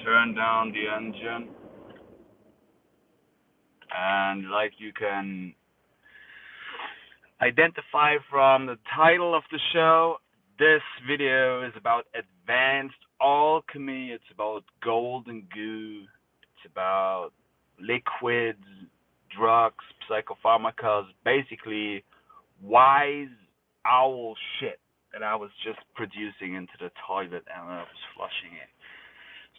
turn down the engine, and like you can identify from the title of the show, this video is about advanced alchemy. It's about golden goo. It's about liquids, drugs, psychopharmakas, basically wise owl shit that I was just producing into the toilet and I was flushing it.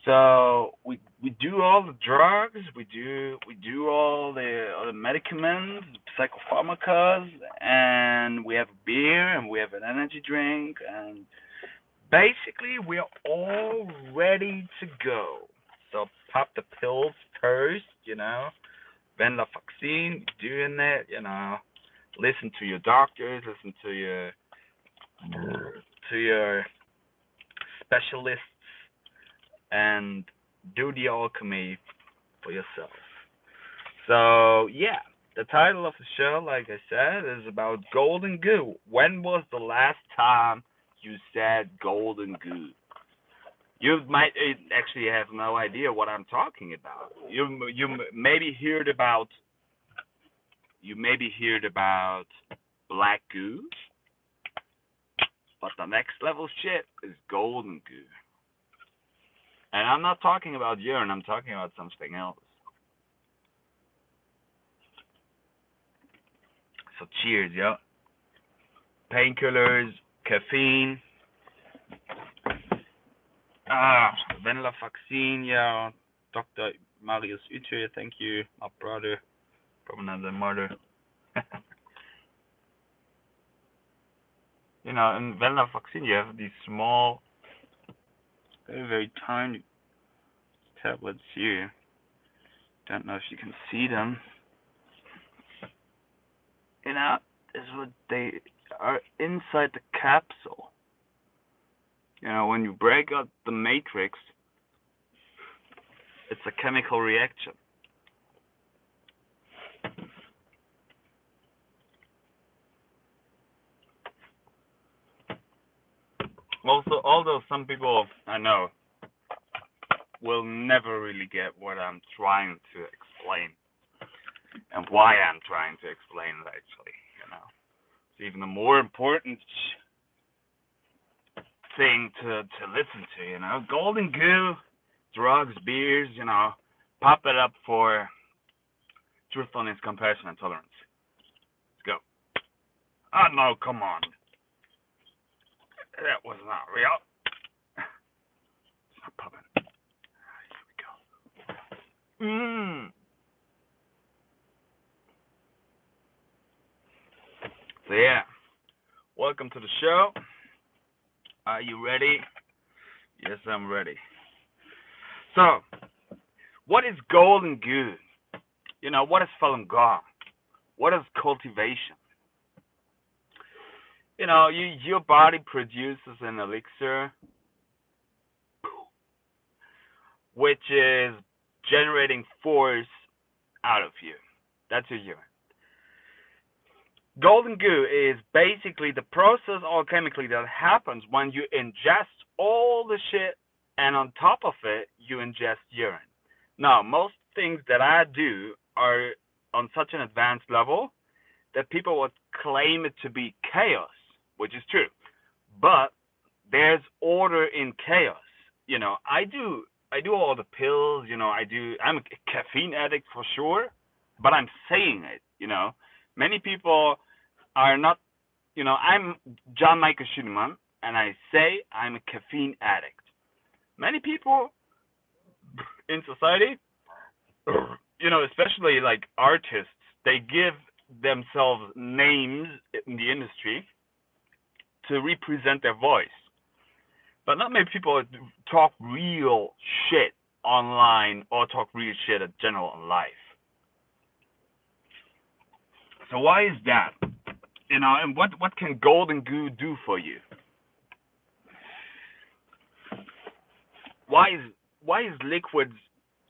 So we do all the drugs, we do all the medicaments, psychopharmakas, and we have beer and we have an energy drink, and basically we're all ready to go. So pop the pills first, Then the vaccine, doing it, Listen to your doctors, listen to your specialists, and do the alchemy for yourself. So yeah, the title of the show, like I said, is about golden goo. When was the last time you said golden goo? You might actually have no idea what I'm talking about. You maybe heard about black goo, but the next level shit is golden goo. And I'm not talking about urine, I'm talking about something else. So cheers, yo. Painkillers, caffeine, vanilla vaccine, yo. Dr. Marius Uthe, thank you, my brother, from another mother. In vanilla vaccine, you have these small, very, very tiny tablets here. Don't know if you can see them. This is what they are inside the capsule. When you break up the matrix, it's a chemical reaction. Also, although some people I know will never really get what I'm trying to explain and why I'm trying to explain it, actually, It's even a more important thing to listen to, Golden goo, drugs, beers, pop it up for truthfulness, compassion, and tolerance. Let's go. Oh, no, come on. That was not real. It's not popping. Here we go. So yeah, welcome to the show. Are you ready? Yes, I'm ready. So, what is golden goo? What is falun gong? What is cultivation? Your body produces an elixir, which is generating force out of you. That's your urine. Golden goo is basically the process alchemically that happens when you ingest all the shit and on top of it, you ingest urine. Now, most things that I do are on such an advanced level that people would claim it to be chaos, which is true. But there's order in chaos. I do all the pills, I'm a caffeine addict for sure, but I'm saying it, Many people are not, I'm John Michael Qimen, and I say I'm a caffeine addict. Many people in society, especially like artists, they give themselves names in the industry to represent their voice. But not many people talk real shit online or talk real shit in general in life. So why is that? And what can golden goo do for you? Why is Liquidz?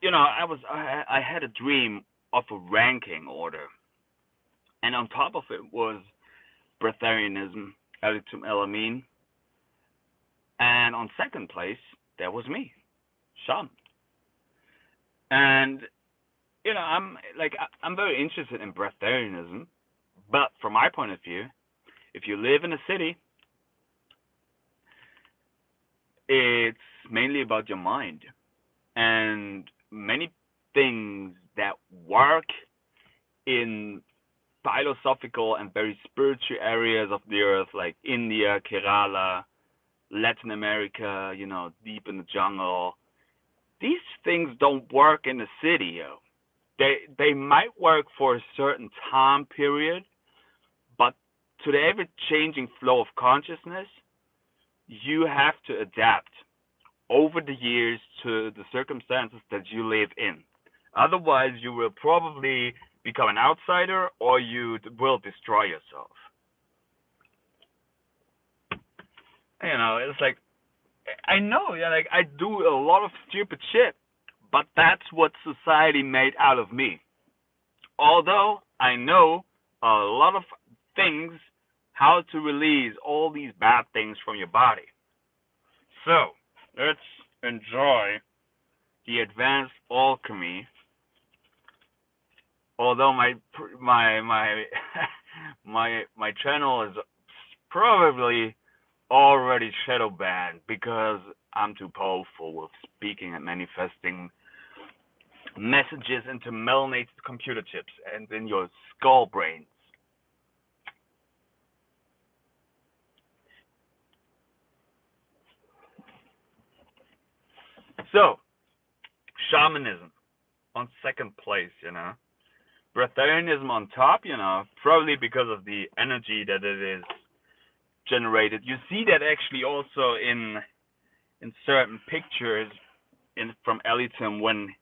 I had a dream of a ranking order, and on top of it was breatharianism, Alchemy, and on second place there was me, Sean. And I'm very interested in breatharianism, but from my point of view, if you live in a city, it's mainly about your mind. And many things that work in philosophical and very spiritual areas of the earth, like India, Kerala, Latin America, deep in the jungle, these things don't work in the city, yo. They might work for a certain time period, but to the ever changing flow of consciousness, you have to adapt over the years to the circumstances that you live in. Otherwise, you will probably become an outsider or you will destroy yourself. It's like, I know, I do a lot of stupid shit, but that's what society made out of me. Although I know a lot of things, how to release all these bad things from your body. So, let's enjoy the advanced alchemy. Although my my channel is probably already shadow banned because I'm too powerful with speaking and manifesting messages into melanated computer chips and in your skull brains. So, shamanism on second place, Breatharianism on top, probably because of the energy that it is generated. You see that actually also in certain pictures from Elitim when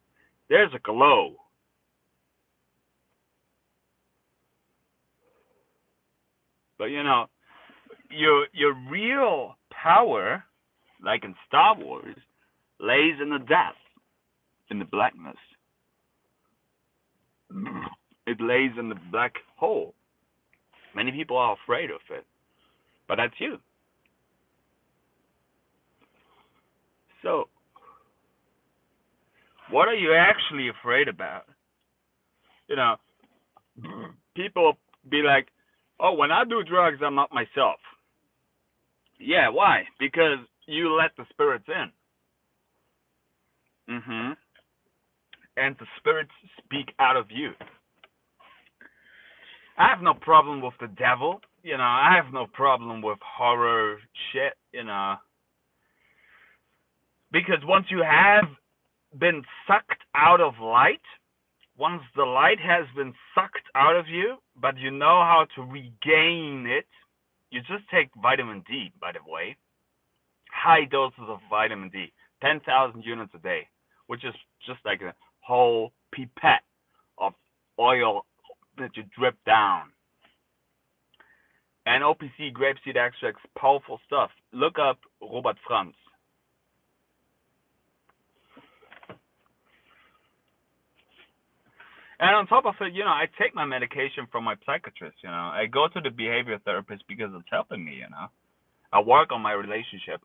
there's a glow. But your real power, like in Star Wars, lays in the depth, in the blackness. It lays in the black hole. Many people are afraid of it, but that's you. So, what are you actually afraid about? People be like, oh, when I do drugs, I'm not myself. Yeah, why? Because you let the spirits in. And the spirits speak out of you. I have no problem with the devil. I have no problem with horror shit, Because once you have been sucked out of light, once the light has been sucked out of you, but you know how to regain it, you just take vitamin D, by the way. High doses of vitamin D, 10,000 units a day, which is just like a whole pipette of oil that you drip down. And OPC, grapeseed extracts, powerful stuff. Look up Robert Franz. And on top of it, I take my medication from my psychiatrist, I go to the behavior therapist because it's helping me, I work on my relationship.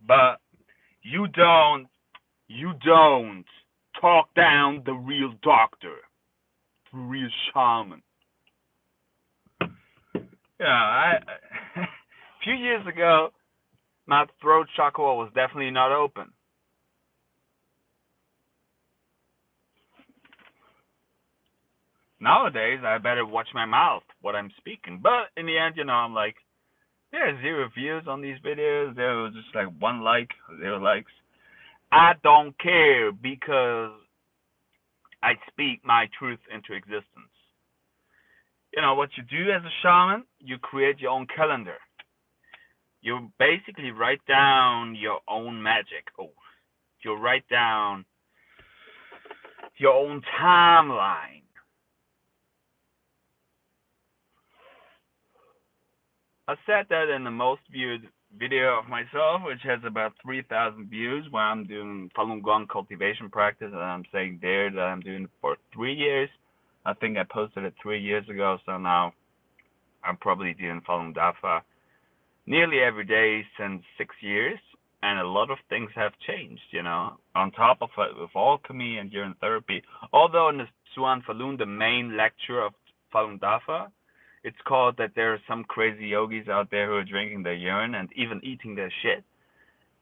But you don't talk down the real doctor, the real shaman. A few years ago, my throat chakra was definitely not open. Nowadays, I better watch my mouth, what I'm speaking. But in the end, I'm like, there are 0 views on these videos. There was just like 1 like, 0 likes. I don't care because I speak my truth into existence. What you do as a shaman, you create your own calendar. You basically write down your own magic. You write down your own timeline. I said that in the most viewed video of myself, which has about 3,000 views, where I'm doing Falun Gong cultivation practice, and I'm saying there that I'm doing it for 3 years. I think I posted it 3 years ago, so now I'm probably doing Falun Dafa nearly every day since 6 years. And a lot of things have changed, you know. On top of it, with alchemy and urine therapy, although in the Suan Falun, the main lecture of Falun Dafa, it's called that there are some crazy yogis out there who are drinking their urine and even eating their shit.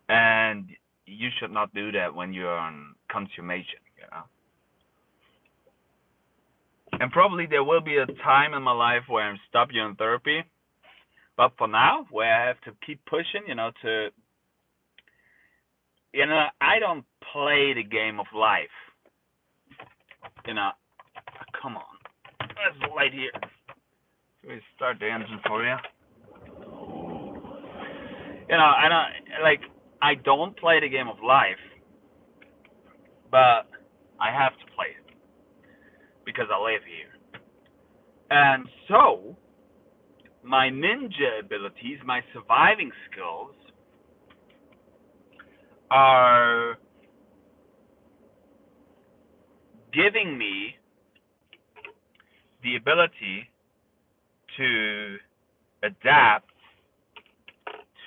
And you should not do that when you're on consummation, you know. And probably there will be a time in my life where I'm stop urine therapy. But for now, where I have to keep pushing, you know, I don't play the game of life. You know, come on. There's the light here. Let me start the engine for you. You know, I don't play the game of life, but I have to play it because I live here. And so, my ninja abilities, my surviving skills, are giving me the ability to adapt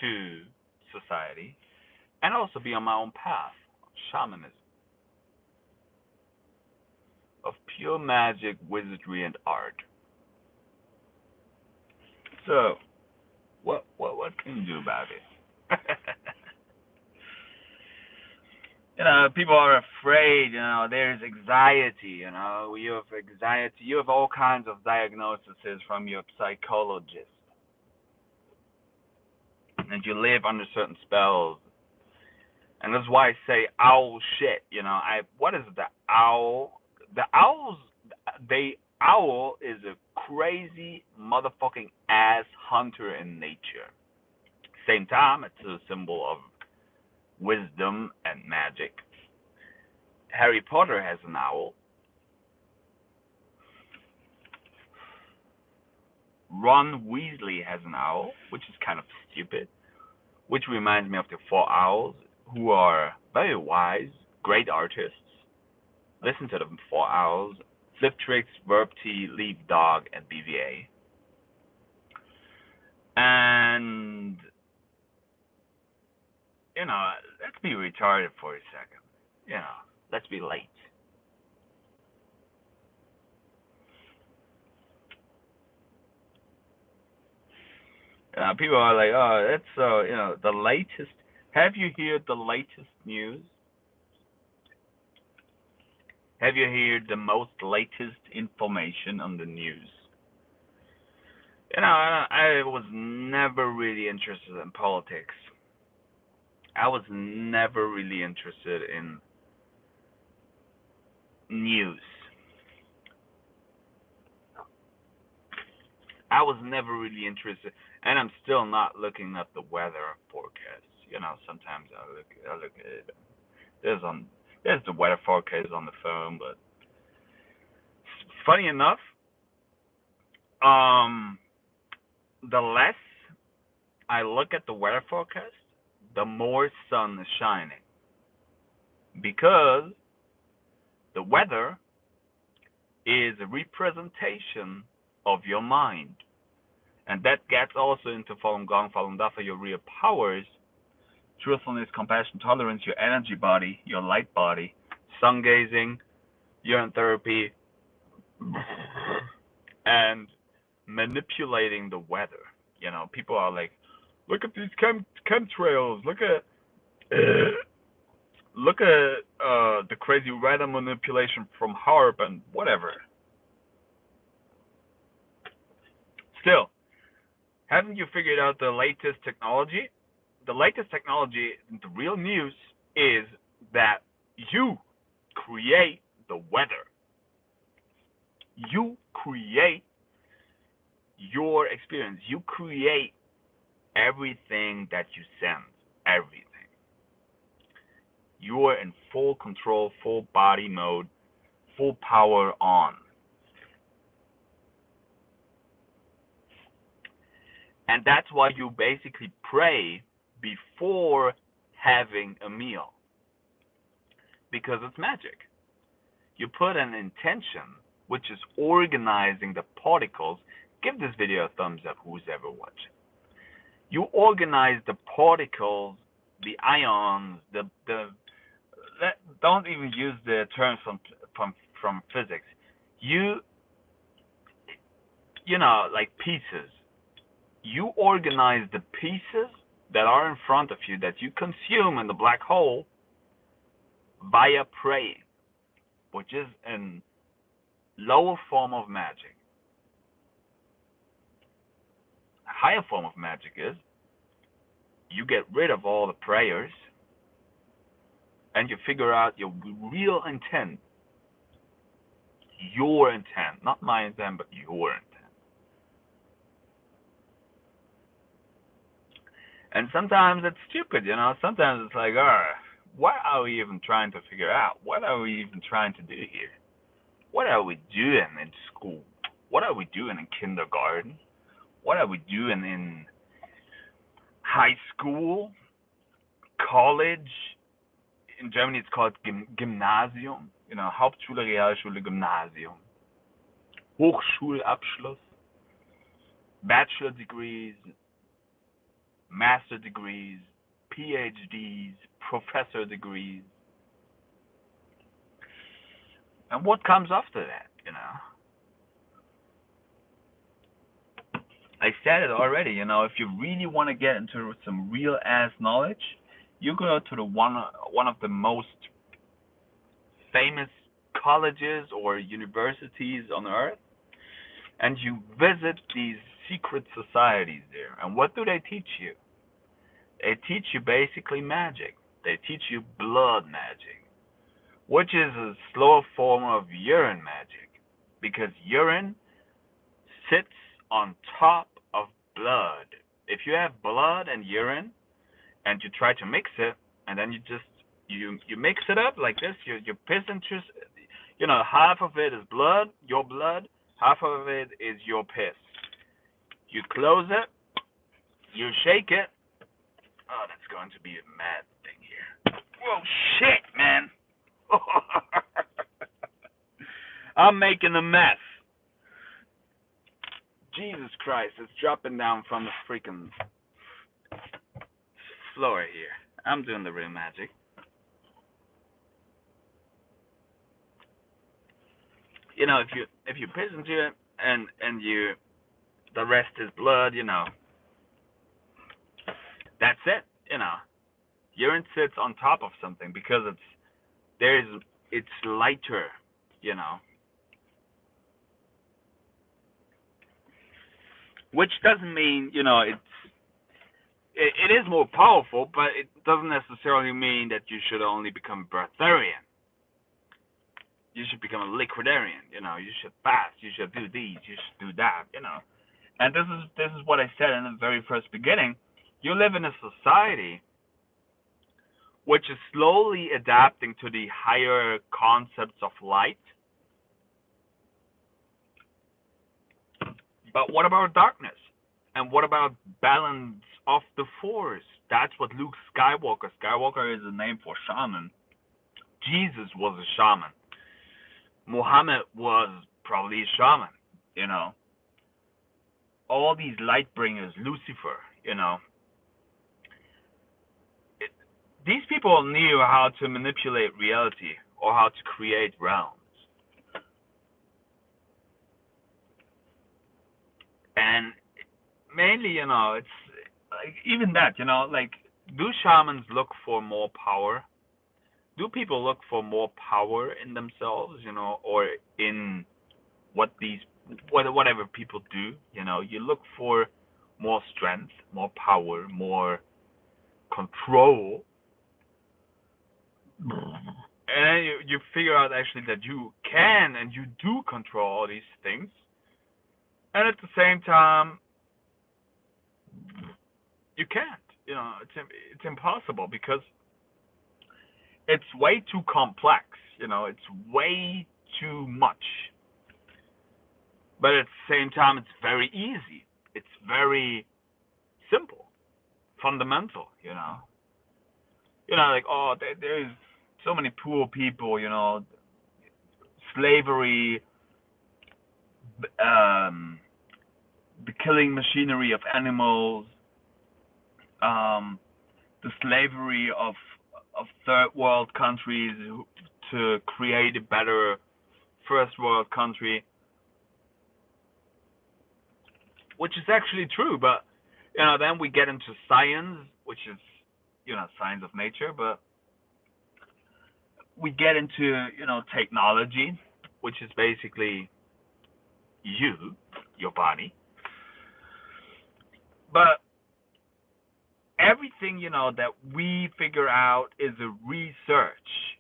to society and also be on my own path of shamanism, of pure magic, wizardry, and art. So, what can you do about it? You know, people are afraid, you know, there's anxiety, you know, you have anxiety, you have all kinds of diagnoses from your psychologist. And you live under certain spells. And that's why I say owl shit, you know, what is the owl? The owl is a crazy motherfucking ass hunter in nature. Same time, it's a symbol of wisdom and magic. Harry Potter has an owl. Ron Weasley has an owl, which is kind of stupid. Which reminds me of the 4 owls, who are very wise, great artists. Listen to the 4 owls: Fliptrix, Verpty, Leaf Dog, and BVA. And you know, let's be retarded for a second. You know, let's be late. People are like, oh, that's you know, the latest. Have you heard the latest news? Have you heard the most latest information on the news? You know, I was never really interested in politics. I was never really interested in news. I was never really interested, and I'm still not looking at the weather forecast. You know, sometimes I look at it. There's the weather forecast on the phone, but funny enough, the less I look at the weather forecast, the more sun is shining, because the weather is a representation of your mind. And that gets also into Falun Gong, Falun Dafa, your real powers: truthfulness, compassion, tolerance, your energy body, your light body, sun gazing, urine therapy, and manipulating the weather. You know, people are like, look at these chemtrails, look at the crazy weather manipulation from HARP and whatever. Still, haven't you figured out the latest technology? The latest technology, the real news, is that you create the weather. You create your experience. You create everything that you sense. Everything. You are in full control, full body mode, full power on. And that's why you basically pray before having a meal, because it's magic. You put an intention, which is organizing the particles. Give this video a thumbs up, who's ever watching. You organize the particles the ions, don't even use the terms from physics. You know, like pieces. You organize the pieces that are in front of you that you consume in the black hole via praying, which is a lower form of magic. A higher form of magic is you get rid of all the prayers and you figure out your real intent. Your intent, not my intent, but your intent. And sometimes it's stupid, you know. Sometimes it's like, what are we even trying to figure out? What are we even trying to do here? What are we doing in school? What are we doing in kindergarten? What are we doing in high school, college? In Germany, it's called Gymnasium. You know, Hauptschule, Realschule, Gymnasium. Hochschulabschluss, bachelor degrees, master degrees, PhDs, professor degrees. And what comes after that, you know? I said it already, you know, if you really want to get into some real ass knowledge, you go to the one of the most famous colleges or universities on earth, and you visit these secret societies there. And what do they teach you? They teach you basically magic. They teach you blood magic, which is a slower form of urine magic, because urine sits on top of blood. If you have blood and urine and you try to mix it, and then you mix it up like this, you piss into, you know, half of it is blood, your blood, half of it is your piss. You close it, you shake it. Oh, that's going to be a mad thing here. Whoa, shit, man. I'm making a mess. Jesus Christ, it's dropping down from the freaking floor here. I'm doing the real magic. You know, if you piss into it and the rest is blood, you know, that's it. You know, urine sits on top of something because it's lighter. You know, which doesn't mean, you know, it is more powerful, but it doesn't necessarily mean that you should only become a breatharian. You should become a liquidarian. You know, you should fast. You should do these. You should do that. You know, and this is what I said in the very first beginning. You live in a society which is slowly adapting to the higher concepts of light. But what about darkness? And what about balance of the force? That's what Luke Skywalker. Skywalker is a name for shaman. Jesus was a shaman. Muhammad was probably a shaman, you know. All these light bringers, Lucifer, you know. These people knew how to manipulate reality or how to create realms. And mainly, you know, it's like even that, you know, like, do shamans look for more power? Do people look for more power in themselves, you know, or in whatever people do? You know, you look for more strength, more power, more control, and then you figure out actually that you can and you do control all these things, and at the same time you can't. You know, it's impossible because it's way too complex. You know, it's way too much. But at the same time, it's very easy. It's very simple, fundamental. You know, like, oh, there's so many poor people. You know, slavery, the killing machinery of animals, the slavery of third world countries to create a better first world country, which is actually true. But then we get into science, which is science of nature, but we get into technology, which is basically your body. But everything that we figure out is a research.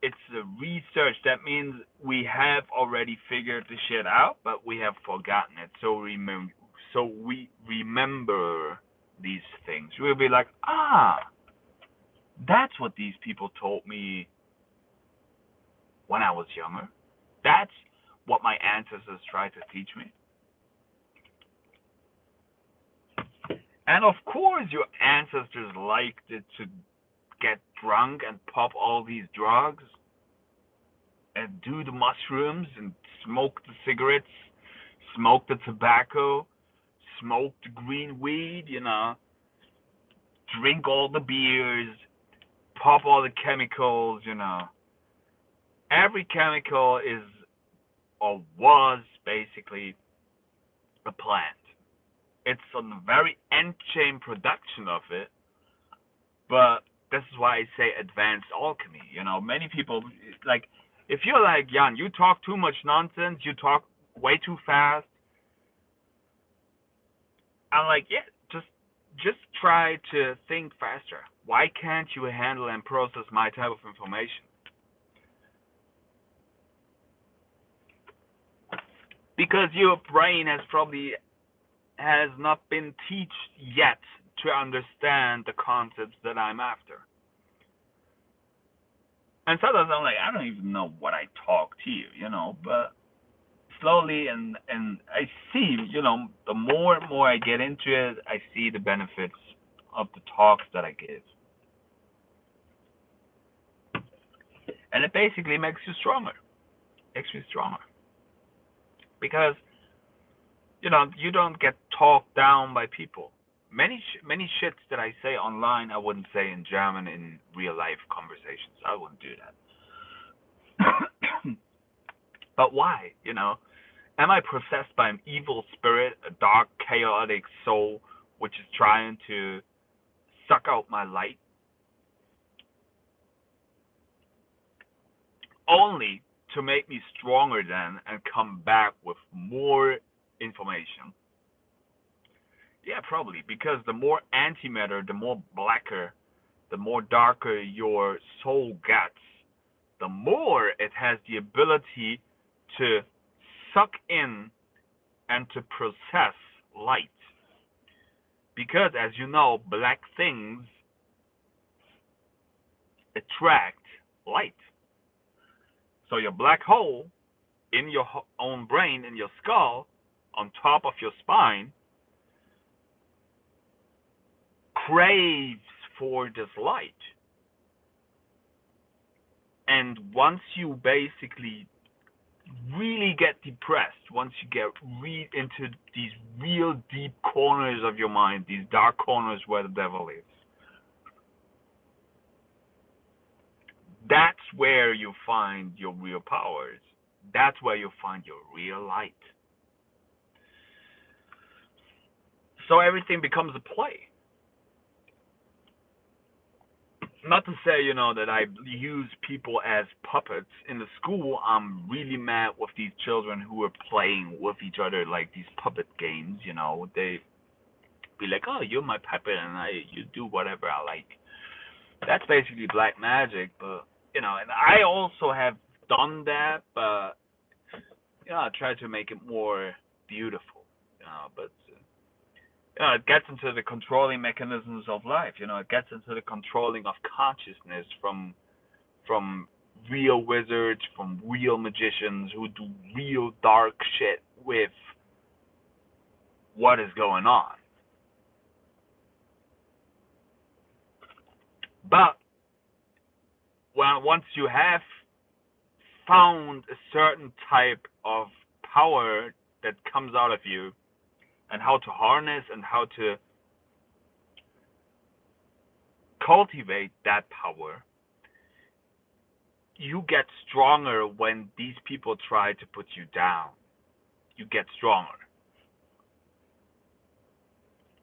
It's a research. That means we have already figured the shit out, but we have forgotten it. So we remember these things. We'll be like, that's what these people told me when I was younger. That's what my ancestors tried to teach me. And of course, your ancestors liked it to get drunk and pop all these drugs and do the mushrooms and smoke the cigarettes, smoke the tobacco, smoke the green weed, drink all the beers, pop all the chemicals, Every chemical is or was basically a plant. It's on the very end chain production of it, but this is why I say advanced alchemy. Many people, like, if you're like, Jan, you talk too much nonsense, you talk way too fast, I'm like, yeah, just try to think faster. Why can't you handle and process my type of information? Because your brain has not been taught yet to understand the concepts that I'm after. And sometimes I'm like, I don't even know what I talk to you, but slowly and I see, the more and more I get into it, I see the benefits of the talks that I give. And it basically makes you stronger. Because you don't get talked down by people. Many shits that I say online, I wouldn't say in German in real life conversations. I wouldn't do that. But why? Am I possessed by an evil spirit, a dark, chaotic soul, which is trying to suck out my light? Only to make me stronger then and come back with more information. Yeah, probably, because the more antimatter, the more blacker, the more darker your soul gets, the more it has the ability to suck in and to process light. Because, as you know, black things attract light. So your black hole in your own brain, in your skull, on top of your spine, craves for this light. And once you basically really get depressed, once you get into these real deep corners of your mind, these dark corners where the devil lives, that's where you find your real powers. That's where you find your real light. So everything becomes a play. Not to say, that I use people as puppets. In the school, I'm really mad with these children who are playing with each other like these puppet games, They be like, oh, you're my puppet and you do whatever I like. That's basically black magic, but, and I also have done that, but, I try to make it more beautiful, but... it gets into the controlling mechanisms of life. It gets into the controlling of consciousness from real wizards, from real magicians who do real dark shit with what is going on. But once you have found a certain type of power that comes out of you, and how to harness and how to cultivate that power, you get stronger when these people try to put you down. You get stronger.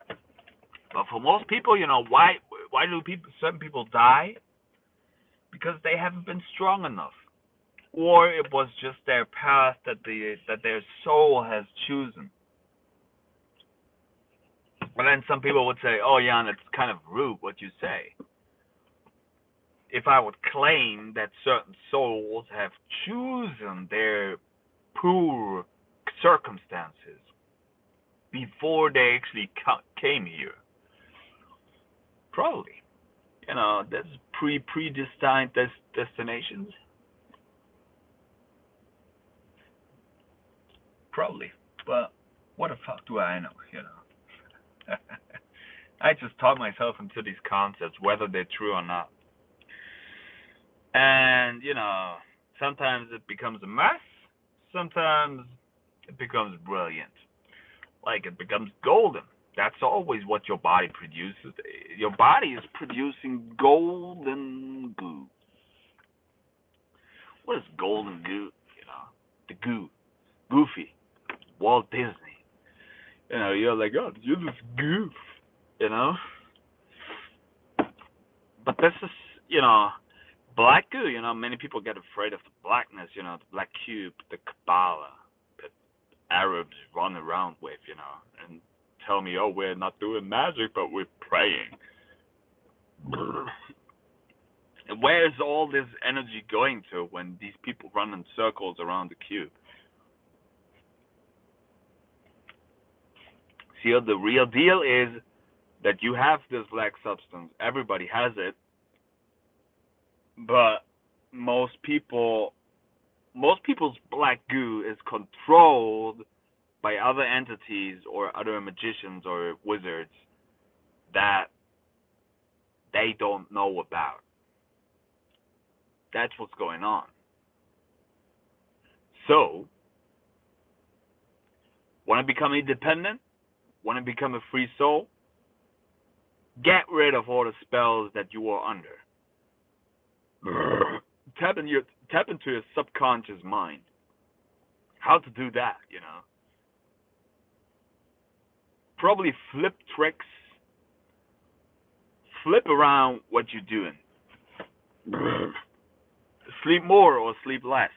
But for most people, why do certain people die? Because they haven't been strong enough, or it was just their path that their soul has chosen. But then some people would say, "Oh, Jan, it's kind of rude what you say." If I would claim that certain souls have chosen their poor circumstances before they actually came here, probably, there's predestined destinations. Probably, but what the fuck do I know? I just taught myself into these concepts, whether they're true or not. And, sometimes it becomes a mess. Sometimes it becomes brilliant. Like, it becomes golden. That's always what your body produces. Your body is producing golden goo. What is golden goo? The goo. Goofy. Walt Disney. You're like, oh, you're this goof. But this is, black goo. Many people get afraid of the blackness, the black cube, the Kabbalah that Arabs run around with, and tell me, oh, we're not doing magic, but we're praying. And where is all this energy going to when these people run in circles around the cube? See, the real deal is that you have this black substance. Everybody has it. But most people's black goo is controlled by other entities or other magicians or wizards that they don't know about. That's what's going on. So, want to become independent? Want to become a free soul? Get rid of all the spells that you are under. Tap into your subconscious mind. How to do that, Probably flip tricks. Flip around what you're doing. Sleep more or sleep less.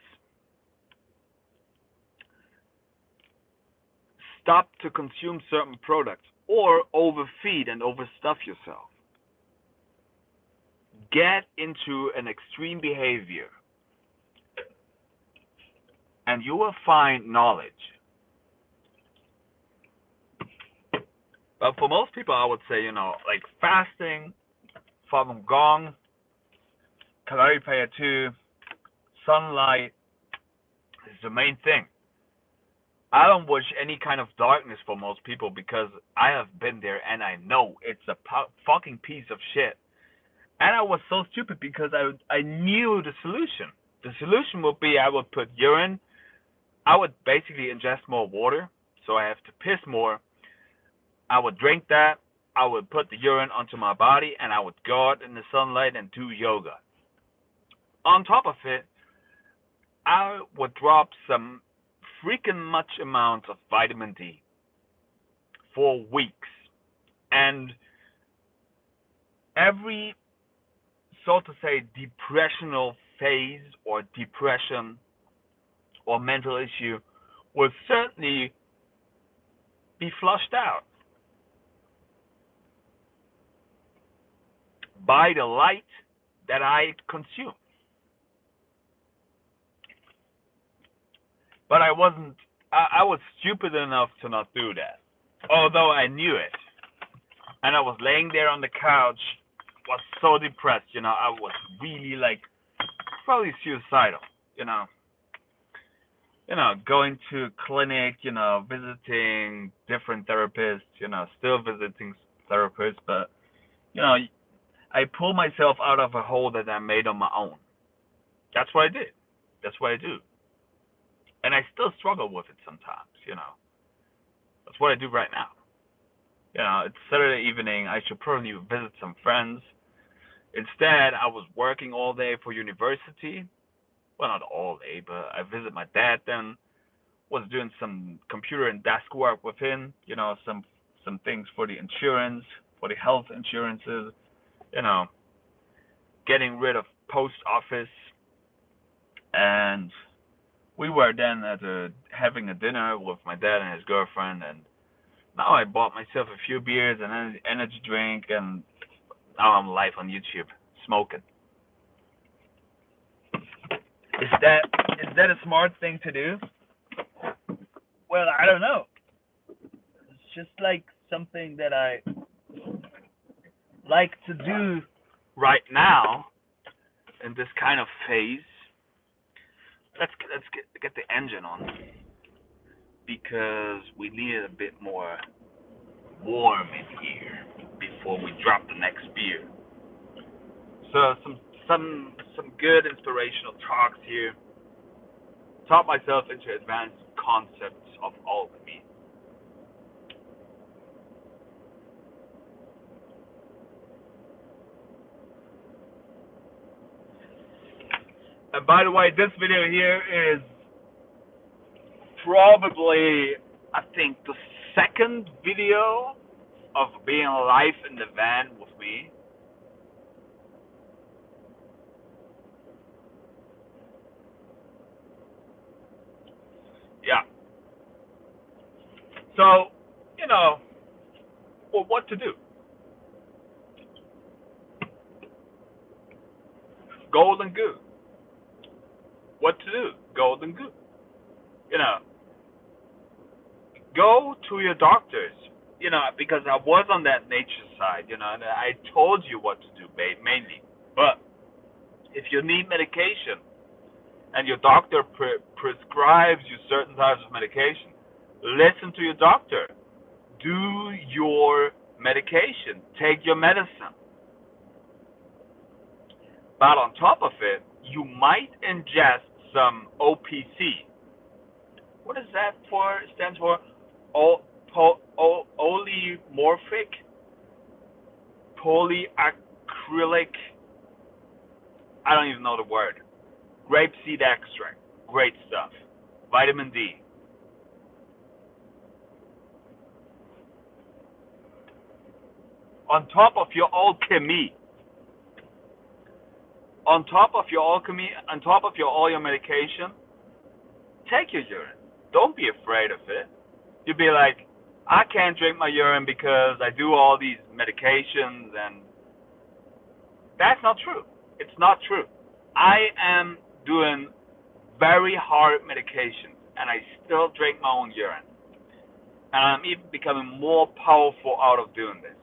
Stop to consume certain products or overfeed and overstuff yourself. Get into an extreme behavior and you will find knowledge. But for most people, I would say, like fasting, Falun Gong, Kalari Paya 2, sunlight is the main thing. I don't wish any kind of darkness for most people because I have been there and I know it's a fucking piece of shit. And I was so stupid because I knew the solution. The solution would be I would put urine. I would basically ingest more water, so I have to piss more. I would drink that. I would put the urine onto my body, and I would go out in the sunlight and do yoga. On top of it, I would drop some freaking much amounts of vitamin D for weeks. And every, so to say, depressional phase or depression or mental issue will certainly be flushed out by the light that I consume. But I was stupid enough to not do that, although I knew it. And I was laying there on the couch, was so depressed, I was really probably suicidal, going to clinic, visiting different therapists, still visiting therapists, but, I pulled myself out of a hole that I made on my own. That's what I did. That's what I do. And I still struggle with it sometimes, That's what I do right now. It's Saturday evening. I should probably visit some friends. Instead, I was working all day for university. Well, not all day, but I visit my dad then. Was doing some computer and desk work with him. Some things for the insurance, for the health insurances. You know, getting rid of post office, and we were then having a dinner with my dad and his girlfriend, and now I bought myself a few beers and an energy drink, and now I'm live on YouTube smoking. Is that a smart thing to do? Well, I don't know. It's just like something that I like to do right now in this kind of phase. Let's get the engine on because we need it a bit more warm in here before we drop the next beer. So some good inspirational talks here. Taught myself into advanced concepts of alchemy. And by the way, this video here is probably, I think, the second video of being live in the van with me. Yeah. So, well, what to do? Golden goo. What to do? Golden goo. Go to your doctors. Because I was on that nature side, and I told you what to do mainly. But if you need medication and your doctor prescribes you certain types of medication, listen to your doctor. Do your medication. Take your medicine. But on top of it, you might ingest some OPC. What is that for? It stands for polymorphic polyacrylic. I don't even know the word. Grapeseed extract. Great stuff. Vitamin D. On top of your alchemy. On top of all your medication, take your urine. Don't be afraid of it. You'll be like, I can't drink my urine because I do all these medications, and that's not true. It's not true. I am doing very hard medications, and I still drink my own urine. And I'm even becoming more powerful out of doing this.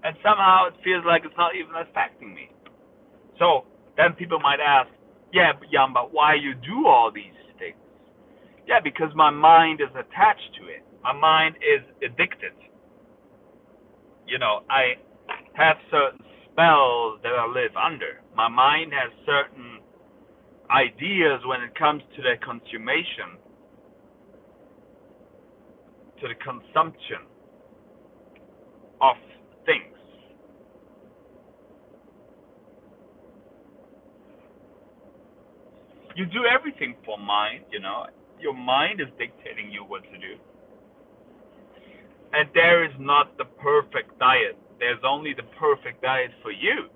And somehow it feels like it's not even affecting me. So then people might ask, yeah, Jan, but why you do all these things? Yeah, because my mind is attached to it. My mind is addicted. I have certain spells that I live under. My mind has certain ideas when it comes to the consummation, to the consumption of things. You do everything for mind, Your mind is dictating you what to do. And there is not the perfect diet. There's only the perfect diet for you,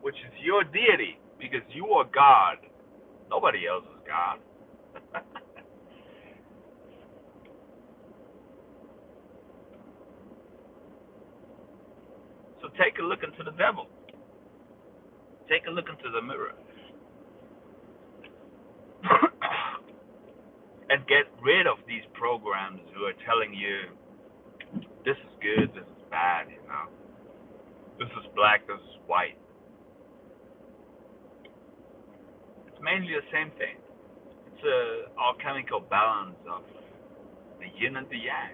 which is your deity, because you are God. Nobody else is God. So take a look into the devil. Take a look into the mirror. And get rid of these programs who are telling you this is good, this is bad, This is black, this is white. It's mainly the same thing. It's an alchemical balance of the yin and the yang.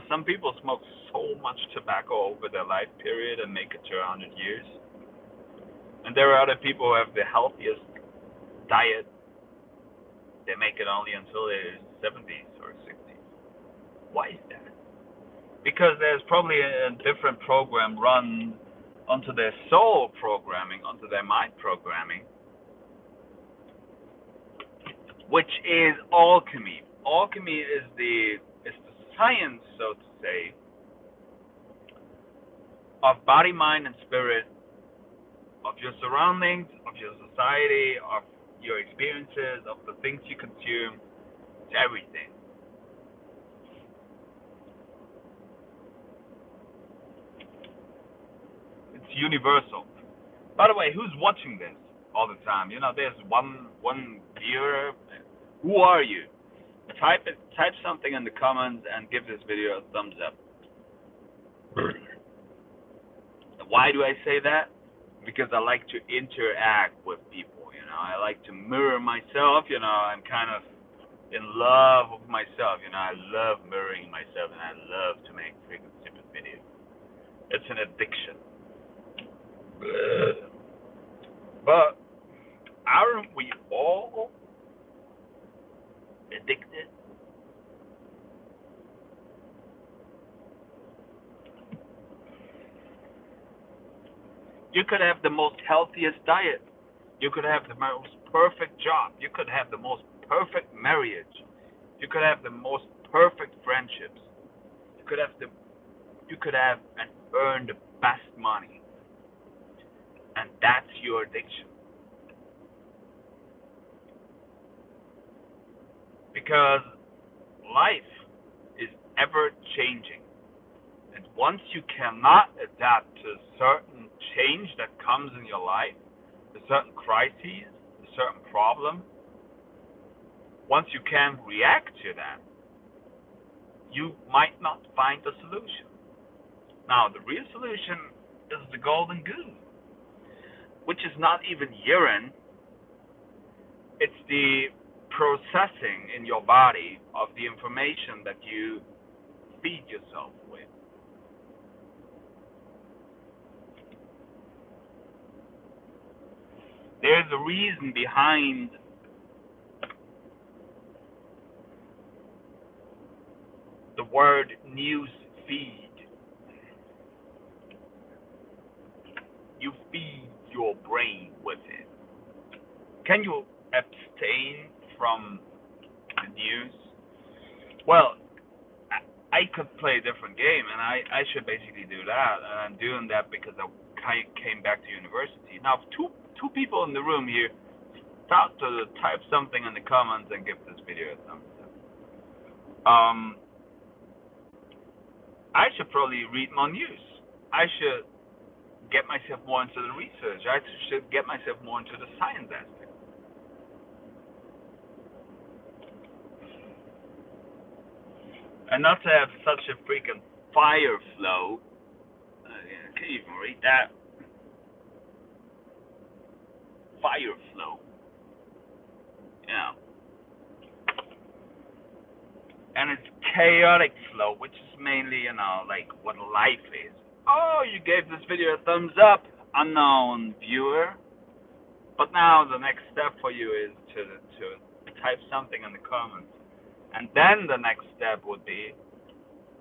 Some people smoke so much tobacco over their life period and make it to 100 years. And there are other people who have the healthiest diet, they make it only until their 70s or 60s. Why is that? Because there's probably a different program run onto their soul programming, onto their mind programming, which is alchemy. Alchemy is the science, so to say, of body, mind, and spirit, of your surroundings, of your society, of your experiences, of the things you consume. It's everything. It's universal. By the way, who's watching this all the time? There's one viewer. Who are you? Type something in the comments and give this video a thumbs up. Why do I say that? Because I like to interact with people. I like to mirror myself. I'm kind of in love with myself. I love mirroring myself, and I love to make freaking stupid videos. It's an addiction. But aren't we all addicted? You could have the most healthiest diet. You could have the most perfect job. You could have the most perfect marriage. You could have the most perfect friendships. You could have and earn the best money. And that's your addiction. Because life is ever changing. And once you cannot adapt to a certain change that comes in your life, a certain crisis, a certain problem, once you can't react to that, you might not find the solution. Now, the real solution is the golden goo, which is not even urine. It's the processing in your body of the information that you feed yourself with. There's a reason behind the word news feed. You feed your brain with it. Can you abstain from the news? Well, I could play a different game, and I should basically do that. And I'm doing that because I came back to university. Now, two people in the room here, start to type something in the comments and give this video a thumbs up. I should probably read more news. I should get myself more into the research. I should get myself more into the science aspect. And not to have such a freaking fire flow. Can you even read that? Fire flow. And it's chaotic flow, which is mainly, like what life is. Oh, you gave this video a thumbs up, unknown viewer. But now the next step for you is to type something in the comments. And then the next step would be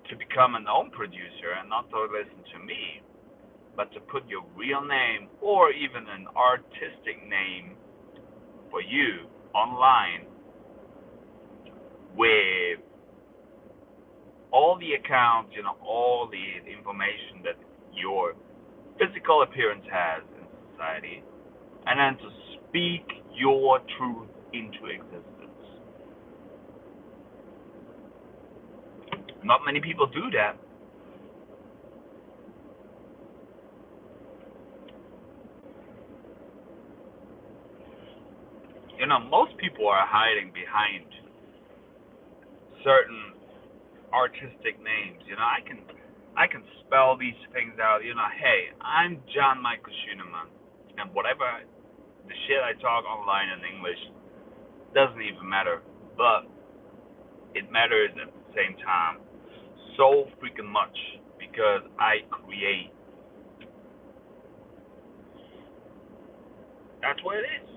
to become an own producer and not to listen to me, but to put your real name or even an artistic name for you online with all the accounts, all the information that your physical appearance has in society, and then to speak your truth into existence. Not many people do that. Most people are hiding behind certain artistic names. I can spell these things out. Hey, I'm John Michael Qimen, and whatever the shit I talk online in English doesn't even matter, but it matters at the same time so freaking much because I create. That's what it is.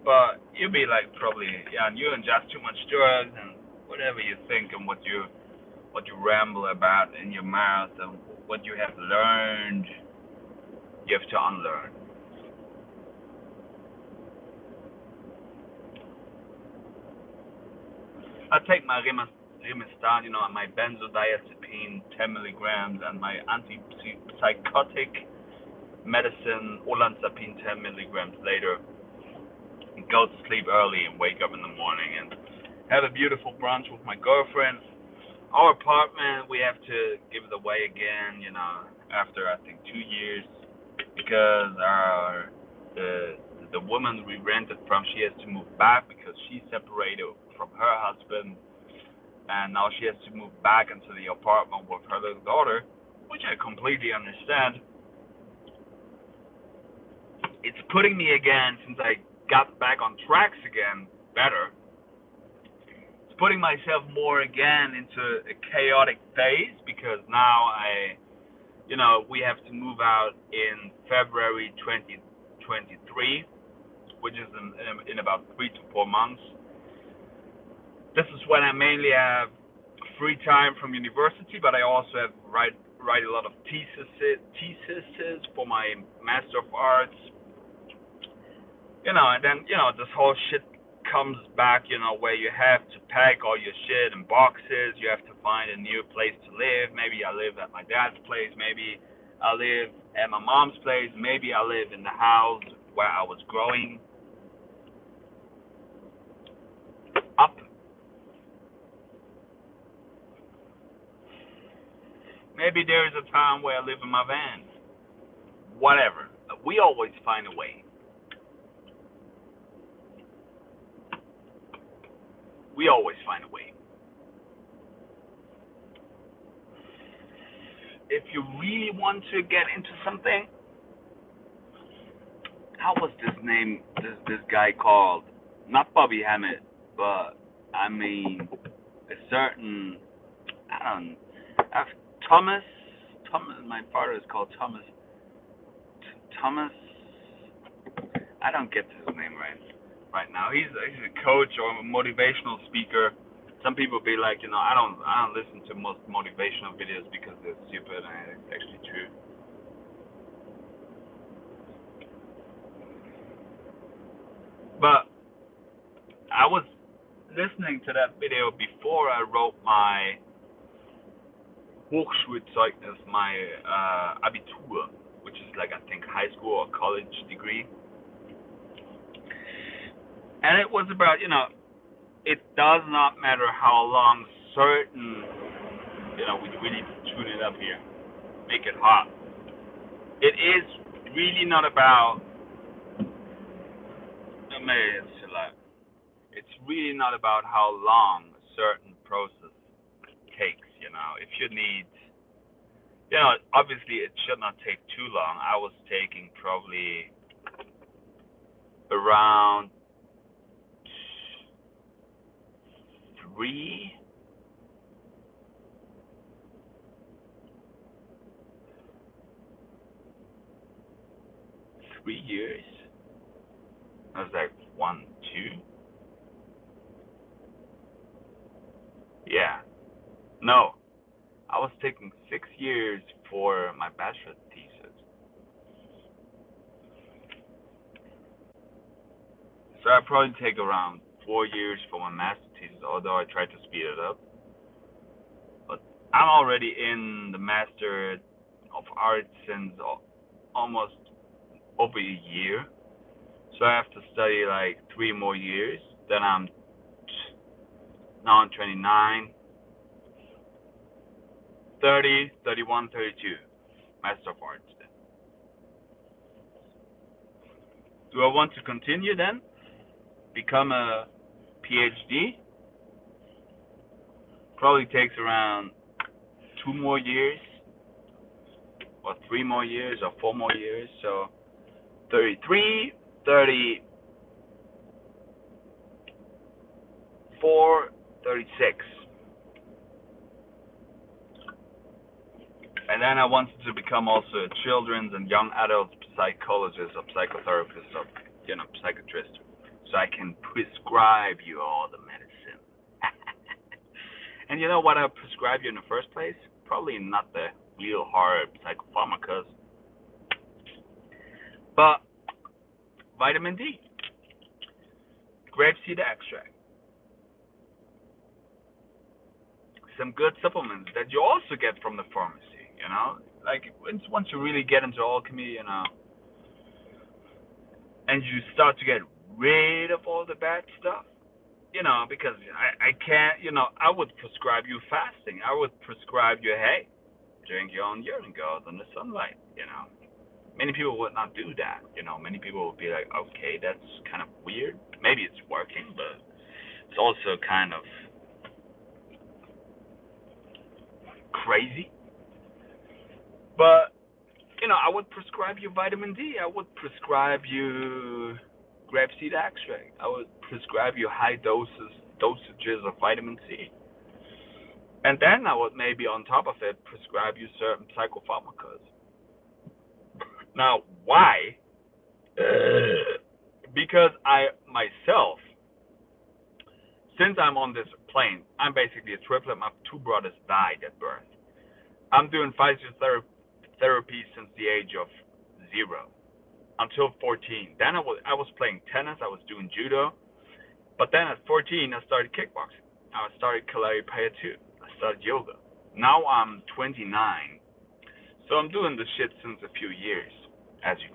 But you'll be like probably, yeah, you ingest too much drugs and whatever you think and what you ramble about in your mouth and what you have learned, you have to unlearn. I take my Rimestan, my benzodiazepine 10 milligrams and my antipsychotic medicine olanzapine 10 milligrams later, and go to sleep early and wake up in the morning and have a beautiful brunch with my girlfriend. Our apartment, we have to give it away again, after I think 2 years, because the woman we rented from, she has to move back because she separated from her husband, and now she has to move back into the apartment with her little daughter, which I completely understand. It's putting me again, since I got back on tracks again, better. It's putting myself more again into a chaotic phase, because now we have to move out in February 2023, which is in about 3 to 4 months. This is when I mainly have free time from university, but I also have write a lot of theses for my Master of Arts. And then this whole shit comes back, where you have to pack all your shit in boxes. You have to find a new place to live. Maybe I live at my dad's place. Maybe I live at my mom's place. Maybe I live in the house where I was growing up. Maybe there is a time where I live in my van. Whatever. We always find a way. We always find a way. If you really want to get into something, how was this name? This guy called? Not Bobby Hammett, but I mean a certain, I don't know, Thomas. My father is called Thomas. Thomas. I don't get his name right now. He's a coach or a motivational speaker. Some people be like, I don't listen to most motivational videos because they're stupid, and it's actually true. But I was listening to that video before I wrote my Hochschulzeugnis, my Abitur, which is like, I think, high school or college degree. And it was about, it does not matter how long certain, we need to tune it up here, make it hot. It is really not about, it's really not about how long a certain process takes, If you need, obviously it should not take too long. I was taking probably around 3 years. I was like 1, 2. Yeah. No. I was taking 6 years for my bachelor thesis. So I probably take around 4 years for my master thesis, although I try to speed it up. But I'm already in the Master of Arts since almost over a year. So I have to study like 3 more years. Then I'm 29, 30, 31, 32. Master of Arts then. Do I want to continue then? Become a PhD? Probably takes around 2 more years, or 3 more years, or 4 more years. So 33, 34, 36. And then I wanted to become also a children's and young adult psychologist or psychotherapist or, psychiatrist. so I can prescribe you all the medicine. And you know what I prescribe you in the first place? Probably not the real hard Psychopharmakas, but vitamin D, grapeseed extract, some good supplements that you also get from the pharmacy, you know? Like, once you really get into alchemy, you know, and you start to get rid of all the bad stuff, you know, because I can't, you know, I would prescribe you fasting. I would prescribe you, hey, drink your own urine, go out in the sunlight, you know. Many people would not do that, you know. Many people would be like, okay, that's kind of weird. Maybe it's working, but it's also kind of crazy. But, you know, I would prescribe you vitamin D. I would prescribe you grapeseed extract. I would prescribe you high dosages of vitamin C. And then I would maybe on top of it prescribe you certain psychopharmakas. Now, why? Because I myself, since I'm on this plane, I'm basically a triplet. My two brothers died at birth. I'm doing physiotherapy since the age of 0 until 14. Then I was playing tennis. I was doing judo. But then at 14, I started kickboxing. I started Kalari Paya 2. I started yoga. Now I'm 29. So I'm doing this shit since a few years, as you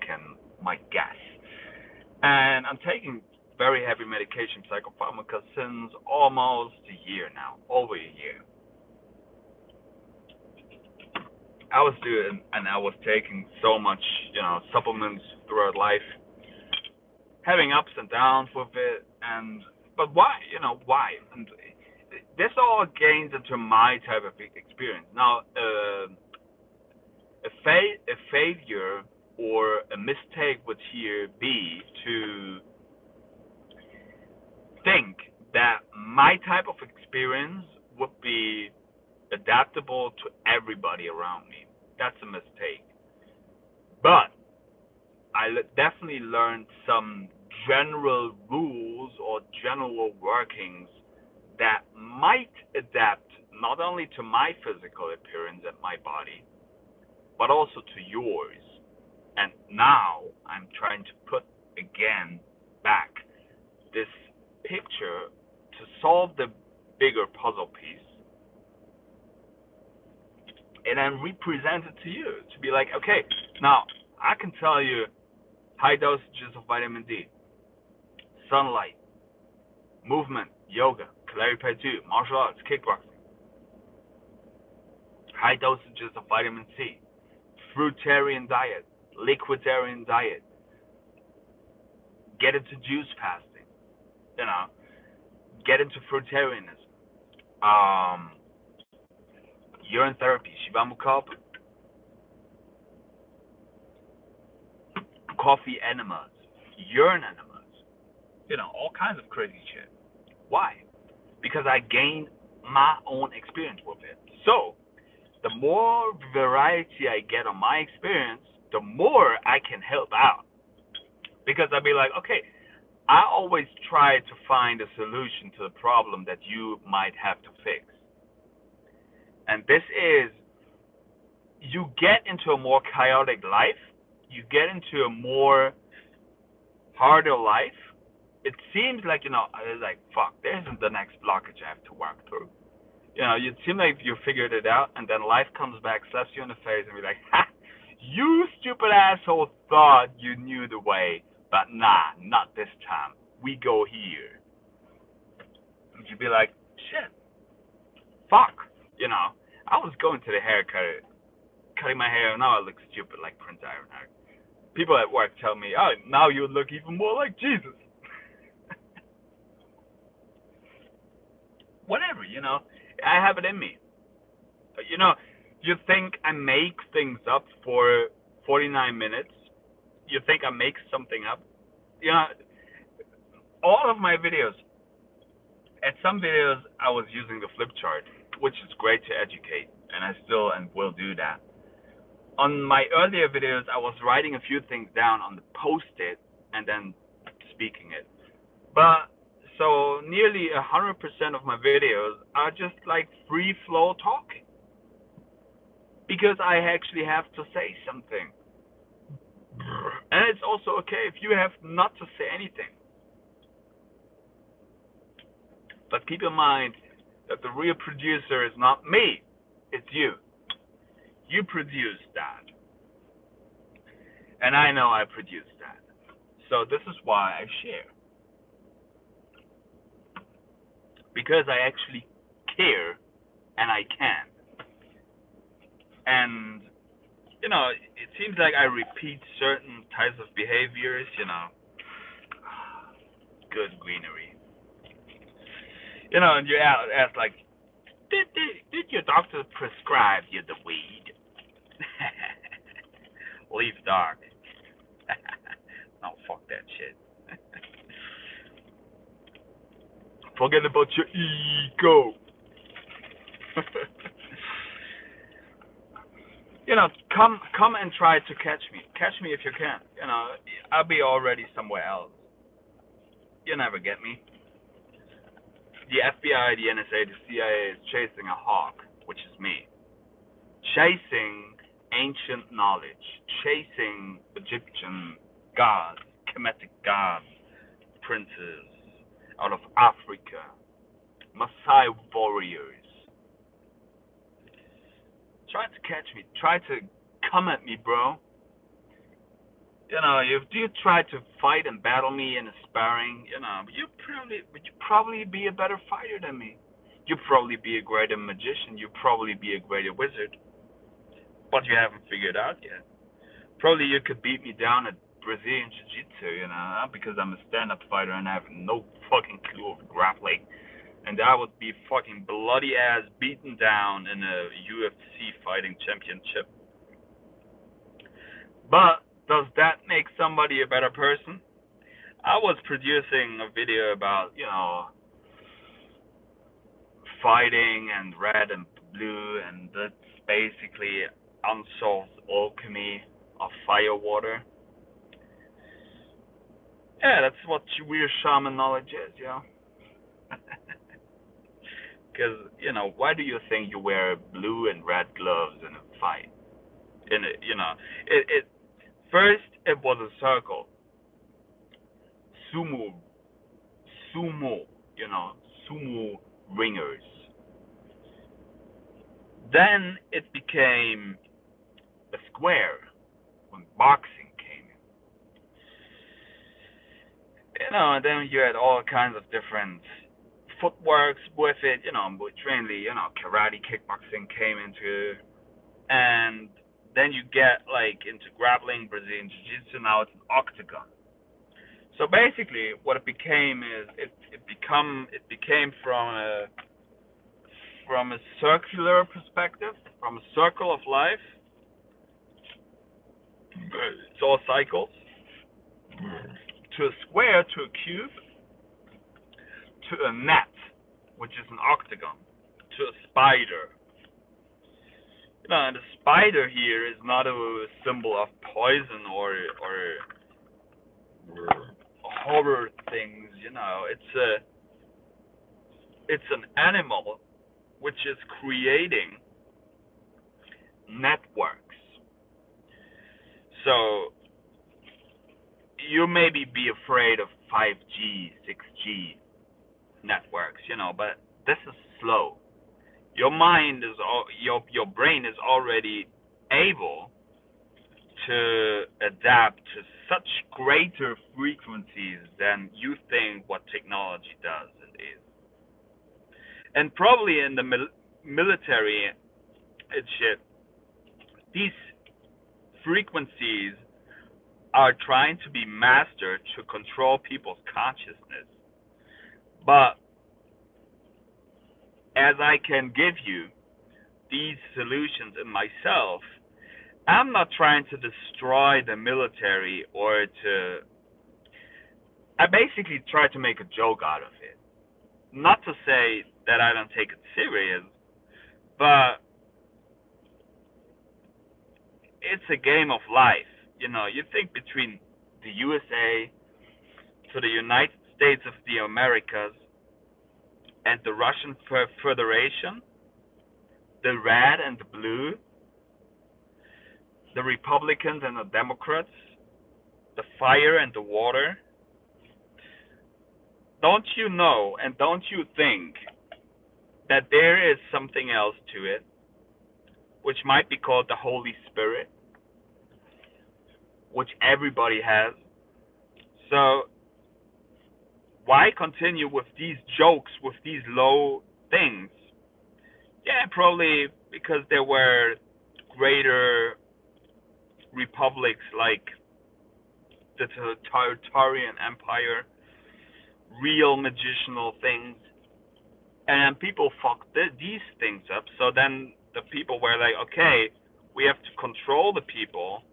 might guess. And I'm taking very heavy medication, Psychopharmakas, since almost a year now, over a year. I was taking so much, you know, supplements throughout life, having ups and downs with it, but why? You know, why? And this all gains into my type of experience. Now, a failure or a mistake would here be to think that my type of experience would be adaptable to everybody around me. That's a mistake. But I definitely learned some general rules or general workings that might adapt not only to my physical appearance and my body, but also to yours. And now I'm trying to put again back this picture to solve the bigger puzzle piece, and then represent it to you to be like, okay, now I can tell you high dosages of vitamin D, sunlight, movement, yoga, Kalari Paya 2, martial arts, kickboxing, high dosages of vitamin C, fruitarian diet, liquidarian diet, get into juice fasting, you know, get into fruitarianism, urine therapy, Shivamukhab, coffee enemas, urine enemas, you know, all kinds of crazy shit. Why? Because I gained my own experience with it. So, the more variety I get on my experience, the more I can help out. Because I'd be like, okay, I always try to find a solution to the problem that you might have to fix. And this is, you get into a more chaotic life, you get into a more harder life. It seems like, you know, like, fuck, there isn't the next blockage I have to work through. You know, it seems like you figured it out, and then life comes back, slaps you in the face, and be like, ha, you stupid asshole thought you knew the way, but nah, not this time. We go here. And you'd be like, shit, fuck, you know. I was going to the haircut, cutting my hair, and now I look stupid like Prince Ironheart. People at work tell me, oh, now you look even more like Jesus. Whatever, you know, I have it in me. You know, you think I make things up for 49 minutes? You think I make something up? You know, all of my videos, at some videos I was using the flip chart, which is great to educate, and I still and will do that. On my earlier videos, I was writing a few things down on the post-it and then speaking it. But so nearly 100% of my videos are just like free flow talking because I actually have to say something. And it's also okay if you have not to say anything. But keep in mind that the real producer is not me, it's you. You produce that. And I know I produced that. So this is why I share. Because I actually care and I can. And, it seems like I repeat certain types of behaviors, good greenery. And you ask like, did your doctor prescribe you the weed? Leave dark. No, fuck that shit. Forget about your ego. Come and try to catch me. Catch me if you can. I'll be already somewhere else. You'll never get me. The FBI, the NSA, the CIA is chasing a hawk, which is me. Chasing ancient knowledge, chasing Egyptian gods, Kemetic gods, princes out of Africa, Maasai warriors. Try to catch me. Try to come at me, bro. If you try to fight and battle me in a sparring, would you probably be a better fighter than me. You'd probably be a greater magician. You'd probably be a greater wizard. But you haven't figured out yet. Probably you could beat me down at Brazilian Jiu-Jitsu, because I'm a stand-up fighter and I have no fucking clue of grappling. And I would be fucking bloody ass beaten down in a UFC fighting championship. But does that make somebody a better person? I was producing a video about, fighting and red and blue, and that's basically unsolved alchemy of fire water. Yeah, that's what weird shaman knowledge is, Because, why do you think you wear blue and red gloves in a fight? First it was a circle. Sumo, sumo, sumo ringers. Then it became a square when boxing came in. And then you had all kinds of different footworks with it, but mainly, karate, kickboxing came into, and then you get like into grappling, Brazilian Jiu-Jitsu. Now it's an octagon. So basically, what it became is it became from a circular perspective, from a circle of life. It's all cycles. To a square, to a cube, to a net, which is an octagon, to a spider. And the spider here is not a symbol of poison or horror things. It's an animal which is creating networks. So you maybe be afraid of 5G, 6G networks, but this is slow. Your mind is your brain is already able to adapt to such greater frequencies than you think what technology does and is. And probably in the military and shit, these frequencies are trying to be mastered to control people's consciousness. But as I can give you these solutions in myself, I'm not trying to destroy the military or I basically try to make a joke out of it. Not to say that I don't take it serious, but it's a game of life. You think between the USA to the United States of the Americas and the Russian Federation, the red and the blue, the Republicans and the Democrats, the fire and the water. Don't you know and don't you think that there is something else to it, which might be called the Holy Spirit, which everybody has? So why continue with these jokes, with these low things? Yeah, probably because there were greater republics like the Tartarian Empire, real magicianal things, and people fucked these things up. So then the people were like, okay, we have to control the people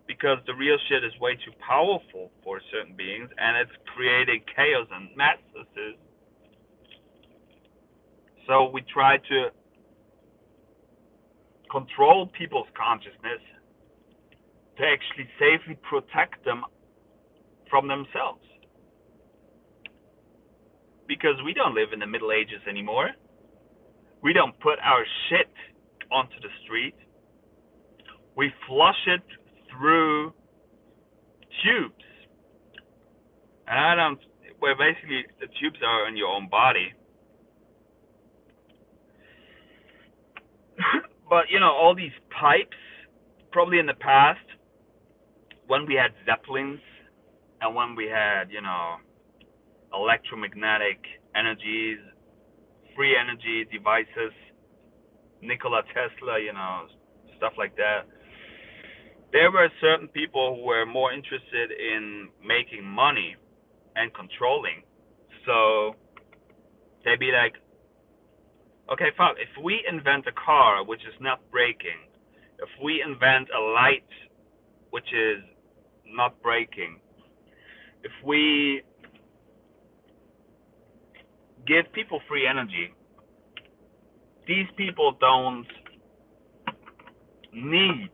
because the real shit is way too powerful for certain beings, and it's creating chaos and masses. So we try to control people's consciousness to actually safely protect them from themselves. Because we don't live in the Middle Ages anymore. We don't put our shit onto the street. We flush it through tubes. And where basically the tubes are in your own body. But, all these pipes, probably in the past, when we had Zeppelins, and when we had, electromagnetic energies, free energy devices, Nikola Tesla, stuff like that, there were certain people who were more interested in making money and controlling. So they'd be like, okay, fuck, if we invent a car which is not braking, if we invent a light which is not braking, if we give people free energy, these people don't need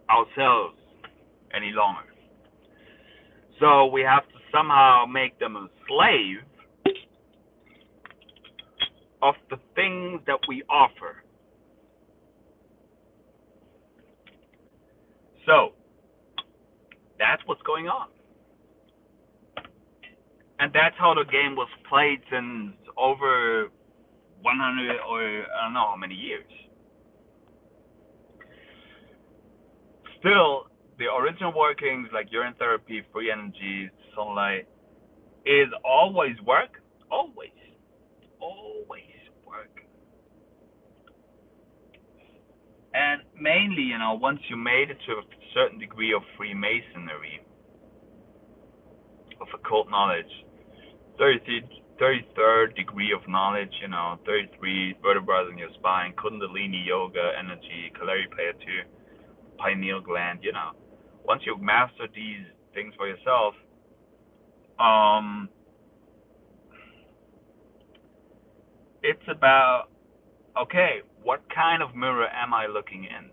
ourselves any longer. So we have to somehow make them a slave of the things that we offer. So that's what's going on. And that's how the game was played since over 100 or I don't know how many years. Still, the original workings, like urine therapy, free energy, sunlight, is always work. Always work. And mainly, once you made it to a certain degree of Freemasonry, of occult knowledge, 33rd degree of knowledge, 33 vertebrae in your spine, Kundalini yoga, energy, Kalari-Payatu, pineal gland, Once you master these things for yourself, it's about, okay, what kind of mirror am I looking in?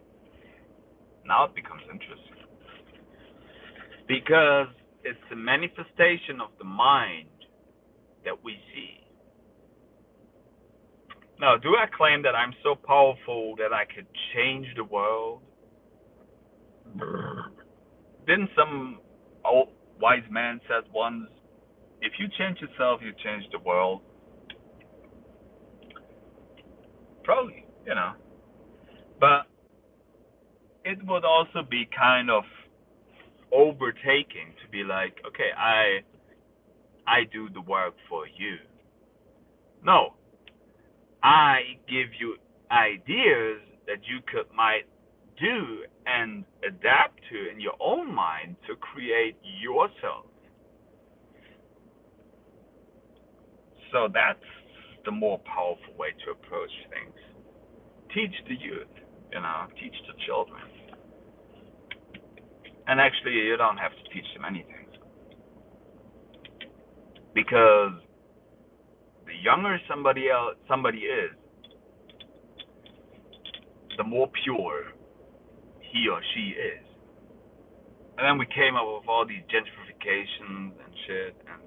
Now it becomes interesting. Because it's a manifestation of the mind that we see. Now, do I claim that I'm so powerful that I could change the world? Didn't some old wise man said once, if you change yourself, you change the world? Probably, But it would also be kind of overtaking to be like, okay, I do the work for you. No. I give you ideas that you might do and adapt to in your own mind to create yourself. So that's the more powerful way to approach things. Teach the youth, teach the children. And actually, you don't have to teach them anything. Because the younger somebody is, the more pure he or she is. And then we came up with all these gentrifications and shit. And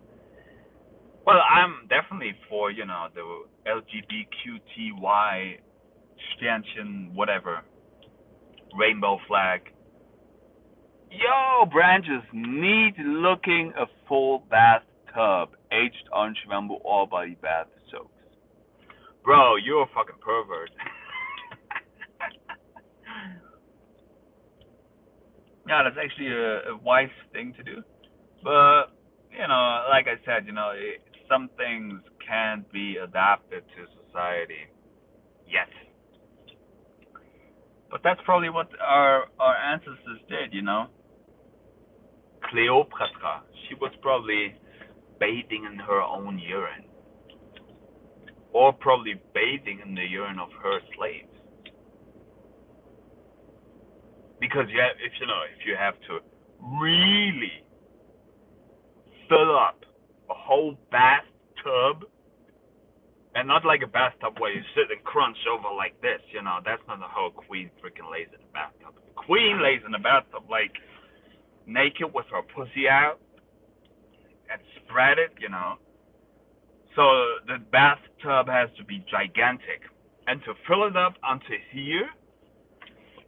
well, I'm definitely for, you know, the LGBTQTY Sternchen, whatever, rainbow flag. Yo, branches need looking a full bathtub, aged orange bamboo all body bath soaks. Bro, you're a fucking pervert. Yeah, that's actually a wise thing to do. But, you know, like I said, you know, some things can't be adapted to society yet. But that's probably what our ancestors did, you know. Cleopatra, she was probably bathing in her own urine, or probably bathing in the urine of her slaves. Because if you have to really fill up a whole bathtub, and not like a bathtub where you sit and crunch over like this, you know, that's not how a queen freaking lays in a bathtub. The queen lays in a bathtub like naked with her pussy out and spread it, you know. So the bathtub has to be gigantic, and to fill it up onto here,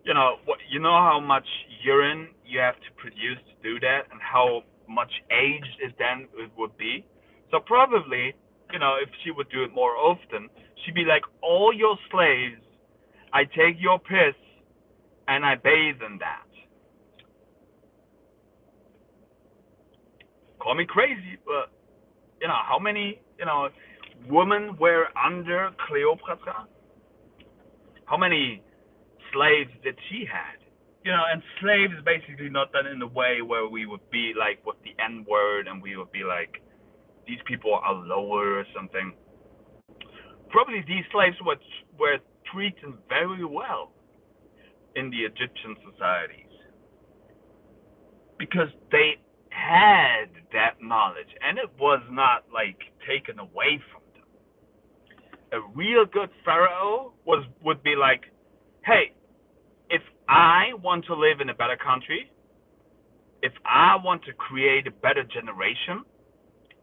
you know how much urine you have to produce to do that, and how much aged it would be. So probably, you know, if she would do it more often, she'd be like, all your slaves, I take your piss and I bathe in that. Call me crazy, but you know how many women were under Cleopatra? How many slaves did she had? You know, and slaves basically not done in a way where we would be like with the N word and we would be like, these people are lower or something. Probably these slaves were treated very well in the Egyptian societies because they had that knowledge and it was not like taken away from them. A real good pharaoh would be like, hey, if I want to live in a better country, if I want to create a better generation,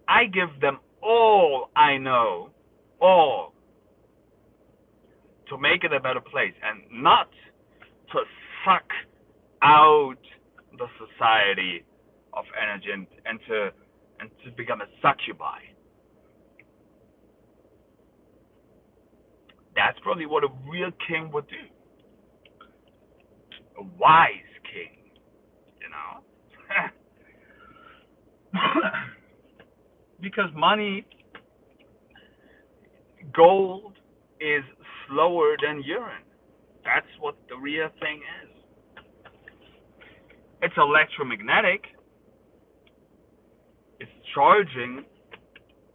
I give them all I know, all, to make it a better place and not to suck out the society of energy and to become a succubi. That's probably what a real king would do. A wise king, you know? Because money, gold, is slower than urine. That's what the real thing is. It's electromagnetic, it's charging,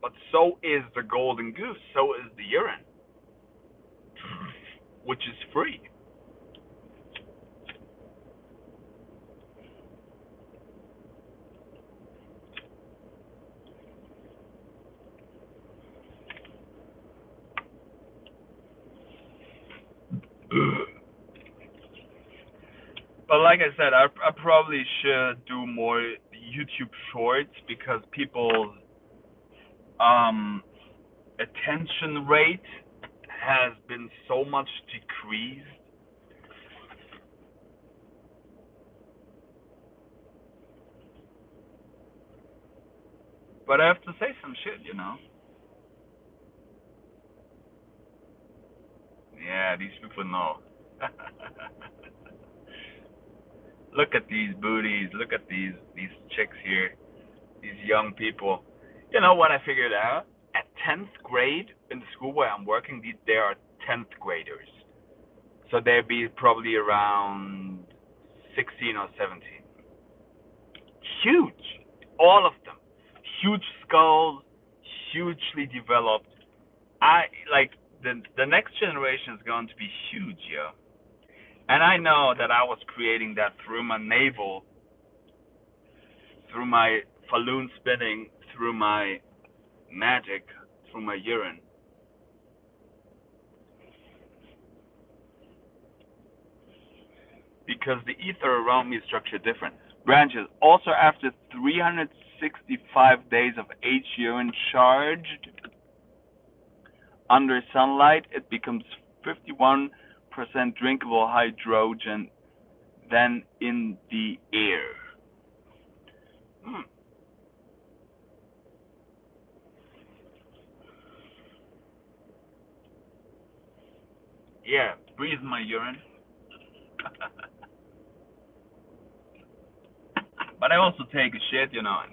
but so is the golden goose, so is the urine, which is free. But like I said, I probably should do more YouTube shorts because people's attention rate has been so much decreased. But I have to say some shit, you know. Yeah, these people know. Look at these booties. Look at these chicks here. These young people. You know what I figured out? At 10th grade in the school where I'm working, there are 10th graders. So they'd be probably around 16 or 17. Huge. All of them. Huge skulls, hugely developed. I like the next generation is going to be huge, yo. And I know that I was creating that through my navel, through my falloon spinning, through my magic, through my urine. Because the ether around me is structured different. Branches. Also, after 300 65 days of H urine charged under sunlight, it becomes 51% drinkable hydrogen than in the air. Yeah, breathe my urine. But I also take a shit, and I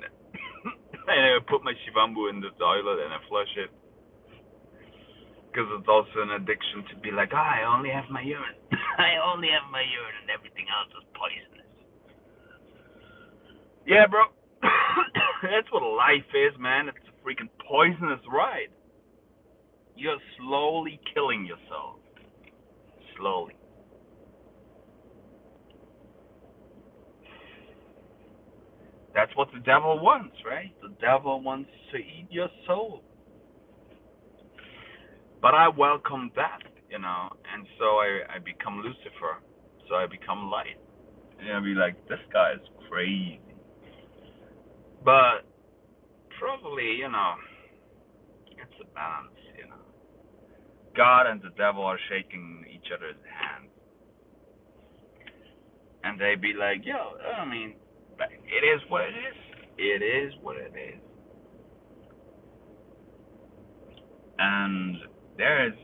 put my shivambu in the toilet and I flush it. Because it's also an addiction to be like, I only have my urine. I only have my urine and everything else is poisonous. Yeah, bro. That's what life is, man. It's a freaking poisonous ride. You're slowly killing yourself. Slowly. That's what the devil wants, right? The devil wants to eat your soul. But I welcome that, and so I become Lucifer. So I become light. And I'll be like, this guy is crazy. But probably, it's a balance, God and the devil are shaking each other's hands. And they be like, yo, it is what it is. It is what it is. And there is,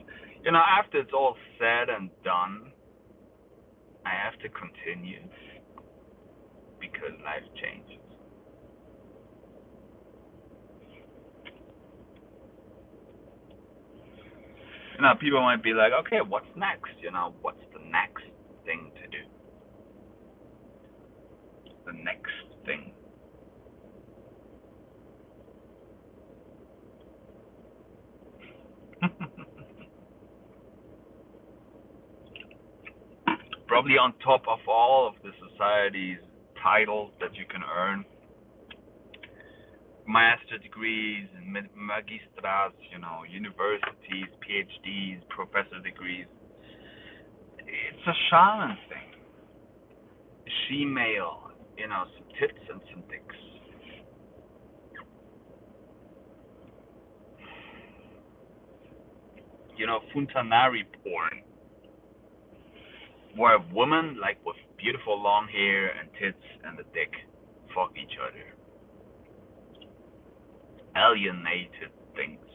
after it's all said and done, I have to continue because life changes. People might be like, okay, what's next? What's the next thing to do? The next thing. Probably on top of all of the society's titles that you can earn, master degrees and magistras, universities, PhDs, professor degrees. It's a shaman thing. She-male, some tits and some dicks. Funtanari porn, where a woman, with beautiful long hair and tits and a dick, fuck each other. Alienated things.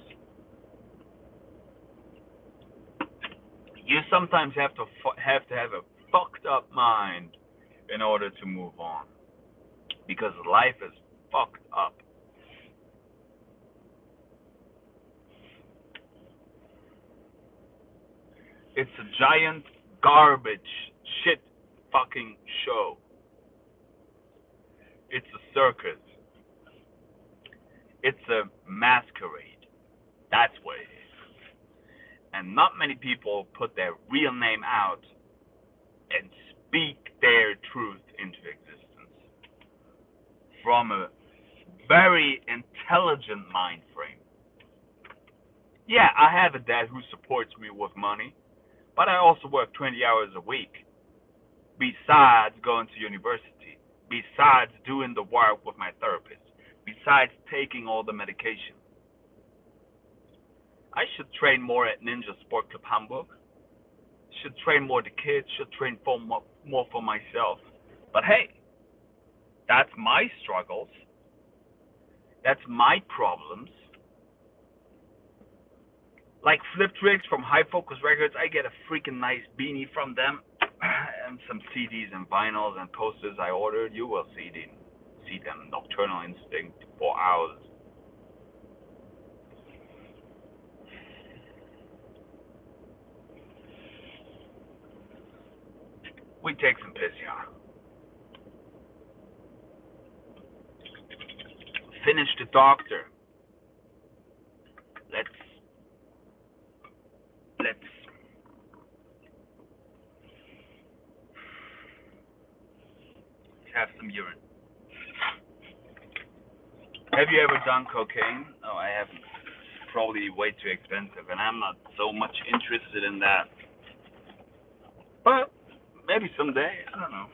You sometimes have to have a fucked up mind in order to move on, because life is fucked up. It's a giant garbage shit fucking show. It's a circus. It's a masquerade. That's what it is. And not many people put their real name out and speak their truth into existence from a very intelligent mind frame. Yeah, I have a dad who supports me with money, but I also work 20 hours a week, besides going to university, besides doing the work with my therapist, besides taking all the medication. I should train more at Ninja Sport Club Hamburg. Should train more the kids, should train more for myself. But hey, that's my struggles. That's my problems. Like Flip Tricks from High Focus Records, I get a freaking nice beanie from them, and some CDs and vinyls and posters I ordered. You will see them. Nocturnal Instinct for hours. We take some piss, yeah. Finish the doctor. Let's have some urine. Have you ever done cocaine? No, I haven't. Probably way too expensive, and I'm not so much interested in that. But maybe someday, I don't know.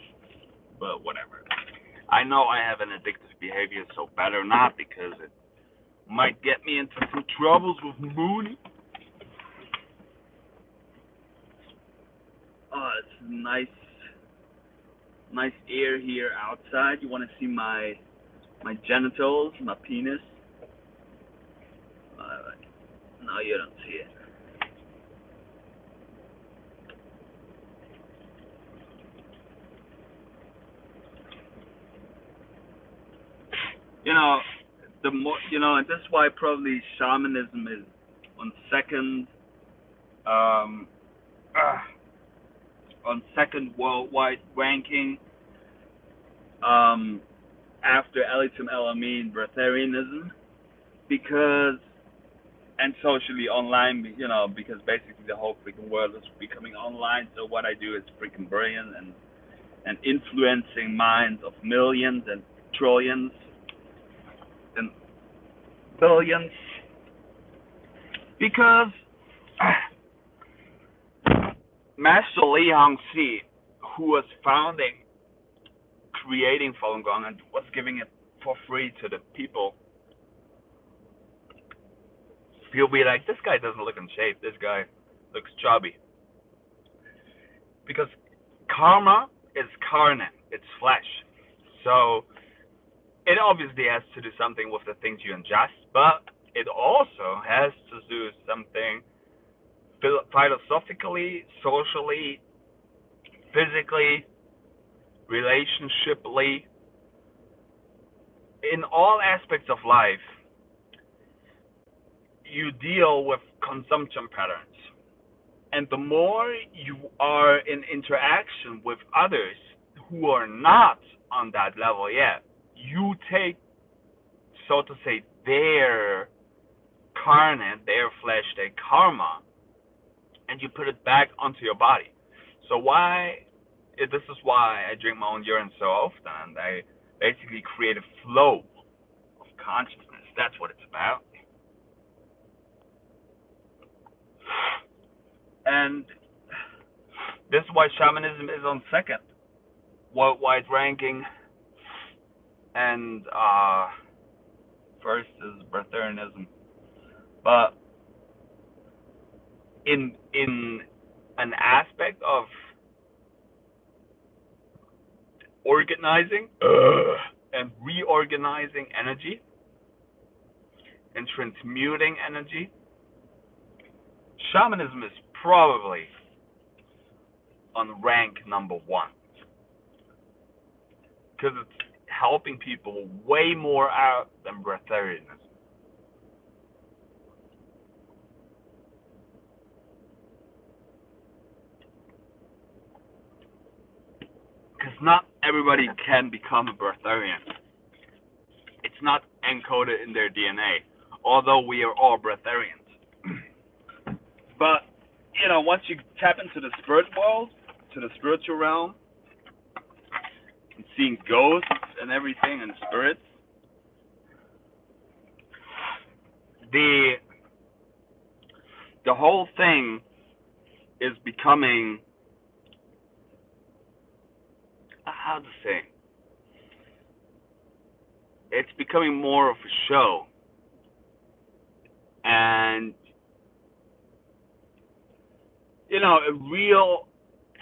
But whatever. I know I have an addictive behavior, so better not, because it might get me into some troubles with Mooney. Oh, it's nice air here outside. You want to see my genitals, my penis? No, you don't see it. The more, and that's why probably shamanism is on second, um, on second worldwide ranking, after Elitum Elamine breatharianism, because, and socially online, because basically the whole freaking world is becoming online. So what I do is freaking brilliant and influencing minds of millions and trillions and billions, because Master Li Hongxi, who was creating Falun Gong and was giving it for free to the people, you'll be like, this guy doesn't look in shape, this guy looks chubby. Because karma is karna, it's flesh. So it obviously has to do something with the things you ingest, but it also has to do something philosophically, socially, physically, relationshiply, in all aspects of life. You deal with consumption patterns. And the more you are in interaction with others who are not on that level yet, you take, so to say, their karna, their flesh, their karma, and you put it back onto your body. So this is why I drink my own urine so often, and I basically create a flow of consciousness. That's what it's about. And this is why shamanism is on second worldwide ranking, and first is breatharianism. But in an aspect of organizing and reorganizing energy and transmuting energy, shamanism is probably on rank number one, because it's helping people way more out than breatharianism. Because not everybody can become a breatharian. It's not encoded in their DNA, although we are all breatharians. But, once you tap into the spirit world, to the spiritual realm, and seeing ghosts and everything and spirits, the whole thing is becoming, how to say, it's becoming more of a show. And, a real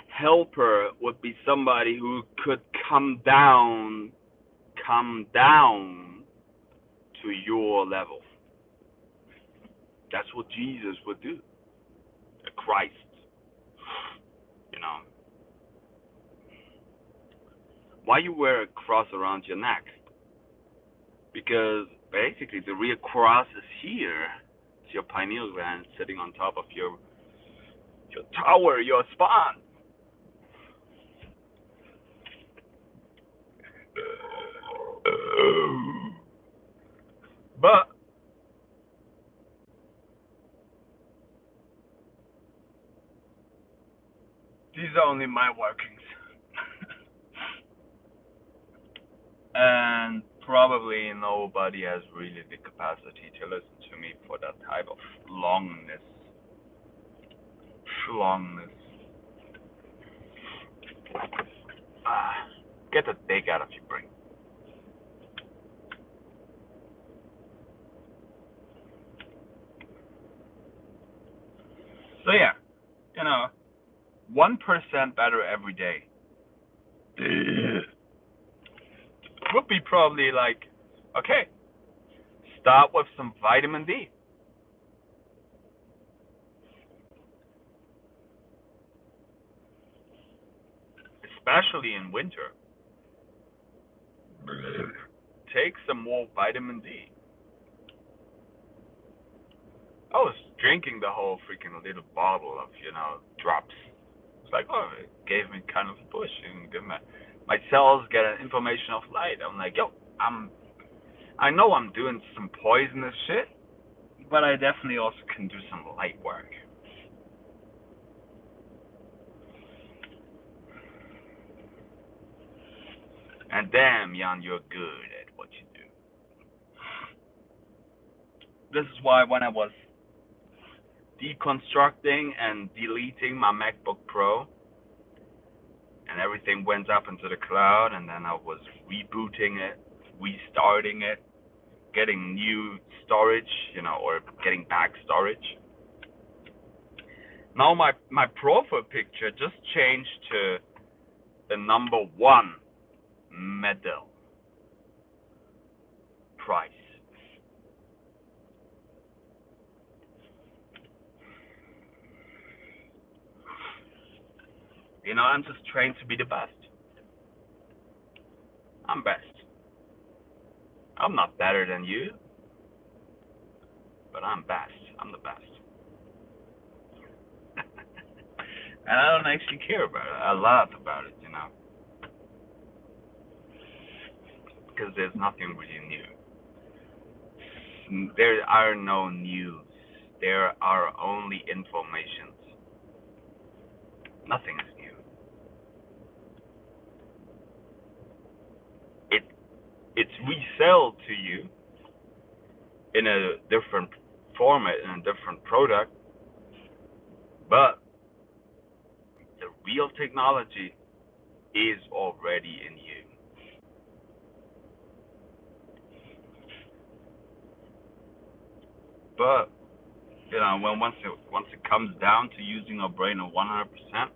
helper would be somebody who could come down to your level. That's what Jesus would do. Christ. Why you wear a cross around your neck? Because basically the real cross is here. It's your pineal gland sitting on top of your tower, your spine. But these are only my workings. And probably nobody has really the capacity to listen to me for that type of longness. Get the dick out of your brain. So yeah, 1% better every day would be probably like, okay, start with some vitamin D. Especially in winter. Take some more vitamin D. I was drinking the whole freaking little bottle of, drops. It's like, oh, it gave me kind of a push. And my cells get an information of light. I'm like, yo, I know I'm doing some poisonous shit, but I definitely also can do some light work. And damn, Jan, you're good at what you do. This is why when I was deconstructing and deleting my MacBook Pro, and everything went up into the cloud, and then I was rebooting it, restarting it, getting new storage, or getting back storage. Now my profile picture just changed to the number 1 medal price. I'm just trained to be the best. I'm best. I'm not better than you, but I'm best. I'm the best. And I don't actually care about it. I laugh about it, because there's nothing really new. There are no news. There are only informations. Nothing is new. It's resell to you in a different format, in a different product, but the real technology is already in you. But when once it comes down to using our brain 100%,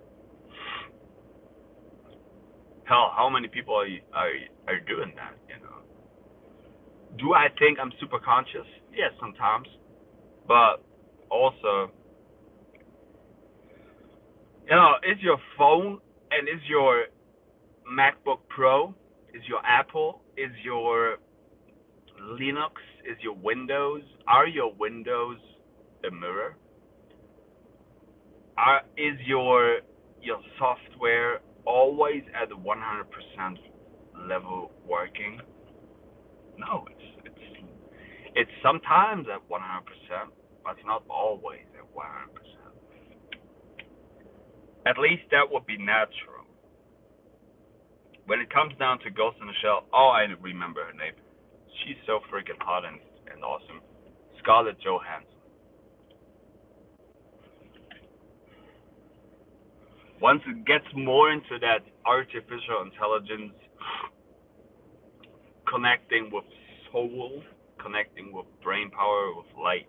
hell, how many people are doing that? Do I think I'm super conscious? Yes, sometimes, but also, is your phone and is your MacBook Pro, is your Apple, is your Linux, is your Windows, are your Windows a mirror? Is your software always at the 100% level working? No, it's sometimes at 100%, but it's not always at 100%. At least that would be natural. When it comes down to Ghost in the Shell, I remember her name. She's so freaking hot and awesome. Scarlett Johansson. Once it gets more into that artificial intelligence, connecting with soul, connecting with brain power, with light,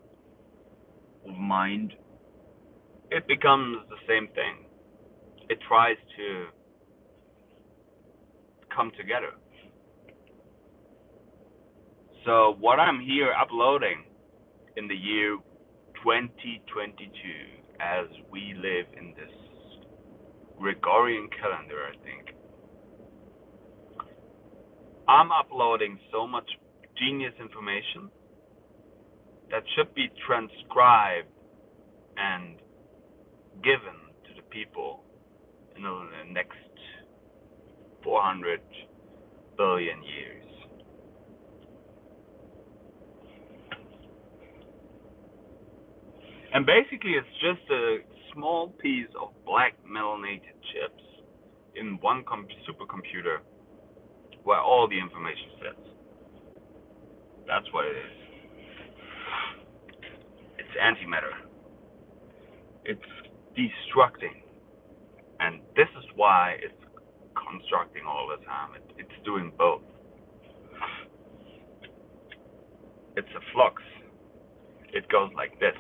with mind, it becomes the same thing. It tries to come together. So what I'm here uploading in the year 2022, as we live in this Gregorian calendar, I think, I'm uploading so much genius information that should be transcribed and given to the people in the next 400 billion years. And basically, it's just a small piece of black melanated chips in one supercomputer where all the information sits. That's what it is. It's antimatter. It's destructing. And this is why it's constructing all the time. It's doing both. It's a flux. It goes like this.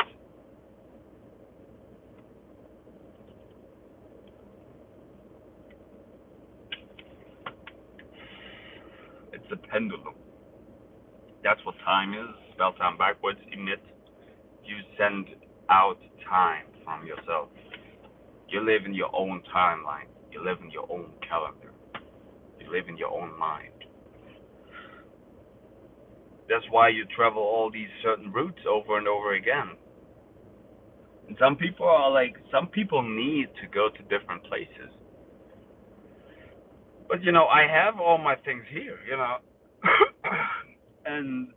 a pendulum. That's what time is. Spell time backwards, emit. You send out time from yourself. You live in your own timeline. You live in your own calendar. You live in your own mind. That's why you travel all these certain routes over and over again. And some people need to go to different places. But I have all my things here, and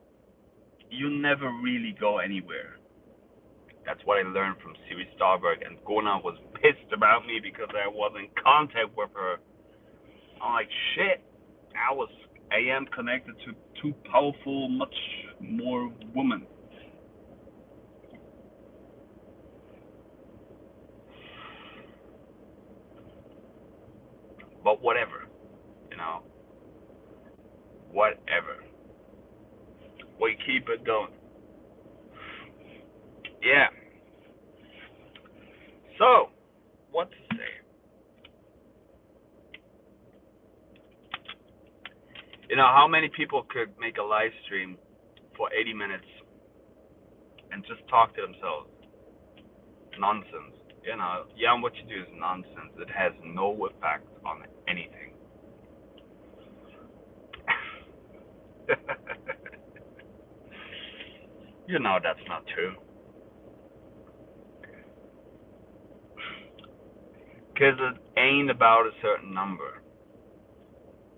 you never really go anywhere. That's what I learned from Siri Starberg, and Gona was pissed about me because I was in contact with her. I'm like, shit, I am connected to two powerful, much more women. But whatever, whatever. We keep it going. Yeah. So, what to say? How many people could make a live stream for 80 minutes and just talk to themselves? Nonsense. What you do is nonsense. It has no effect on anything. That's not true. Because it ain't about a certain number.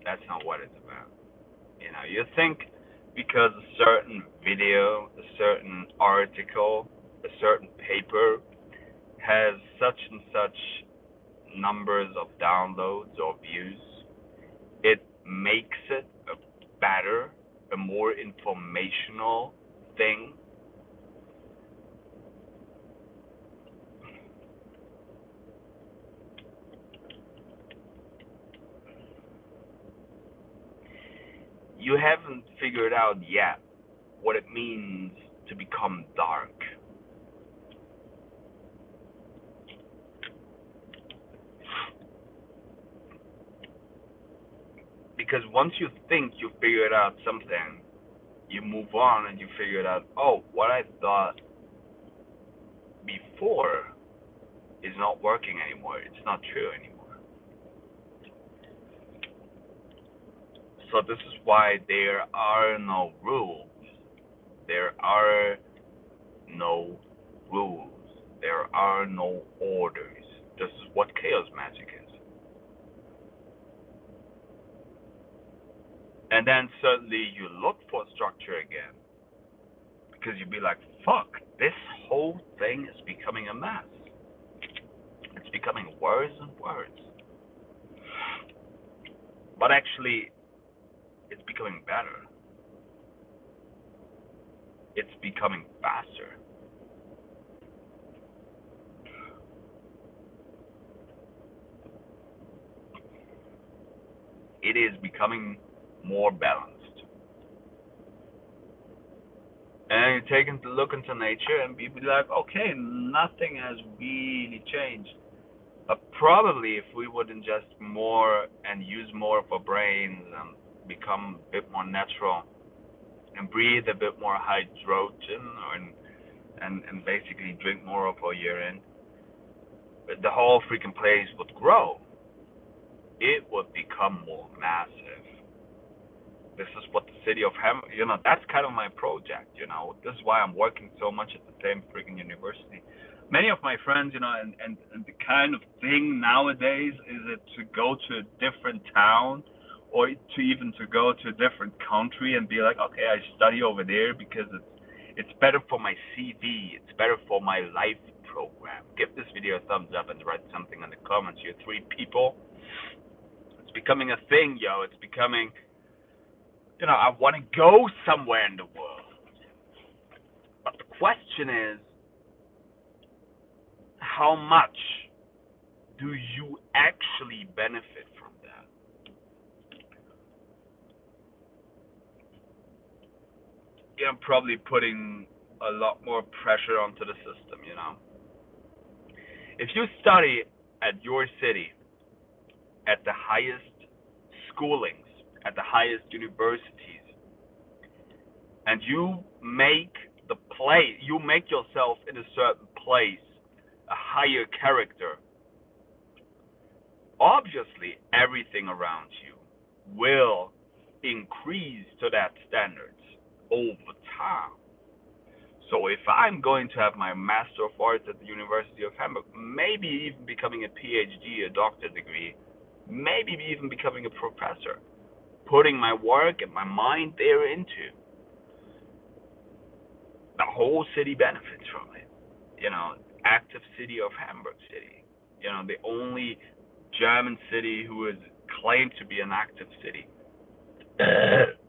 That's not what it's about. You think because a certain video, a certain article, a certain paper has such and such numbers of downloads or views, it makes it a better, a more informational thing. You haven't figured out yet what it means to become dark. Because once you think you figured out something, you move on and you figure out, oh, what I thought before is not working anymore. It's not true anymore. So this is why there are no rules. There are no rules. There are no orders. This is what chaos magic is. And then suddenly you look for structure again. Because you'd be like, fuck, this whole thing is becoming a mess. It's becoming worse and worse. But actually, it's becoming better. It's becoming faster. It is becoming more balanced. And you take a look into nature and be like, okay, nothing has really changed. But probably if we would ingest more and use more of our brains and become a bit more natural and breathe a bit more hydrogen and basically drink more of our urine, the whole freaking place would grow. It would become more massive. This is what the city of that's kind of my project, This is why I'm working so much at the same freaking university. Many of my friends, and the kind of thing nowadays is it to go to a different town or to even to go to a different country and be like, okay, I study over there because it's better for my CV, it's better for my life program. Give this video a thumbs up and write something in the comments. You're 3 people. It's becoming a thing, yo. It's becoming, I want to go somewhere in the world. But the question is, how much do you actually benefit from that? I'm probably putting a lot more pressure onto the system, If you study at your city at the highest schoolings, at the highest universities, and you make yourself in a certain place a higher character, obviously everything around you will increase to that standards over time. So if I'm going to have my Master of Arts at the University of Hamburg, maybe even becoming a PhD, a doctorate degree, maybe even becoming a professor, putting my work and my mind there into, the whole city benefits from it. Active city of Hamburg City. The only German city who is claimed to be an active city.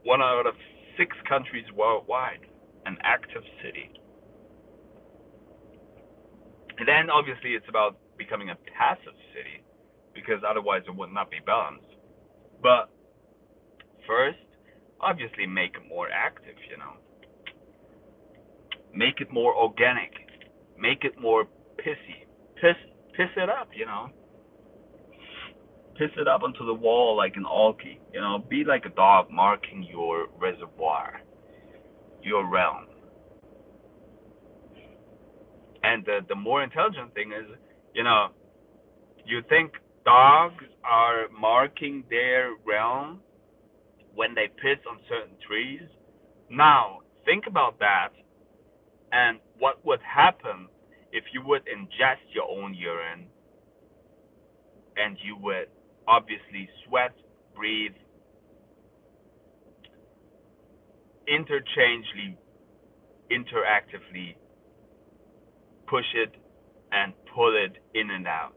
One out of 6 countries worldwide, an active city. And then obviously it's about becoming a passive city, because otherwise it would not be balanced. But first, obviously make it more active, Make it more organic. Make it more pissy. Piss it up, Piss it up onto the wall like an algae, Be like a dog marking your reservoir, your realm. And the more intelligent thing is, you think dogs are marking their realm when they piss on certain trees? Now, think about that, and what would happen if you would ingest your own urine, and you would obviously sweat, breathe, interactively push it and pull it in and out.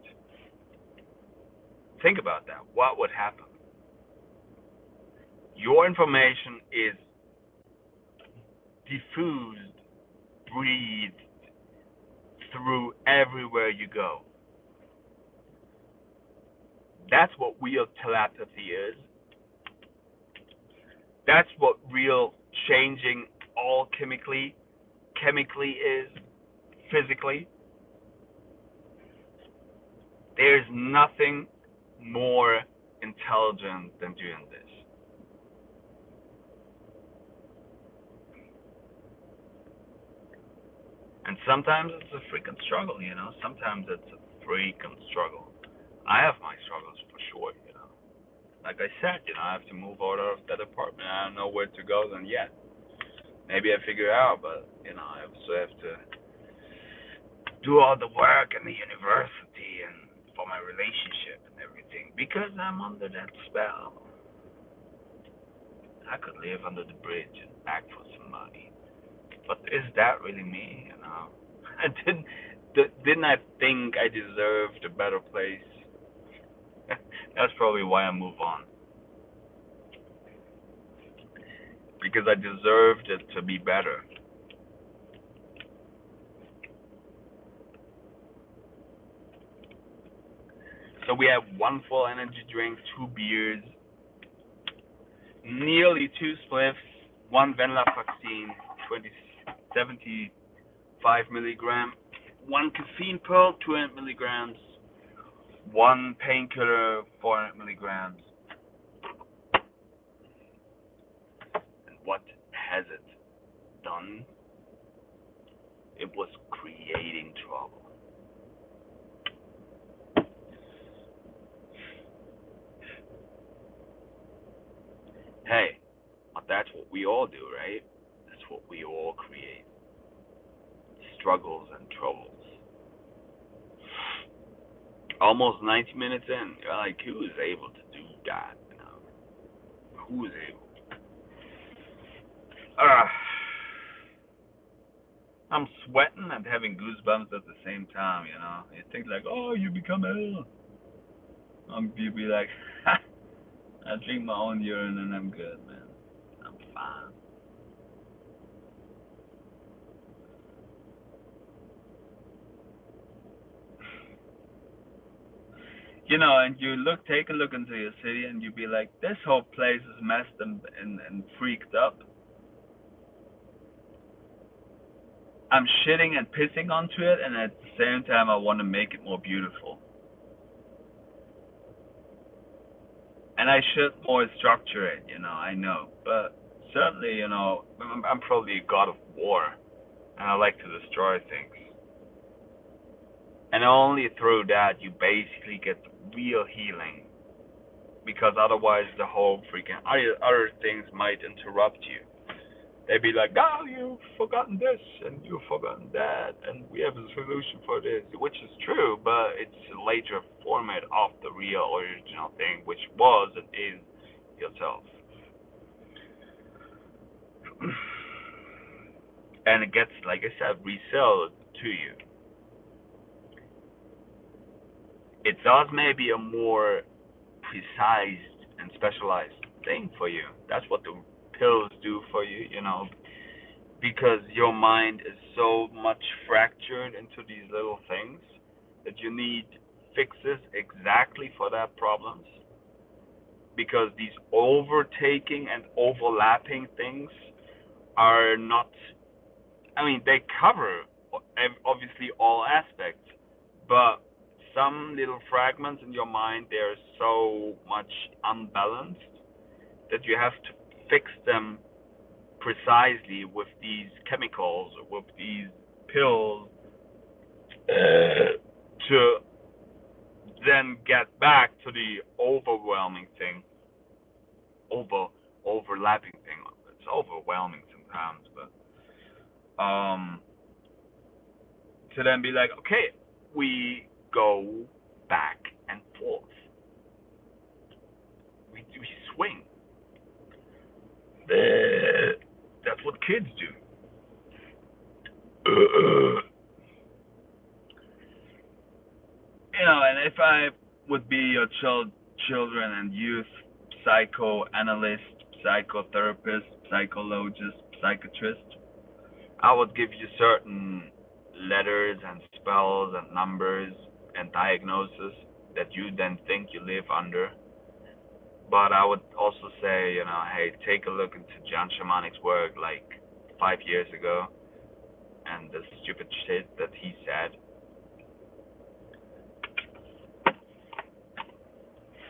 Think about that. What would happen? Your information is diffused, breathed through everywhere you go. That's what real telepathy is. That's what real changing all chemically is, physically. There's nothing more intelligent than doing this. And sometimes it's a freaking struggle, Sometimes it's a freaking struggle. I have my struggles for sure, Like I said, I have to move out of that apartment. I don't know where to go then yet. Maybe I figure it out, but, I also have to do all the work in the university and for my relationship and everything, because I'm under that spell. I could live under the bridge and beg for some money, but is that really me? Didn't I think I deserved a better place? That's probably why I move on, because I deserved it to be better. So we have 1 full energy drink, 2 beers, nearly 2 spliffs, 1 vanilla vaccine, 75 milligram, 1 caffeine pearl, 200 milligrams, 1 painkiller, 400 milligrams. And what has it done? It was creating trouble. Hey, but that's what we all do, right? That's what we all create. Struggles and troubles. Almost 90 minutes in, you're like, who is able to do that? Who is able? I'm sweating and having goosebumps at the same time, You think like, oh, you become ill. You'd be like, ha, I drink my own urine and I'm good, man. I'm fine. And you take a look into your city and you'd be like, this whole place is messed and freaked up. I'm shitting and pissing onto it, and at the same time I want to make it more beautiful. And I should more structure it, I know. But certainly, I'm probably a god of war, and I like to destroy things. And only through that you basically get real healing, because otherwise the whole freaking other things might interrupt you. They'd be like, "Oh, you've forgotten this and you've forgotten that, and we have a solution for this," which is true, but it's a later format of the real original thing, which was and is yourself. And it gets, like I said, resold to you. It does maybe a more precise and specialized thing for you. That's what the pills do for you, because your mind is so much fractured into these little things that you need fixes exactly for that problems. Because these overtaking and overlapping things are not, they cover obviously all aspects, but some little fragments in your mind, they're so much unbalanced that you have to fix them precisely with these chemicals, with these pills, to then get back to the overwhelming thing, overlapping thing. It's overwhelming sometimes, but to then be like, okay, we go back and forth. We swing. That's what kids do. And if I would be your children and youth psychoanalyst, psychotherapist, psychologist, psychiatrist, I would give you certain letters and spells and numbers and diagnoses that you then think you live under. But I would also say, hey, take a look into John Shamanik's work like 5 years ago and the stupid shit that he said.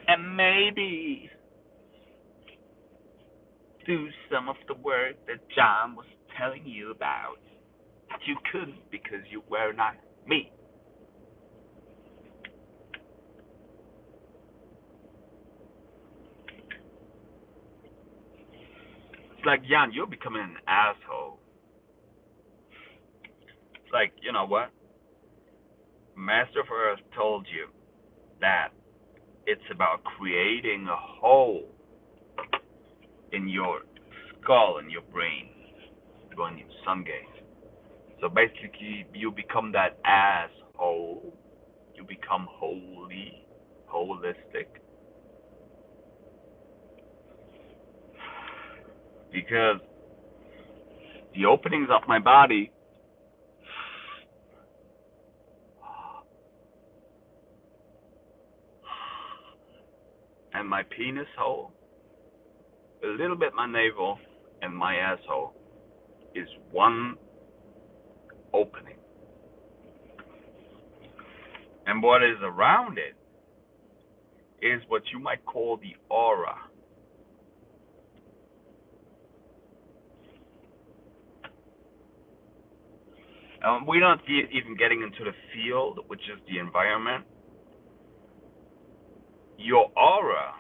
And maybe do some of the work that John was telling you about. That you couldn't because you were not me. It's like, Jan, you're becoming an asshole. It's like, you know what? Master of Earth told you that it's about creating a hole in your skull, in your brain, going in sun gate. So basically, you become that asshole. You become holy, holistic. Because the openings of my body and my penis hole, a little bit my navel, and my asshole is one opening. And what is around it is what you might call the aura. We're not even getting into the field, which is the environment. Your aura,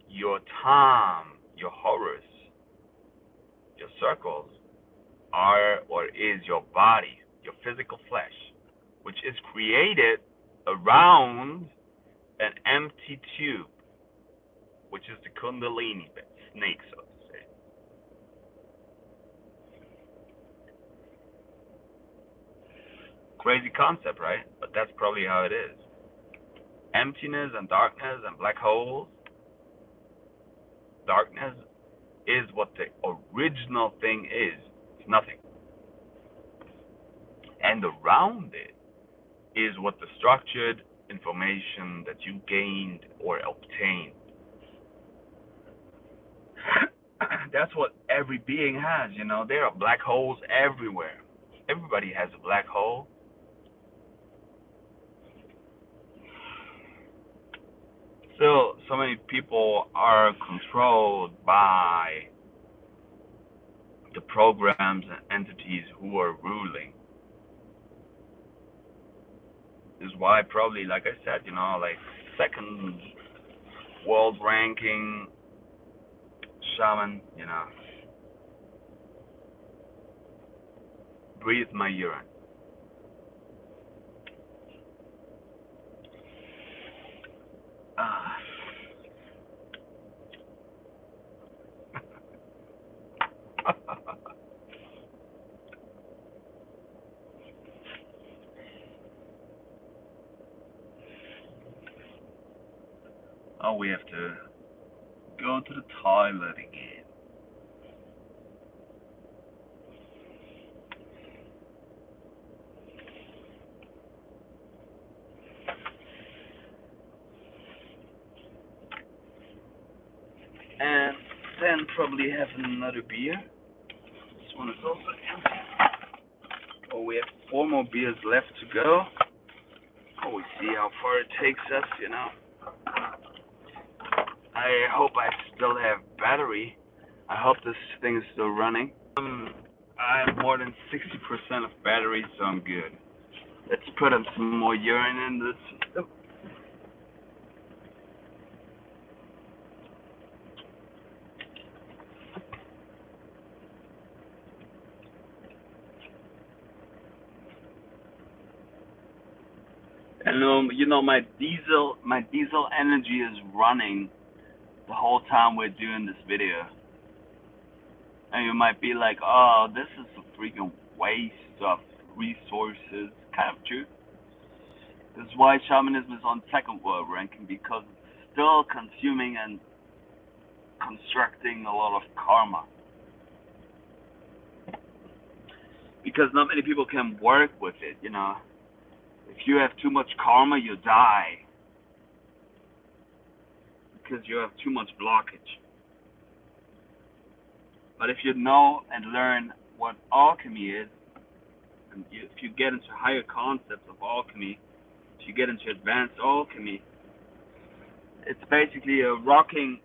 your time, your horrors, your circles are or is your body, your physical flesh, which is created around an empty tube, which is the Kundalini snake, so to say. Crazy concept, right? But that's probably how it is. Emptiness and darkness and black holes. Darkness is what the original thing is. It's nothing. And around it is what the structured information that you gained or obtained. That's what every being has, There are black holes everywhere. Everybody has a black hole. still so many people are controlled by the programs and entities who are ruling. This is why probably, like I said, like second world ranking shaman, breathe my urine. Oh, we have to go to the toilet again. And then probably have another beer. This one is also empty. Oh, we have 4 more beers left to go. Oh, we see how far it takes us, I hope I still have battery. I hope this thing is still running. I have more than 60% of battery, so I'm good. Let's put in some more urine in the system. And my diesel energy is running the whole time we're doing this video. And you might be like, oh, this is a freaking waste of resources. Kind of true. This is why shamanism is on second world ranking, because it's still consuming and constructing a lot of karma. Because not many people can work with it, If you have too much karma, you die. Because you have too much blockage. But if you know and learn what alchemy is, and if you get into higher concepts of alchemy, if you get into advanced alchemy, it's basically a rocking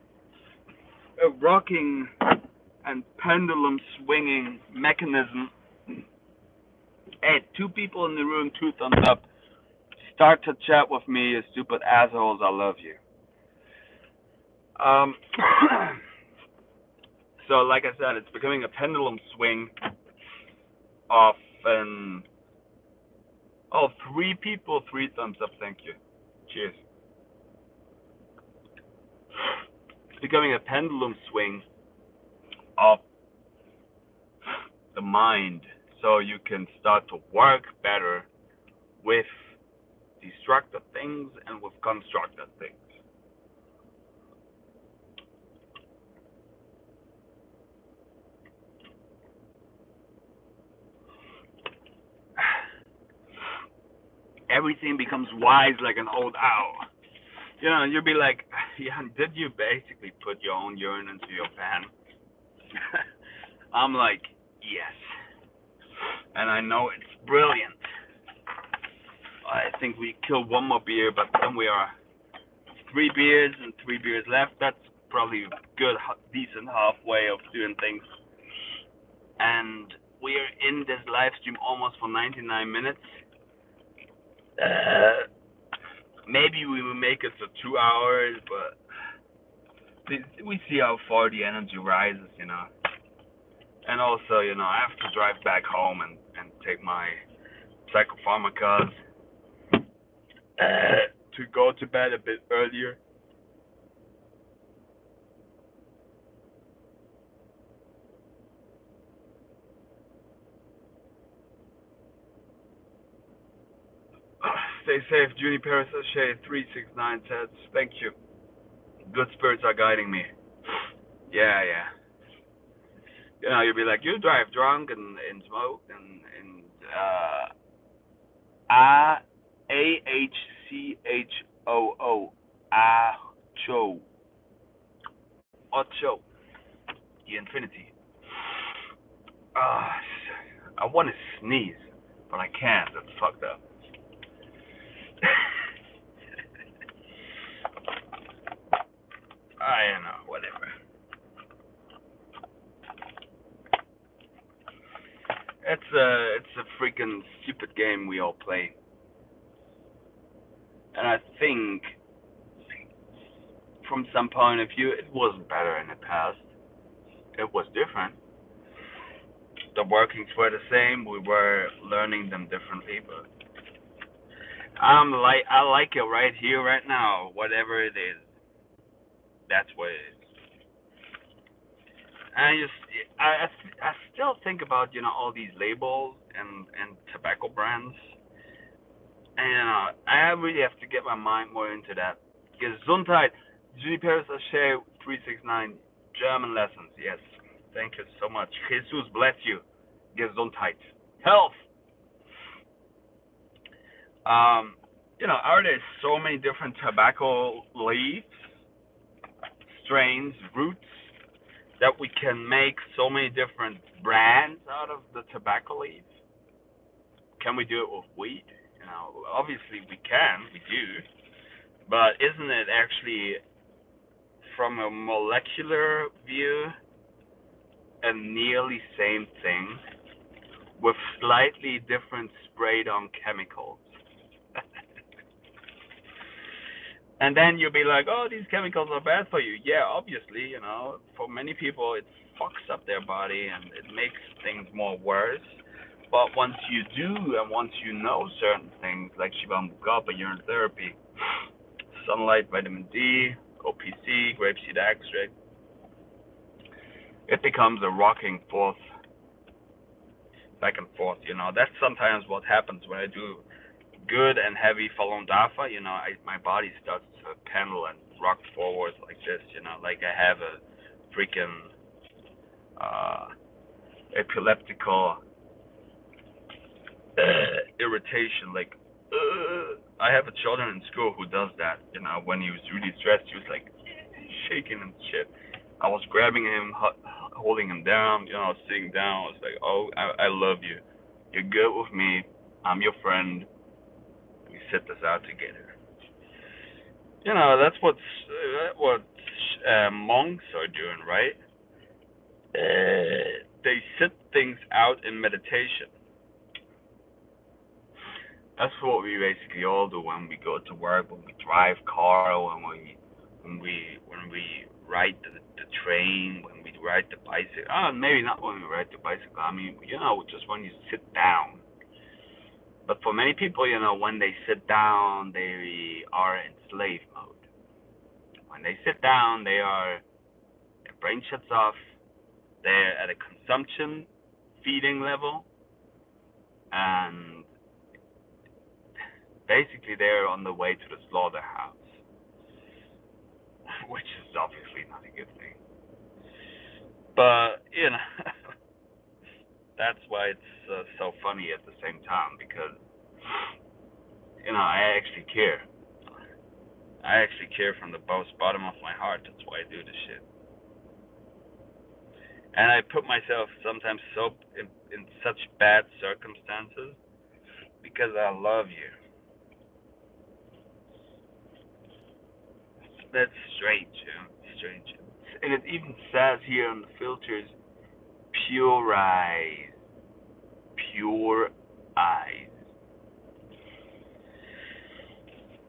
and pendulum swinging mechanism. Hey, 2 people in the room, 2 thumbs up. Start to chat with me, you stupid assholes. I love you. So, like I said, it's becoming a pendulum swing of 3 people, 3 thumbs up. Thank you. Cheers. It's becoming a pendulum swing of the mind, so you can start to work better with destructive things and with constructive things. Everything becomes wise like an old owl. You'll be like, yeah, did you basically put your own urine into your pan? I'm like, yes. And I know it's brilliant. I think we killed 1 more beer, but then we are 3 beers and 3 beers left. That's probably a good, decent halfway of doing things. And we are in this live stream almost for 99 minutes. Maybe we will make it to 2 hours, but we see how far the energy rises, And also, I have to drive back home and take my Psychopharmakas to go to bed a bit earlier. Stay safe, Junie Paris Sachet 369 says, thank you. Good spirits are guiding me. Yeah. You'll be like, you drive drunk and smoke and AHCHOO. Acho. Ocho. The infinity. I want to sneeze, but I can't. That's fucked up. I don't know, whatever. It's a freaking stupid game we all play. And I think from some point of view it wasn't better in the past. It was different. The workings were the same, we were learning them differently, but I like it right here, right now, whatever it is. That's what it is. And I still think about all these labels and tobacco brands, and I really have to get my mind more into that. Gesundheit, Juniper's Ashe 369 German lessons. Yes, thank you so much. Jesus bless you. Gesundheit, health. Are there so many different tobacco leaves, strains, roots that we can make so many different brands out of the tobacco leaves? Can we do it with weed? Obviously we can, we do, but isn't it actually, from a molecular view, a nearly same thing with slightly different sprayed on chemicals? And then you'll be like, oh, these chemicals are bad for you. Yeah, obviously, for many people it fucks up their body and it makes things more worse. But once you do, and once you know certain things like Shivan Bukapa, urine therapy, sunlight, vitamin D, OPC, grapeseed extract, it becomes a rocking forth, back and forth. That's sometimes what happens when I do good and heavy Falun Dafa. My body starts to pendle and rock forward like this. Like I have a freaking epileptical irritation. Like I have a children in school who does that. When he was really stressed, he was like shaking and shit. I was grabbing him, holding him down. Sitting down. I was like, oh, I love you. You're good with me. I'm your friend. We sit this out together. That's what monks are doing, right? They sit things out in meditation. That's what we basically all do when we go to work, when we drive car, when we ride the train, when we ride the bicycle. Maybe not when we ride the bicycle. I mean, just when you sit down. But for many people, when they sit down, they are in slave mode. When they sit down, their brain shuts off. They're at a consumption feeding level, and basically they're on the way to the slaughterhouse, which is obviously not a good thing. But that's why it's so funny at the same time, because I actually care. I actually care from the bottom of my heart. That's why I do this shit. And I put myself sometimes so in such bad circumstances because I love you. That's strange, strange. And it even says here on the filters, pure eyes. Pure eyes.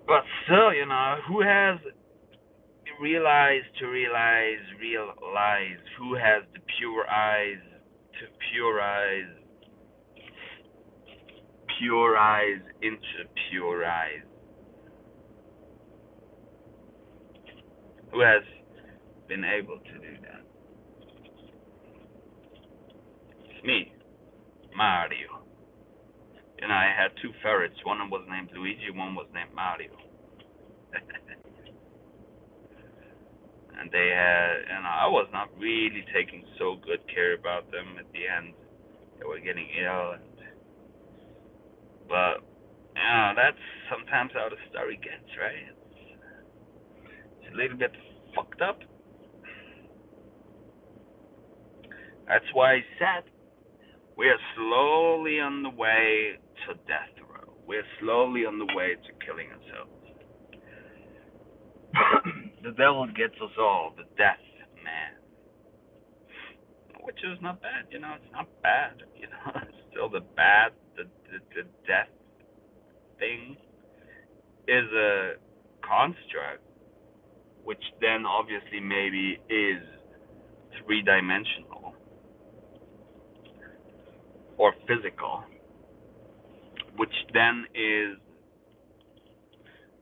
But still, who has realize, who has the pure eyes to pure eyes into pure eyes? Who has been able to do that? It's me, Mario. I had two ferrets. One was named Luigi, one was named Mario. And they had, I was not really taking so good care about them. At the end, they were getting ill, but that's sometimes how the story gets, right? It's a little bit fucked up. That's why I said we are slowly on the way to death row. We're slowly on the way to killing ourselves. The devil gets us all, the death man. Which is not bad, you know, it's not bad, you know, it's still the bad, the death thing is a construct, which then obviously maybe is three-dimensional or physical, which then is,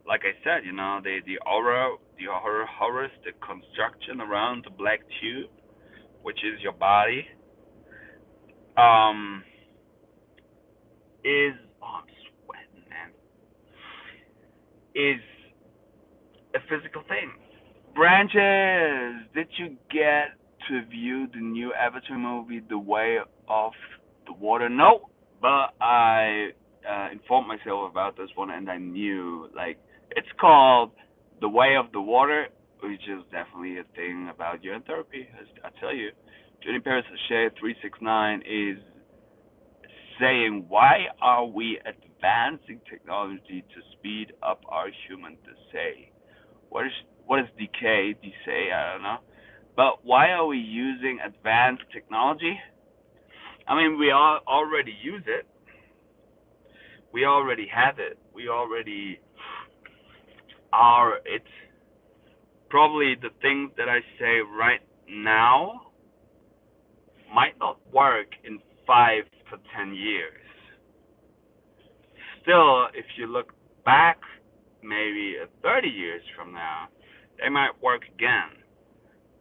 like I said, you know, the aura, the horroristic construction around the black tube, which is your body, is, oh, I'm sweating, man, is a physical thing. Branches, did you get to view the new Avatar movie, The Way of the Water? No, but I informed myself about this one, and I knew, like, it's called The Way of the Water, which is definitely a thing about urine therapy. I tell you, Johnny Paris Shea 369 is saying, why are we advancing technology to speed up our human decay? What is decay? Decay, I don't know. But why are we using advanced technology? I mean, we all already use it. We already have it. We already are it. Probably the things that I say right now might not work in 5 to 10 years. Still, if you look back maybe 30 years from now, they might work again.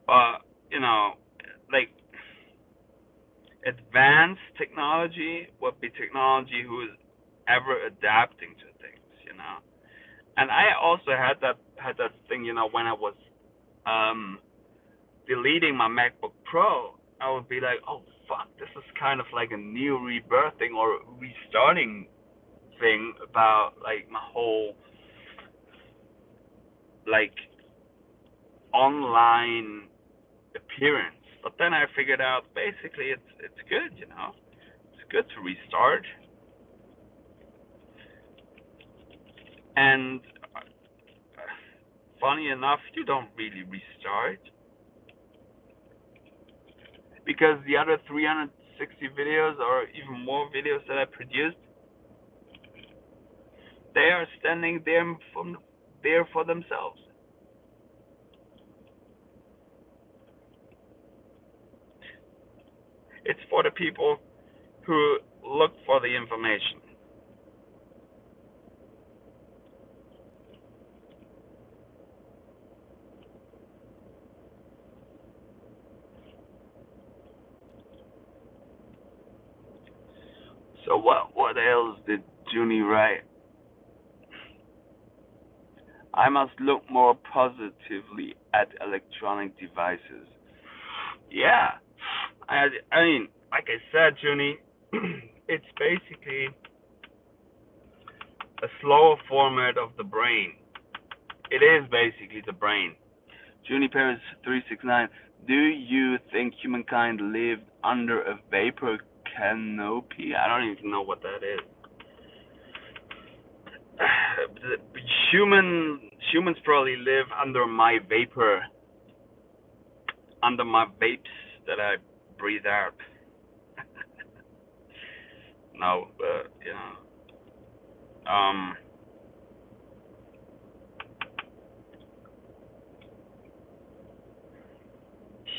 But, you know, like, advanced technology would be technology who is ever adapting to things, you know. And I also had that thing, you know, when I was deleting my MacBook Pro, I would be like, oh fuck, this is kind of like a new rebirthing or restarting thing about like my whole like online appearance. But then I figured out basically it's good, you know. It's good to restart. And funny enough, you don't really restart, because the other 360 videos or even more videos that I produced, they are standing there for themselves. It's for the people who look for the information. So what else did Junie write? I must look more positively at electronic devices. Yeah, I mean, like I said, Junie, it's basically a slower format of the brain. It is basically the brain. Junie Paris 369. Do you think humankind lived under a vapor canopy? I don't even know what that is. Humans probably live under my vapor, under my vapes that I breathe out. No, but you know,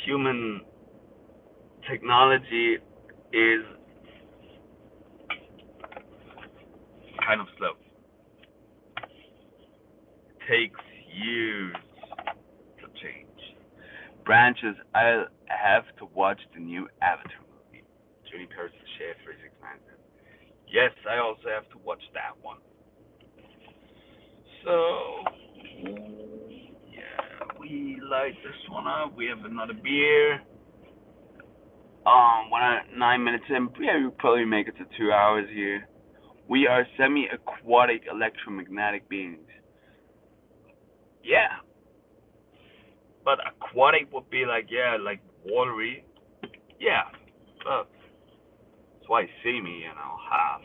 human technology is kind of slow. It takes years to change. Branches, I'll have to watch the new Avatar movie. Junie Paris Shea 369. Yes, I also have to watch that one. So, yeah, we light this one up. We have another beer. 9 minutes in. Yeah, we'll probably make it to 2 hours here. We are semi-aquatic electromagnetic beings. Yeah, but aquatic would be like, yeah, like watery. Yeah, but that's why you see me, you know, half.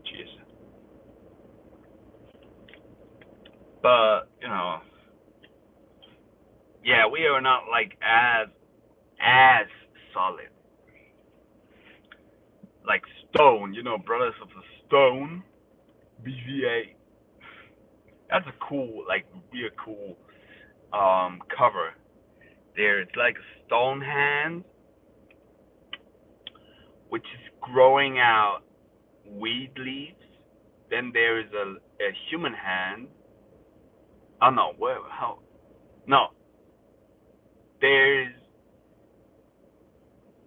Jeez. But you know, yeah, we are not like as solid like Stone. You know, Brothers of the Stone, BVA. That's a cool, like real cool cover. There, it's like a stone hand, which is growing out weed leaves. Then there is a human hand. Oh no, where how? No, there's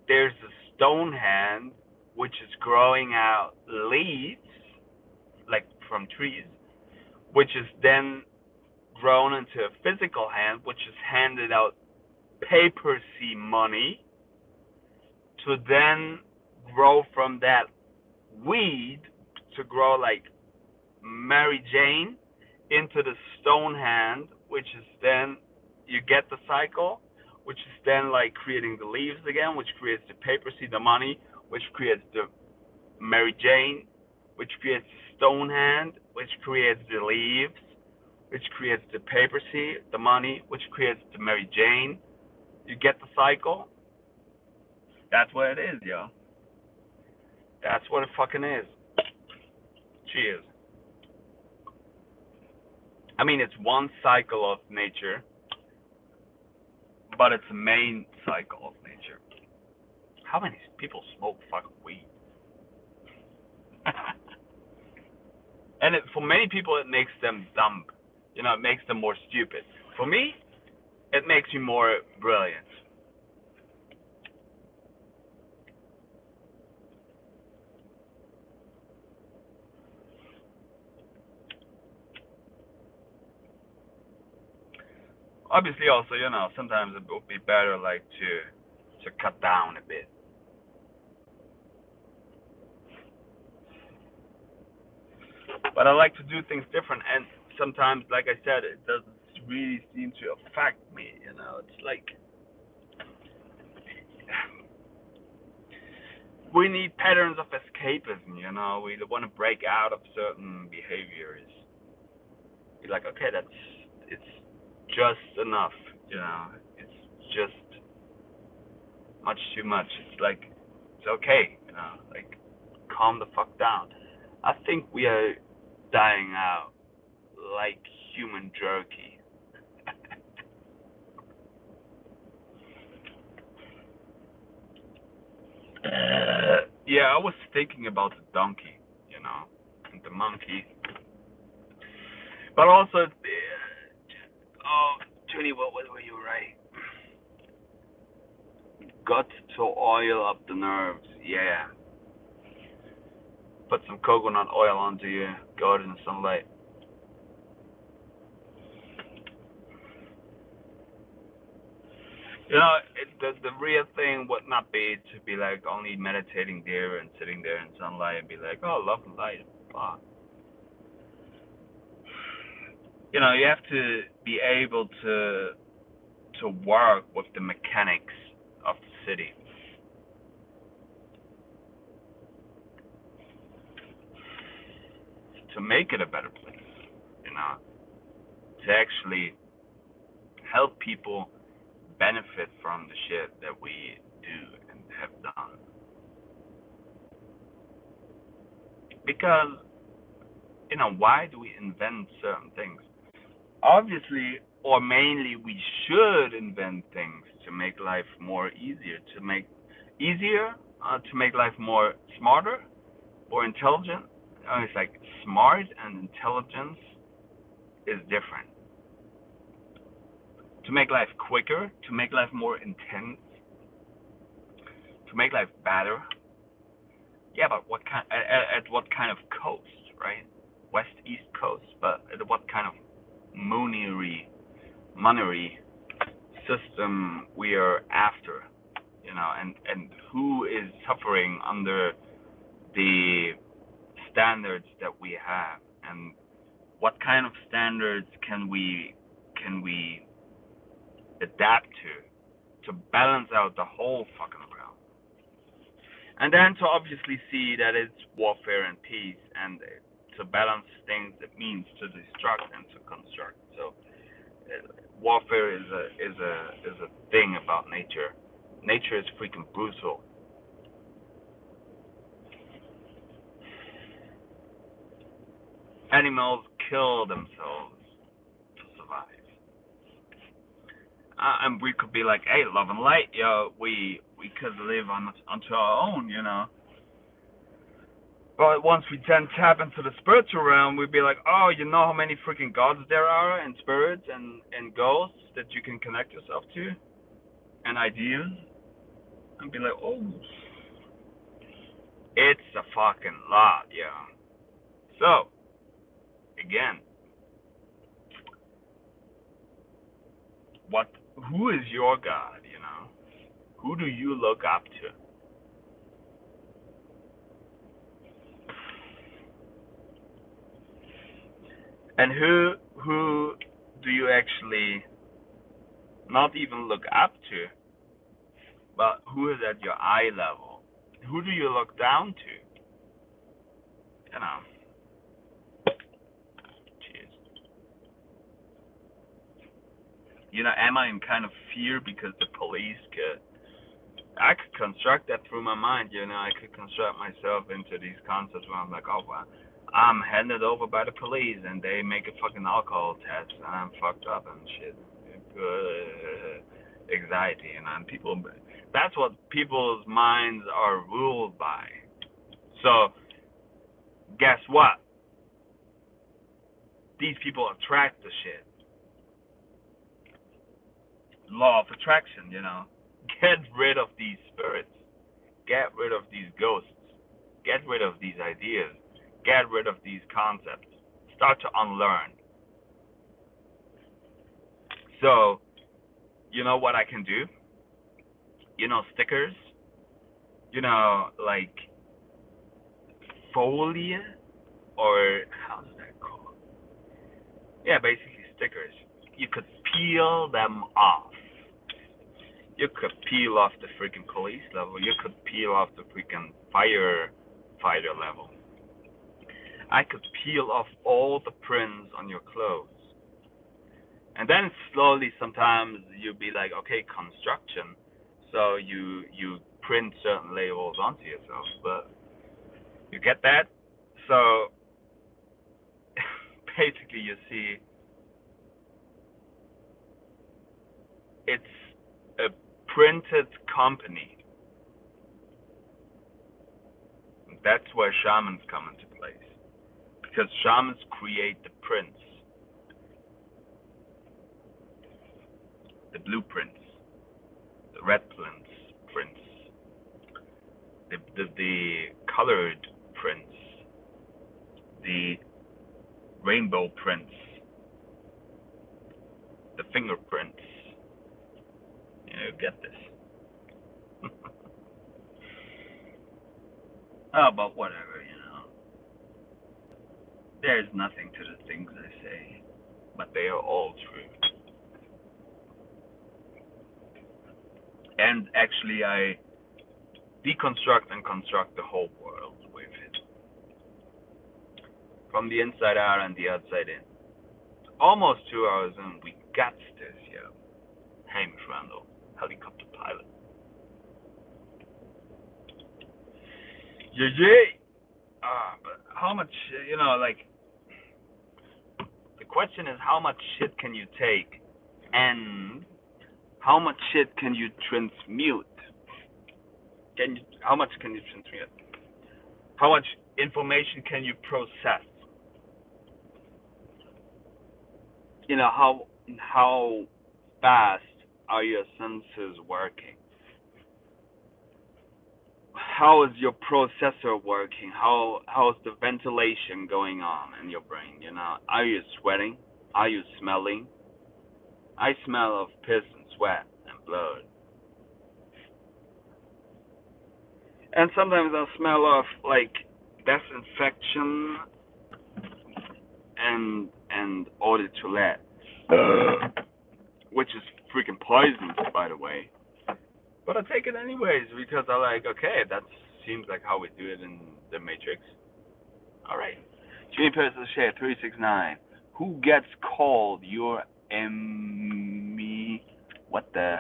there's a stone hand which is growing out leaves like from trees, which is then grown into a physical hand, which is handed out paper C money to then grow from that weed to grow like Mary Jane into the stone hand, which is then you get the cycle, which is then like creating the leaves again, which creates the paper seed, the money, which creates the Mary Jane, which creates the stone hand, which creates the leaves, which creates the paper seed, the money, which creates the Mary Jane. You get the cycle? That's what it is, yo. That's what it fucking is. Cheers. I mean, it's one cycle of nature, but it's the main cycle of nature. How many people smoke fucking weed? And for many people, it makes them dumb. You know, it makes them more stupid. For me, it makes me more brilliant. Obviously, also, you know, sometimes it would be better, like, to cut down a bit. But I like to do things different, and sometimes, like I said, it doesn't really seem to affect me. You know, it's like we need patterns of escapism. You know, we want to break out of certain behaviors. You're like, okay, it's just enough. You know, it's just much too much. It's like it's okay. You know, like calm the fuck down. I think we are dying out like human jerky. Yeah, I was thinking about the donkey, you know, and the monkey, but also, oh, Tony, what were you right? Got to oil up the nerves. Yeah, put some coconut oil onto you. Go out in the sunlight. You know, the real thing would not be to be like only meditating there and sitting there in sunlight and be like, oh, love and light. Blah. You know, you have to be able to work with the mechanics of the city. To make it a better place, you know, to actually help people benefit from the shit that we do and have done. Because, you know, why do we invent certain things? Obviously, or mainly, we should invent things to make life more easier, to make life more smarter or intelligent. It's like smart and intelligence is different. To make life quicker, to make life more intense, to make life better. Yeah, but what kind at what kind of coast, right? West East coast, but at what kind of monetary system we are after, you know, and who is suffering under the standards that we have, and what kind of standards can we adapt to balance out the whole fucking realm, and then to obviously see that it's warfare and peace, and to balance things, it means to destruct and to construct. So warfare is a thing about nature. Nature is freaking brutal. Animals kill themselves to survive. And we could be like, hey, love and light, we could live onto our own, But once we then tap into the spiritual realm, we'd be like, oh, you know how many freaking gods there are, and spirits, and ghosts that you can connect yourself to, and ideas? And be like, oh, it's a fucking lot, So, again, who is your God, Who do you look up to? And who do you actually not even look up to, but who is at your eye level? Who do you look down to? Cheers. Am I in kind of fear because the police I could construct that through my mind, I could construct myself into these concepts where I'm like, oh, well, I'm handed over by the police and they make a fucking alcohol test and I'm fucked up and shit. Anxiety, and people, that's what people's minds are ruled by. So, guess what? These people attract the shit. Law of attraction, Get rid of these spirits. Get rid of these ghosts. Get rid of these ideas. Get rid of these concepts. Start to unlearn. So, you know what I can do? Stickers? Like folia? Or how's that called? Yeah, basically stickers. You could peel them off. You could peel off the freaking police level. You could peel off the freaking firefighter level. I could peel off all the prints on your clothes. And then slowly sometimes you'll be like, okay, construction. So you print certain labels onto yourself. But you get that? So basically you see it's a printed company. That's where shamans come into place. Because shamans create the prints, the blueprints, the red prints, the colored prints, the rainbow prints, the fingerprints. You get this. Oh, but whatever, There is nothing to the things I say, but they are all true. And actually, I deconstruct and construct the whole world with it. From the inside out and the outside in. Almost 2 hours in, we got this, Hamish Randall, helicopter pilot. Yeah. But how much, the question is how much shit can you take and how much shit can you transmute? How much can you transmute? How much information can you process? How fast are your senses working? How is your processor working? How's the ventilation going on in your brain? Are you sweating? Are you smelling? I smell of piss and sweat and blood. And sometimes I smell of like disinfection and eau de toilette, which is freaking poisonous, by the way. But I take it anyways because I like, okay, that seems like how we do it in the Matrix. All right. Juniper Share 369. Who gets called your what the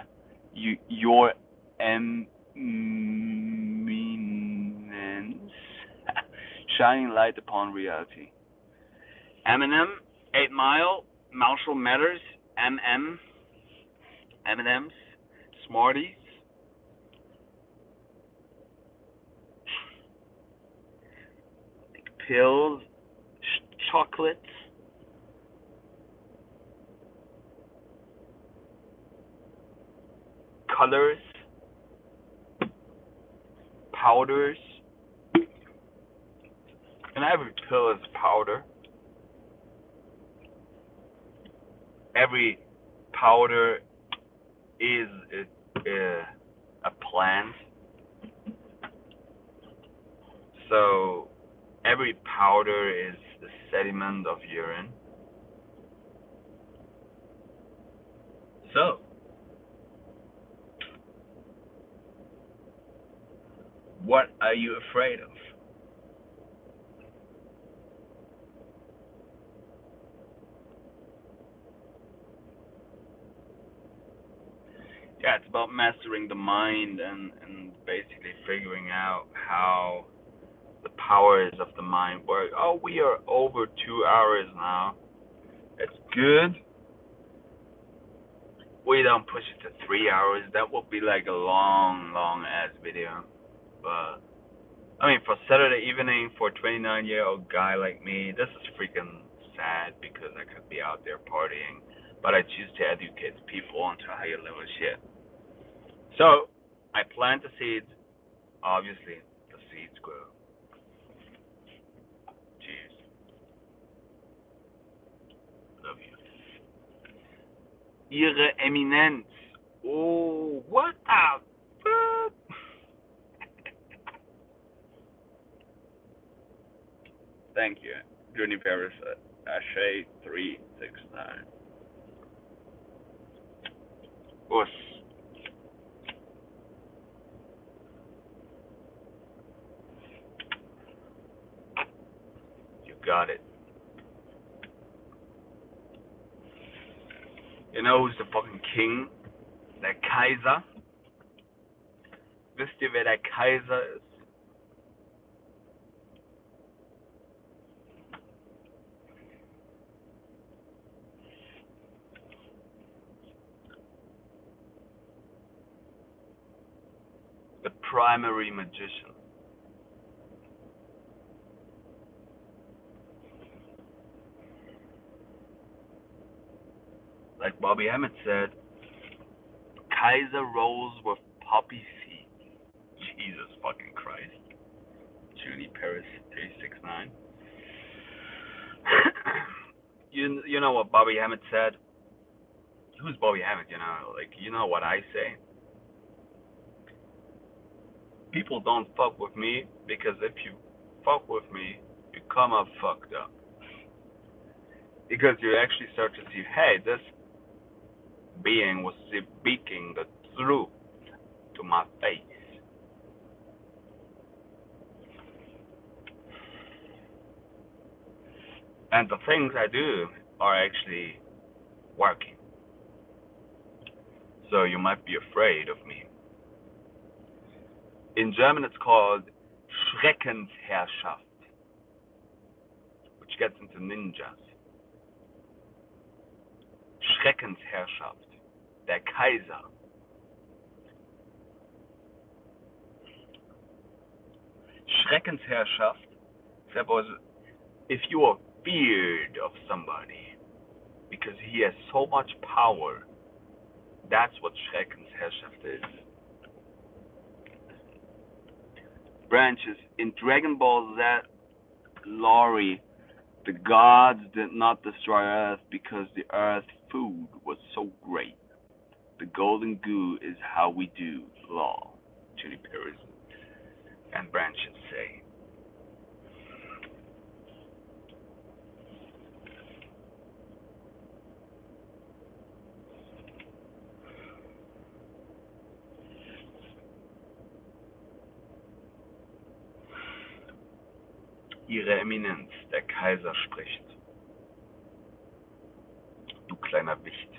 your eminence? Shining light upon reality. Eminem, 8 Mile, Marshall Matters, M&M's, Smarties, pills, chocolates, colors, powders, and every pill is powder. Every powder is a plant. So every powder is the sediment of urine. So, what are you afraid of? Yeah, it's about mastering the mind and basically figuring out how the powers of the mind work. Oh, we are over 2 hours now. It's good. We don't push it to 3 hours. That would be like a long ass video. But I mean, for Saturday evening for a 29-year-old guy like me, this is freaking sad because I could be out there partying, but I choose to educate people onto higher level shit. So I plant the seeds. Obviously, the seeds grow. Cheers. Love you. Ihre Eminenz. Oh, what the fuck? Thank you. Juniper Share 369. Us. You got it. You know who's the fucking king? Der Kaiser. Wisst ihr, wer der Kaiser ist? The primary magician. Like Bobby Emmett said, Kaiser rolls with poppy seeds. Jesus fucking Christ. Junie Paris 369. You know what Bobby Emmett said? Who's Bobby Emmett? You know what I say? People don't fuck with me because if you fuck with me, you come up fucked up. Because you actually start to see, hey, this being was speaking the truth to my face. And the things I do are actually working. So you might be afraid of me. In German it's called Schreckensherrschaft, which gets into ninjas. Schreckensherrschaft, der Kaiser. Schreckensherrschaft, suppose if you are feared of somebody because he has so much power, that's what Schreckensherrschaft is. Branches. In Dragon Ball Z lore, the gods did not destroy Earth because the Earth food was so great. The golden goo is how we do law, Juniper and Branches say. Ihre Eminenz, der Kaiser spricht. Du kleiner Wicht.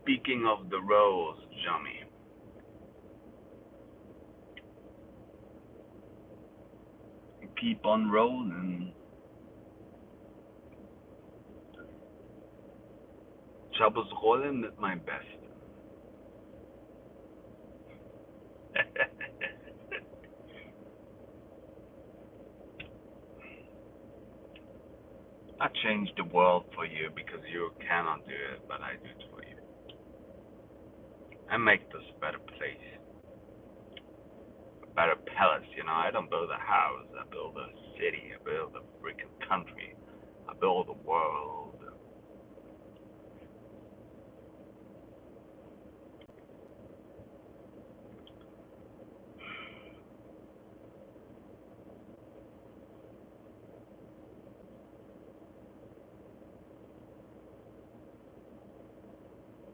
Speaking of the rose, Johnny. Keep on rolling. Ich habe es rollen mit meinem Besten. I changed the world for you because you cannot do it, but I do it for you. I make this a better place. A better palace, you know. I don't build a house, I build a city, I build a freaking country, I build a world.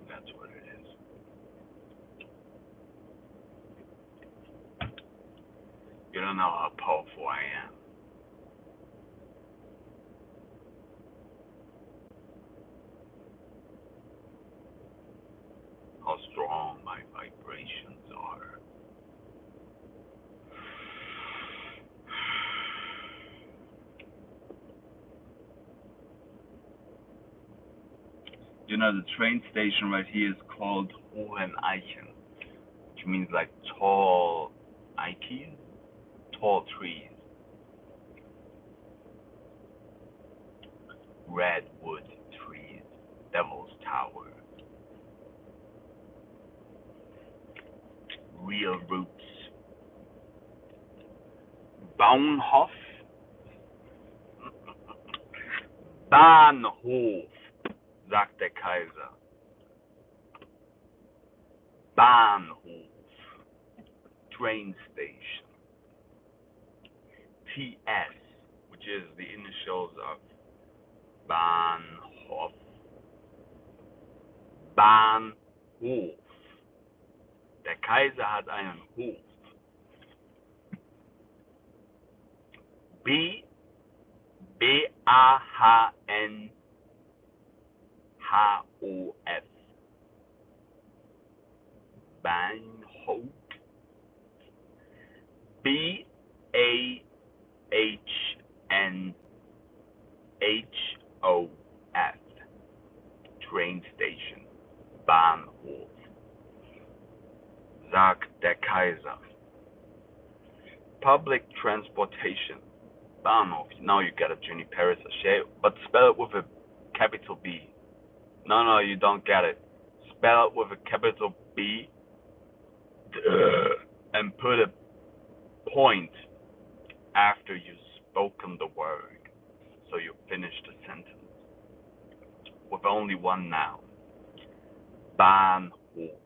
That's what it is. You don't know how powerful I am. How strong my vibrations are. You know, the train station right here is called Hohen Eichen, which means like tall Eichen, tall trees. Redwood trees, Devil's Tower. Real roots. Bahnhof. Bahnhof, sagt der Kaiser. Bahnhof. Train station. TS, which is the initials of Bahnhof. Bahnhof. Der Kaiser hat einen Hof. B-A-H-N-H-O-F. Bahnhof. B-A-H-N-H-O-F. Train station. Bahnhof. Sagt der Kaiser. Public transportation. Bahnhof. Now you get a Juniper sachet, but spell it with a capital B. No, you don't get it. Spell it with a capital B and put a point after you've spoken the word, so you finish the sentence with only one noun. Bahnhof.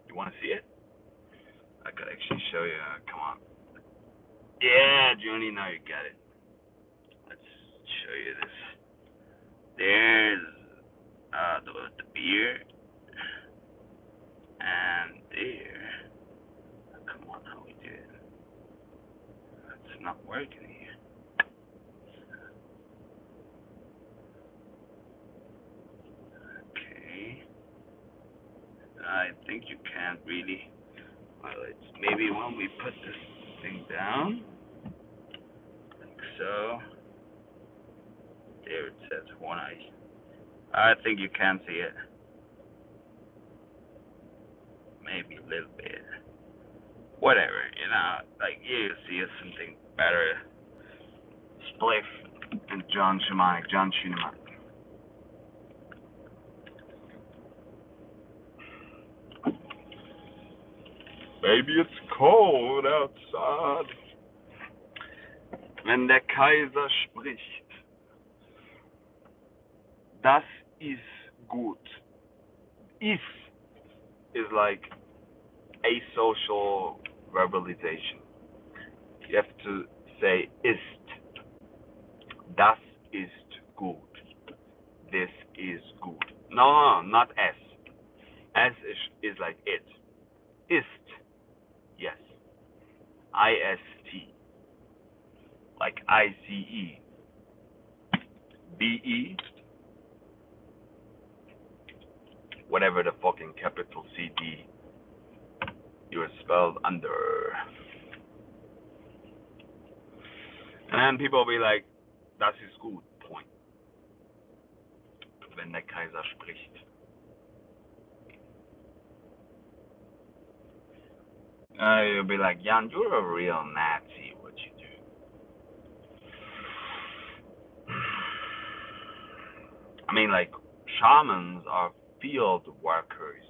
You want to see it? I could actually show you. Come on. Yeah, Junie, now you got it. Let's show you this. There's the beer, and there. Come on, how we do it? It's not working here. Okay. I think you can't really. Well, it's maybe when we put this thing down, like so. There it says one eye. I think you can see it. Maybe a little bit. Whatever, you know, like you see something better. Spliff and John Schumann. Baby, it's cold outside. Wenn der Kaiser spricht, das ist gut. Is is like asocial verbalization. You have to say ist. Das ist gut. This is good. No, not S. S is like it. Ist. Yes. IST. Like ICE. BE. Whatever the fucking capital CD you are spelled under. And then people will be like, das ist gut. Point. Wenn der Kaiser spricht. You'll be like, Jan, you're a real Nazi, what you do. I mean, like, shamans are field workers.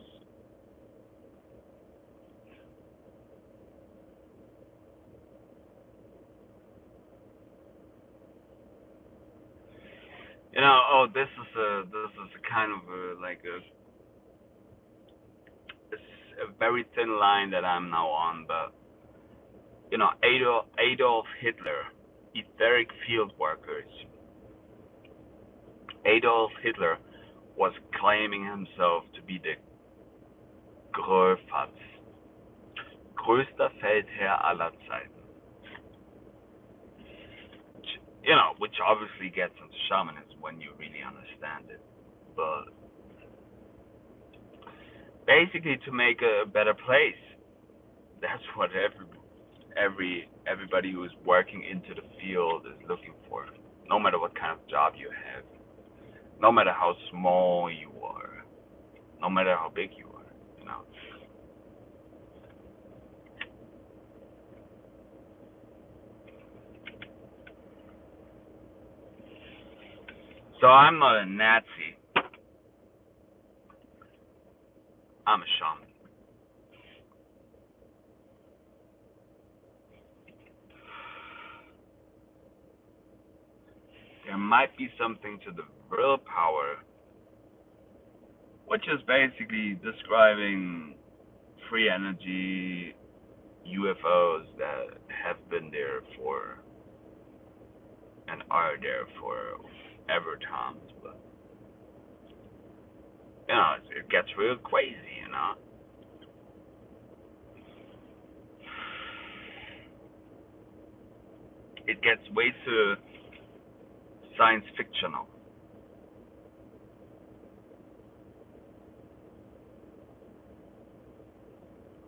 You know, oh, this is a kind of it's a very thin line that I'm now on, but you know, Adolf Hitler, etheric field workers. Adolf Hitler was claiming himself to be the Gröfatz, größter Feldherr aller Zeiten. You know, which obviously gets into shamanism when you really understand it. But basically, to make a better place, that's what everybody who is working into the field is looking for. No matter what kind of job you have, no matter how small you are, no matter how big you are, you know. So I'm not a Nazi. I'm a shaman. There might be something to the willpower, which is basically describing free energy UFOs that have been there for and are there for ever times, but you know, it gets real crazy, you know. It gets way too science fictional.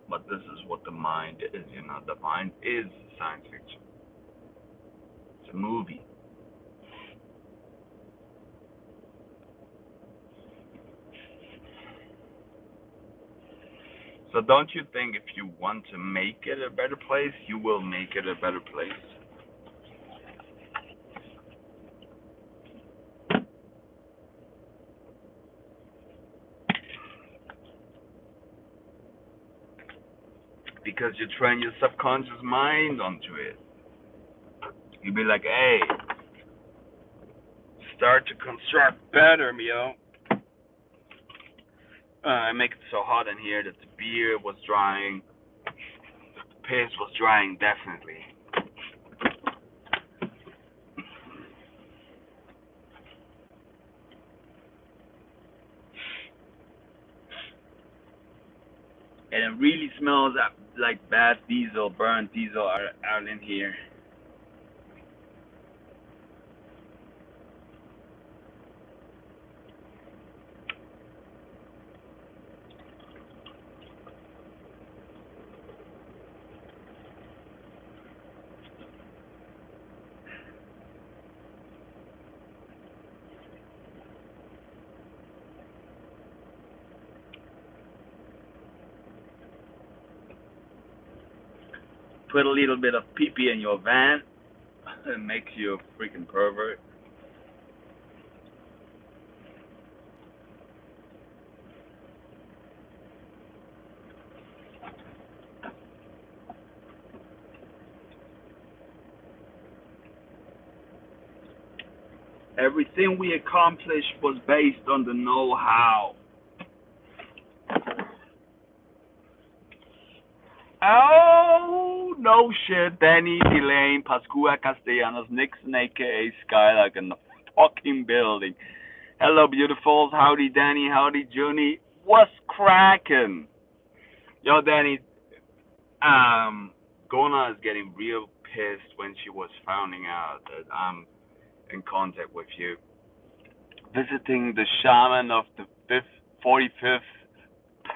But this is what the mind is, you know. The mind is science fiction. It's a movie. So don't you think if you want to make it a better place, you will make it a better place? Because you train your subconscious mind onto it. You'll be like, hey, start to construct better, yo. I make it so hot in here that the beer was drying, the piss was drying, definitely. And it really smells like bad diesel, burnt diesel out in here. Put a little bit of pee-pee in your van, it makes you a freaking pervert. Everything we accomplished was based on the know-how. Oh, no shit. Danny, Elaine, Pascua Castellanos, Nixon, a.k.a. Skylark in the fucking building. Hello, beautifuls. Howdy, Danny. Howdy, Junie. What's cracking? Yo, Danny, Gona is getting real pissed when she was finding out that I'm in contact with you. Visiting the shaman of the 45th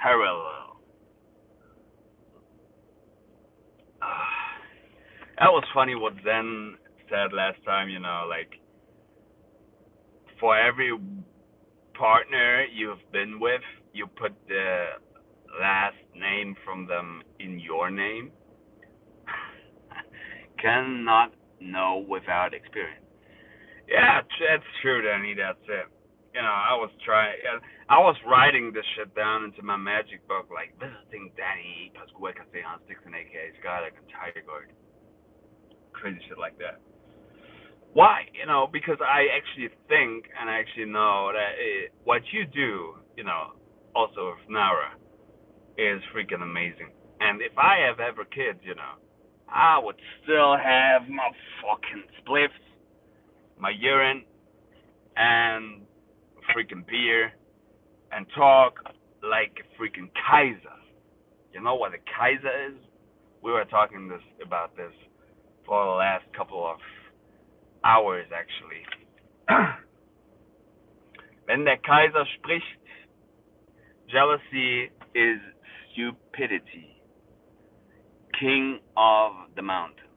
parallel. That was funny what Zen said last time, you know, like, for every partner you've been with, you put the last name from them in your name. Cannot know without experience. Yeah, that's true, Danny. That's it. You know, I was writing this shit down into my magic book, like visiting Danny, Pascua Castellanos, Dixon, a.k.a. Skylark, and Tiger Guard. Crazy shit like that. Why? You know, because I actually think and I actually know that what you do, you know, also with Nara, is freaking amazing. And if I have ever kids, you know, I would still have my fucking spliffs, my urine, and freaking beer, and talk like a freaking Kaiser. You know what a Kaiser is? We were talking about this for the last couple of hours, actually. Wenn der Kaiser spricht, jealousy is stupidity. King of the mountain.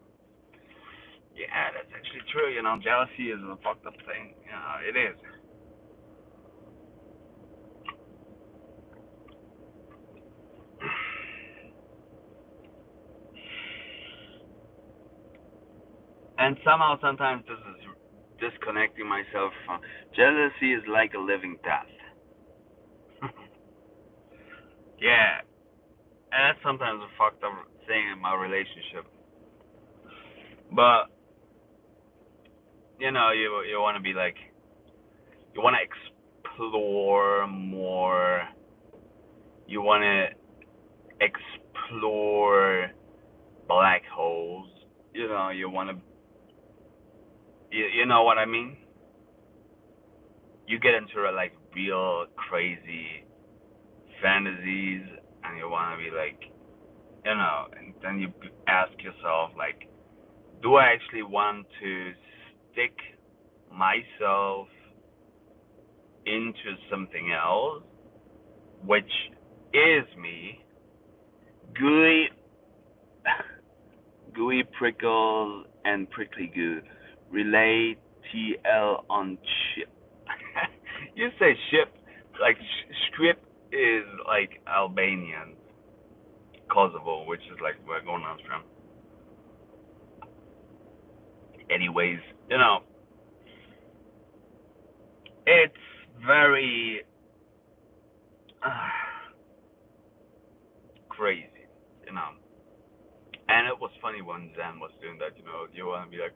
Yeah, that's actually true. You know, jealousy is a fucked up thing. You know, it is. And somehow, sometimes this is disconnecting myself from jealousy is like a living death. Yeah, and that's sometimes a fucked up thing in my relationship. But you know, you want to be like, you want to explore more. You want to explore black holes. You know, you want to. You know what I mean? You get into like real crazy fantasies, and you want to be like, you know, and then you ask yourself like, do I actually want to stick myself into something else, which is me, gooey, gooey prickles and prickly goo, relay TL on ship. You say ship, like strip is like Albanian, Kosovo, which is like where Gonan's from. Anyways, you know, it's very crazy, you know. And it was funny when Zen was doing that, you know, you want to be like,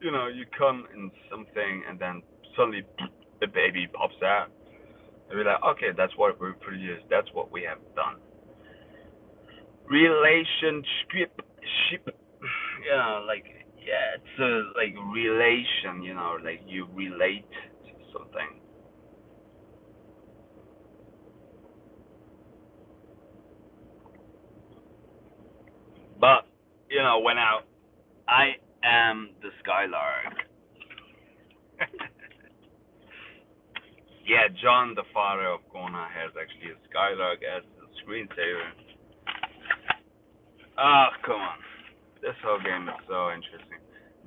you know, you come in something and then suddenly the baby pops out. And we're like, okay, that's what we produce, that's what we have done. Relationship, you know, like, yeah, it's a, like, relation, you know, like you relate to something. But, you know, when I am the Skylark. Yeah, John, the father of Kona, has actually a Skylark as a screensaver. Ah, come on. This whole game is so interesting.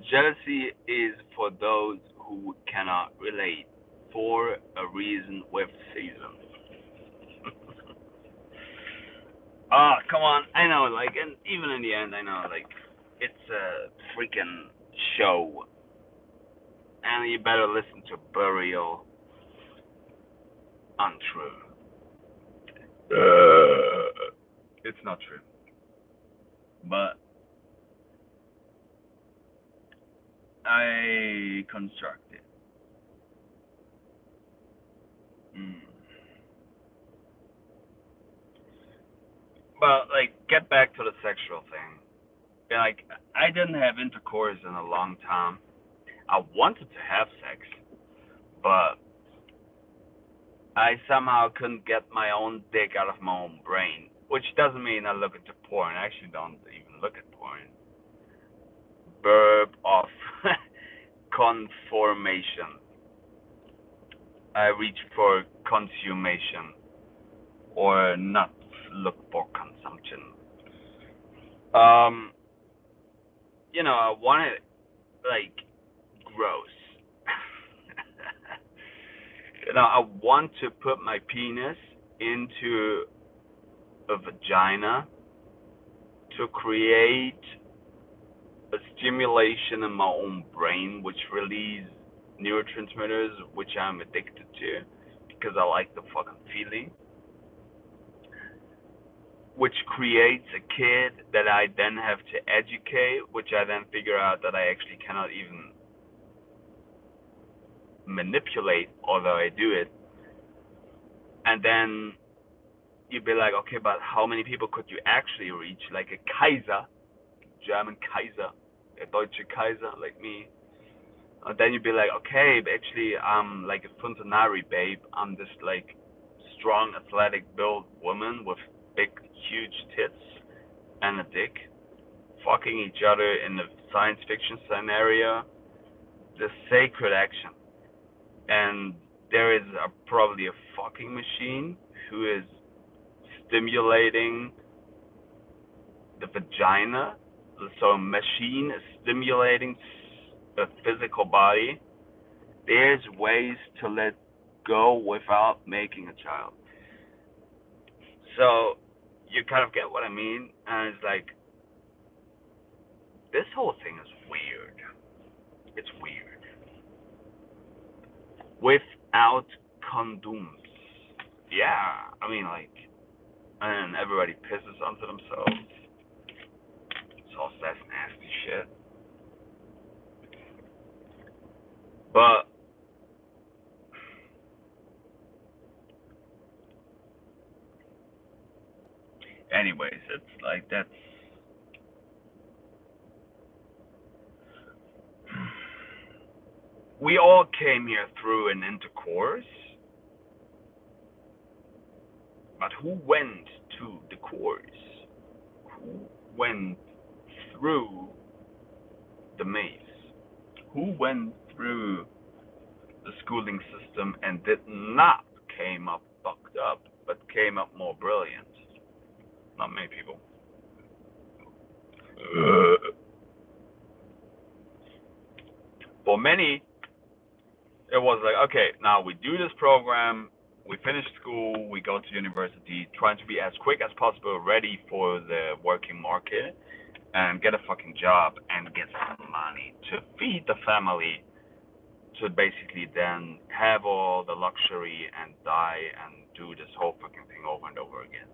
Jealousy is for those who cannot relate for a reason with seasons. Ah, come on. I know, like, and even in the end, I know, like, it's a freaking show. And you better listen to Burial Untrue. It's not true. But I constructed. But like, get back to the sexual thing. Yeah, like, I didn't have intercourse in a long time. I wanted to have sex, but I somehow couldn't get my own dick out of my own brain. Which doesn't mean I look into porn. I actually don't even look at porn. Verb of conformation. I reach for consummation, or not look for consumption. Um, I want it like gross. I want to put my penis into a vagina to create a stimulation in my own brain, which release neurotransmitters, which I'm addicted to because I like the fucking feeling, which creates a kid that I then have to educate, which I then figure out that I actually cannot even manipulate, although I do it. And then you'd be like, okay, but how many people could you actually reach? Like a Kaiser, German Kaiser, a Deutsche Kaiser like me. And then you'd be like, okay, but actually I'm like a Funtanari babe. I'm this like strong, athletic built woman with big, huge tits and a dick, fucking each other in a science fiction scenario. The sacred action. And there is probably a fucking machine who is stimulating the vagina. So a machine is stimulating a physical body. There's ways to let go without making a child. So you kind of get what I mean, and it's like, this whole thing is weird. It's weird. Without condoms. Yeah, I mean, like, and everybody pisses onto themselves. So that's nasty shit. But anyways, it's like that's we all came here through an intercourse, but who went to the course? Who went through the maze? Who went through the schooling system and did not came up fucked up, but came up more brilliant? Not many people. For many, it was like, okay, now we do this program, we finish school, we go to university, trying to be as quick as possible ready for the working market and get a fucking job and get some money to feed the family, to basically then have all the luxury and die and do this whole fucking thing over and over again.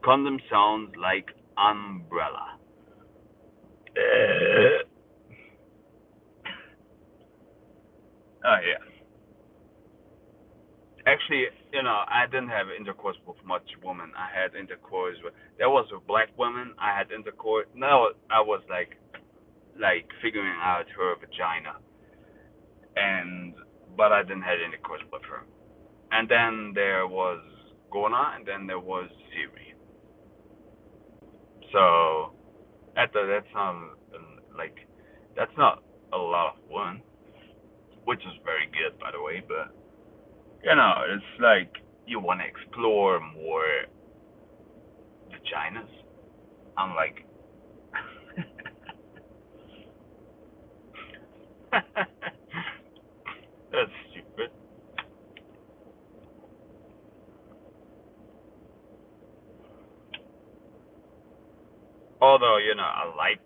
Condom sounds like umbrella. Oh yeah. Actually, I didn't have intercourse with much women. I had intercourse with, there was a black woman. I had intercourse. No, I was like figuring out her vagina, but I didn't have intercourse with her. And then there was Gona, and then there was Siri. So that's not like that's not a lot of women, which is very good, by the way. But it's like you want to explore more vaginas. I'm like, that's stupid. Although I like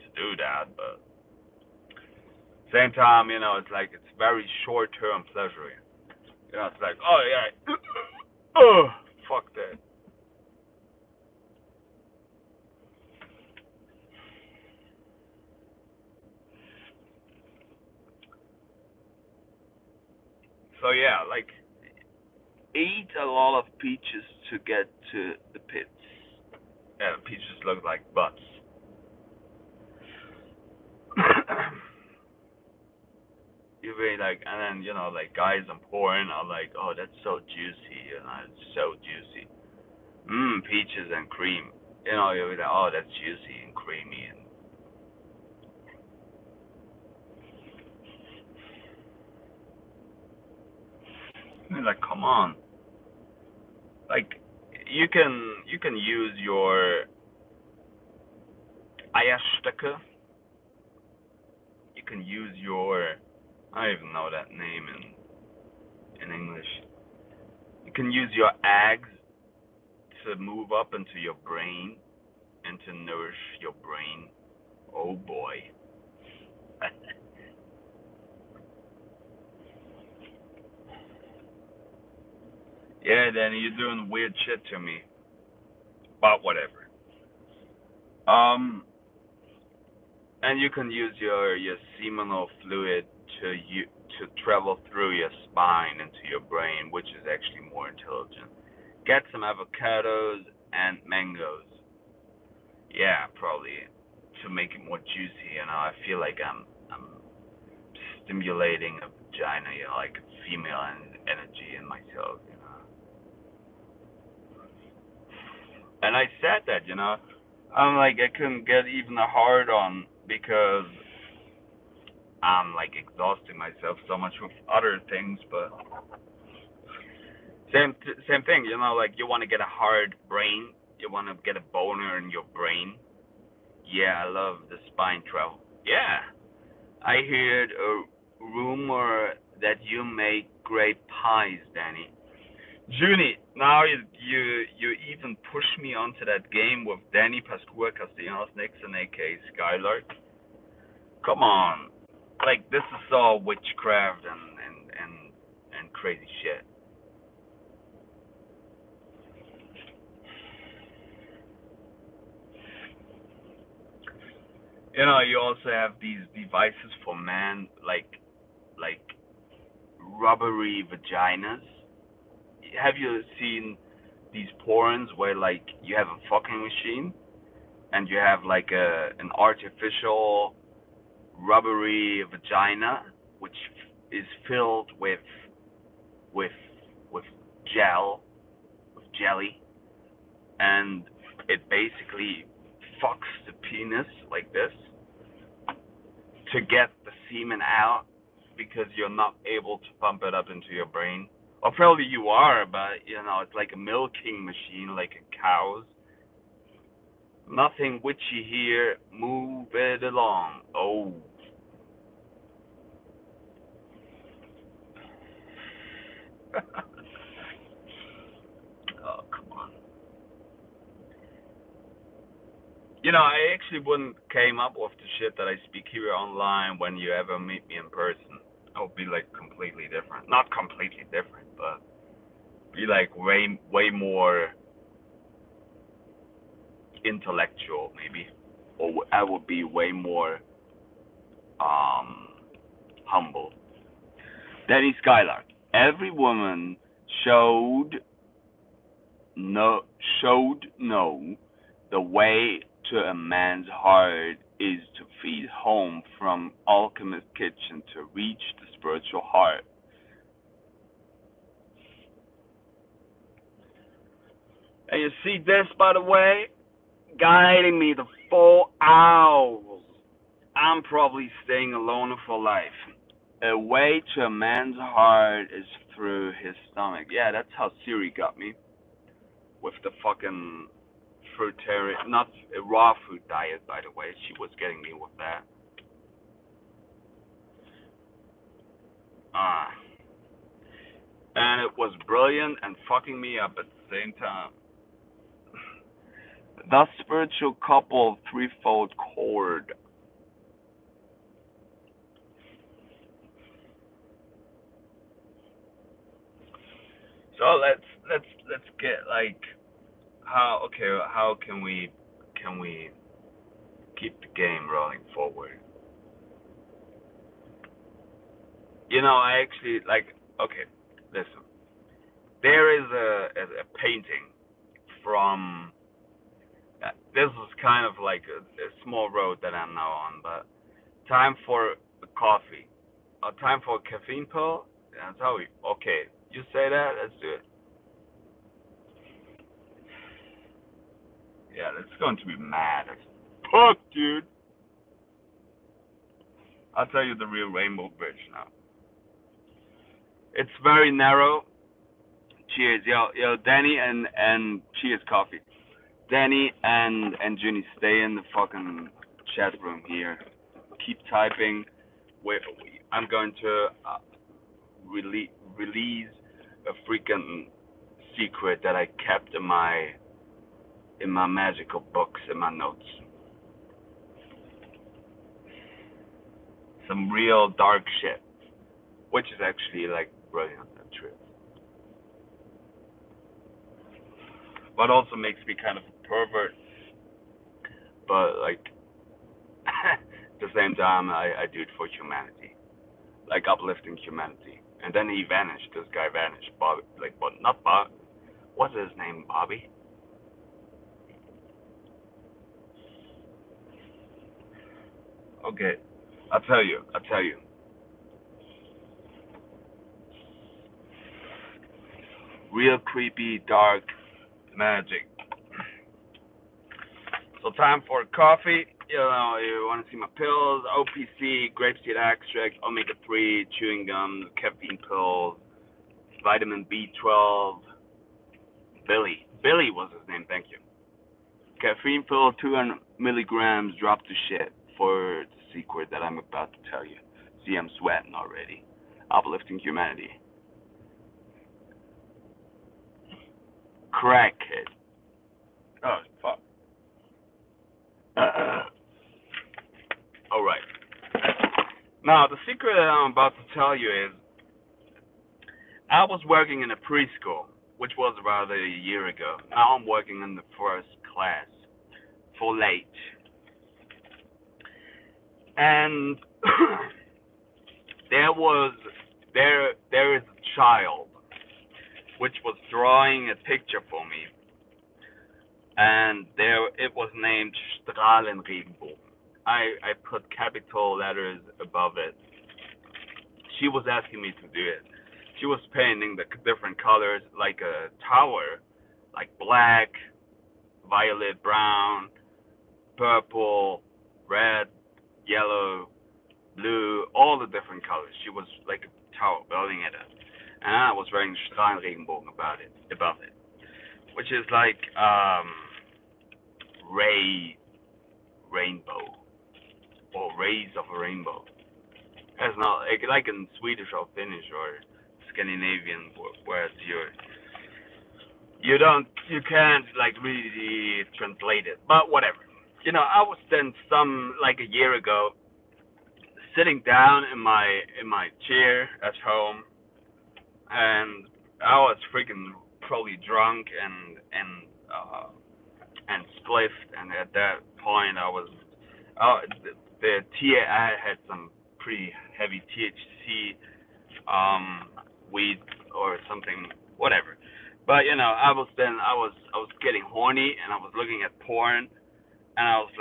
to do that, but same time, it's like it's very short-term pleasure. It's like, oh yeah, oh fuck that. So yeah, like Eat a lot of peaches to get to the pits. yeah, peaches look like butts. You really like, and then like guys on porn are like, oh, that's so juicy, it's so juicy. Peaches and cream. You're like, oh, that's juicy and creamy, and you're like, come on. Like, you can use your Eierstöcke. You can use your, I don't even know that name in English. You can use your eggs to move up into your brain and to nourish your brain. Oh boy. Yeah, Danny, you're doing weird shit to me. But whatever. Um, and you can use your seminal fluid to travel through your spine into your brain, which is actually more intelligent. Get some avocados and mangoes. Yeah, probably to make it more juicy. I feel like I'm stimulating a vagina, like female energy in myself. And I said that. I'm like I couldn't get even a hard on because I'm like exhausting myself so much with other things, but same thing, like you want to get a hard brain, you want to get a boner in your brain. Yeah, I love the spine travel. Yeah, I heard a rumor that you make great pies, Danny. Junie, now you even push me onto that game with Danny Pascua Castellanos Nixon, aka Skylark. Come on, like this is all witchcraft and crazy shit. You also have these devices for men, like rubbery vaginas. Have you seen these porns where like you have a fucking machine and you have like an artificial rubbery vagina which is filled with with gel, with jelly, and it basically fucks the penis like this to get the semen out because you're not able to pump it up into your brain. Or probably you are, but it's like a milking machine, like a cow's. Nothing witchy here. Move it along. Oh. Oh, come on. I actually wouldn't came up with the shit that I speak here online when you ever meet me in person. I would be like completely different. Not completely different, but be like way more intellectual maybe. Or I would be way more um humble. Danny Skylark. Every woman showed no showed know the way to a man's heart is to feed home from Alchemist Kitchen to reach the spiritual heart. And you see this, by the way, guiding me the 4 hours. I'm probably staying alone for life. A way to a man's heart is through his stomach. Yeah, that's how Siri got me with the fucking fruitarian, not a raw food diet, by the way. She was getting me with that. Ah, and it was brilliant and fucking me up at the same time. The spiritual couple threefold cord. So let's get like how can we keep the game rolling forward? I actually like Okay, listen. There is a painting from. This is kind of like a small road that I'm now on, but time for a coffee. Time for a caffeine pill? That's how we. Okay, you say that? Let's do it. Yeah, it's going to be mad as fuck, dude. I'll tell you the real Rainbow Bridge now. It's very narrow. Cheers, yo, Danny and cheers, coffee. Danny and Ginny, stay in the fucking chat room here. Keep typing. I'm going to release a freaking secret that I kept in my magical books, in my notes. Some real dark shit, which is actually like brilliant and true, but also makes me kind of a pervert. But like at the same time, I do it for humanity, like uplifting humanity. And then he vanished. This guy vanished. Bobby, like, but not Bob. What's his name? Bobby. Okay, I'll tell you. Real creepy, dark magic. So time for coffee. You want to see my pills? OPC, grapeseed extract, omega-3, chewing gum, caffeine pills, vitamin B12. Billy was his name. Thank you. Caffeine pill, 200 milligrams. Drop the shit for the secret that I'm about to tell you. See, I'm sweating already. Uplifting humanity. Crackhead. Oh fuck. All right. Now the secret that I'm about to tell you is I was working in a preschool, which was about a year ago. Now I'm working in the first class for late. And there is a child which was drawing a picture for me, and there it was named Strahlenregenbogen. I put capital letters above it. She was asking me to do it. She was painting the different colors like a tower, like black, violet, brown, purple, red, yellow, blue, all the different colors. She was like a tower building it up. And I was writing Strahlenregenbogen above it, which is like rainbow, or rays of a rainbow. That's not like in Swedish or Finnish or Scandinavian words. You can't like really translate it, but whatever. I was then some like a year ago sitting down in my chair at home, and I was freaking probably drunk and spliffed, and at that point I was the I had some pretty heavy THC weed or something, whatever. But I was getting horny, and I was looking at porn, and I was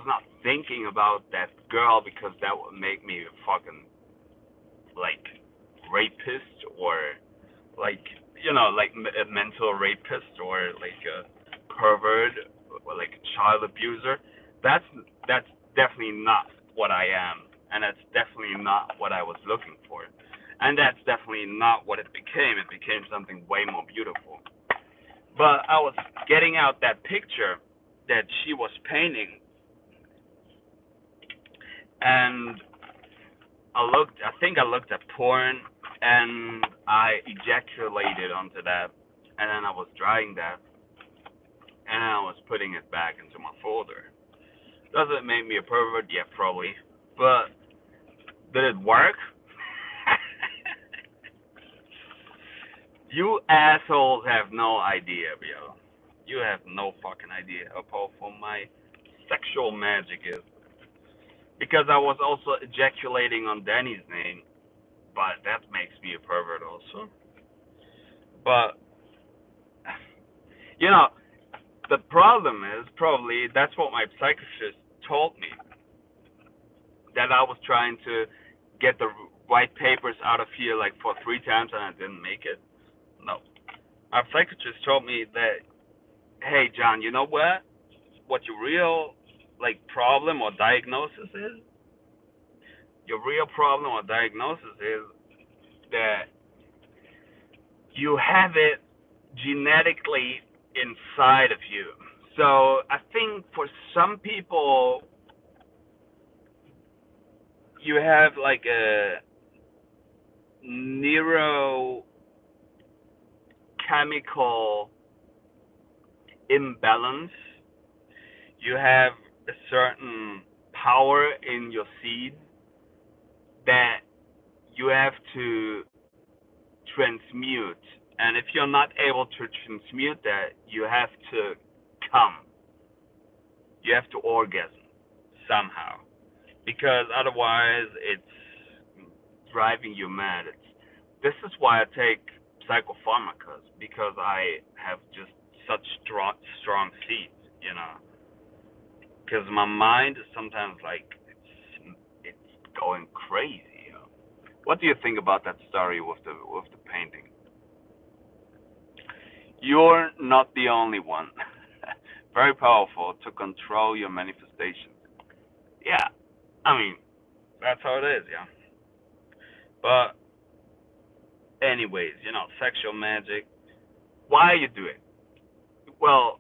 not thinking about that girl, because that would make me a fucking like rapist, or like like a mental rapist, or like a pervert, or like a child abuser. That's definitely not what I am, and that's definitely not what I was looking for, and that's definitely not what it became. It became something way more beautiful. But I was getting out that picture that she was painting, and I think I looked at porn, and I ejaculated onto that, and then I was drying that, and I was putting it back into my folder. Does it make me a pervert? Yeah, probably. But did it work? You assholes have no idea, yo. You have no fucking idea how powerful my sexual magic is. Because I was also ejaculating on Danny's name, but that makes me a pervert also. But you know, the problem is probably that's what my psychiatrist told me, that I was trying to get the white papers out of here like for 3 times and I didn't make it. No, my psychiatrist told me that, hey John, you know what your real like problem or diagnosis is? Your real problem or diagnosis is that you have it genetically inside of you. So I think for some people, you have like a neurochemical imbalance. You have a certain power in your seed that you have to transmute. And if you're not able to transmute that, you have to come. You have to orgasm somehow. Because otherwise it's driving you mad. This is why I take Psychopharmakas, because I have just such strong seeds, you know. Because my mind is sometimes like it's going crazy. You know? What do you think about that story with the painting? You're not the only one. Very powerful to control your manifestations. Yeah, I mean that's how it is, yeah. But anyways, you know, sexual magic. Why you do it? Well,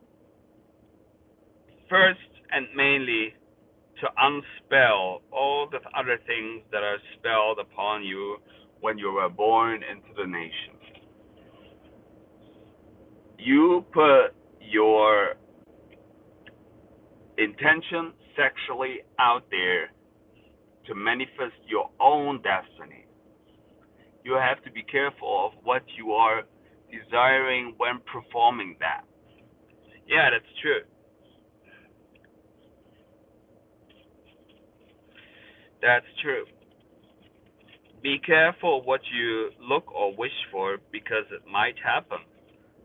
first and mainly to unspell all the other things that are spelled upon you when you were born into the nation. You put your intention sexually out there to manifest your own destiny. You have to be careful of what you are desiring when performing that. Yeah, that's true. That's true. Be careful what you look or wish for because it might happen.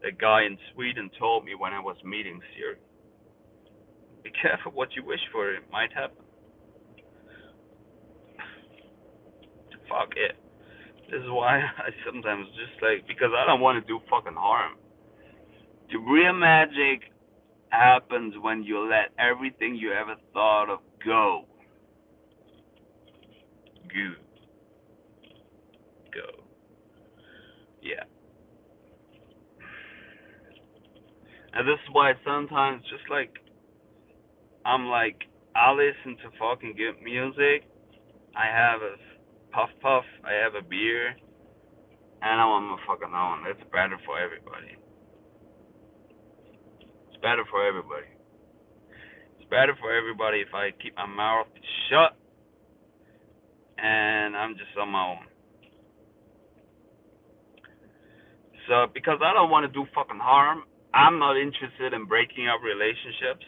A guy in Sweden told me when I was meeting here. Be careful what you wish for, it might happen. Fuck it. This is why I sometimes just like, because I don't want to do fucking harm. The real magic happens when you let everything you ever thought of go. Go. Go. Yeah. And this is why sometimes just like, I'm like, I listen to fucking good music. I have a puff puff. I have a beer. And I'm on my fucking own. It's better for everybody. It's better for everybody. It's better for everybody if I keep my mouth shut and I'm just on my own. So, because I don't want to do fucking harm, I'm not interested in breaking up relationships.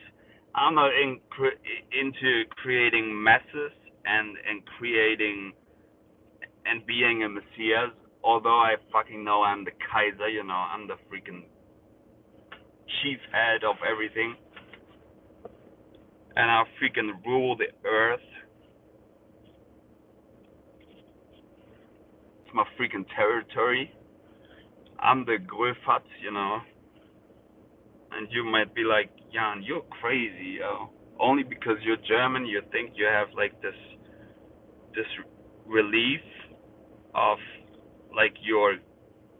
I'm not into creating messes and creating and being a messiah. Although I fucking know I'm the Kaiser, you know, I'm the freaking chief head of everything, and I'll freaking rule the earth. It's my freaking territory. I'm the Griffats, you know. And you might be like, Jan, you're crazy, yo. Only because you're German, you think you have like this relief of like your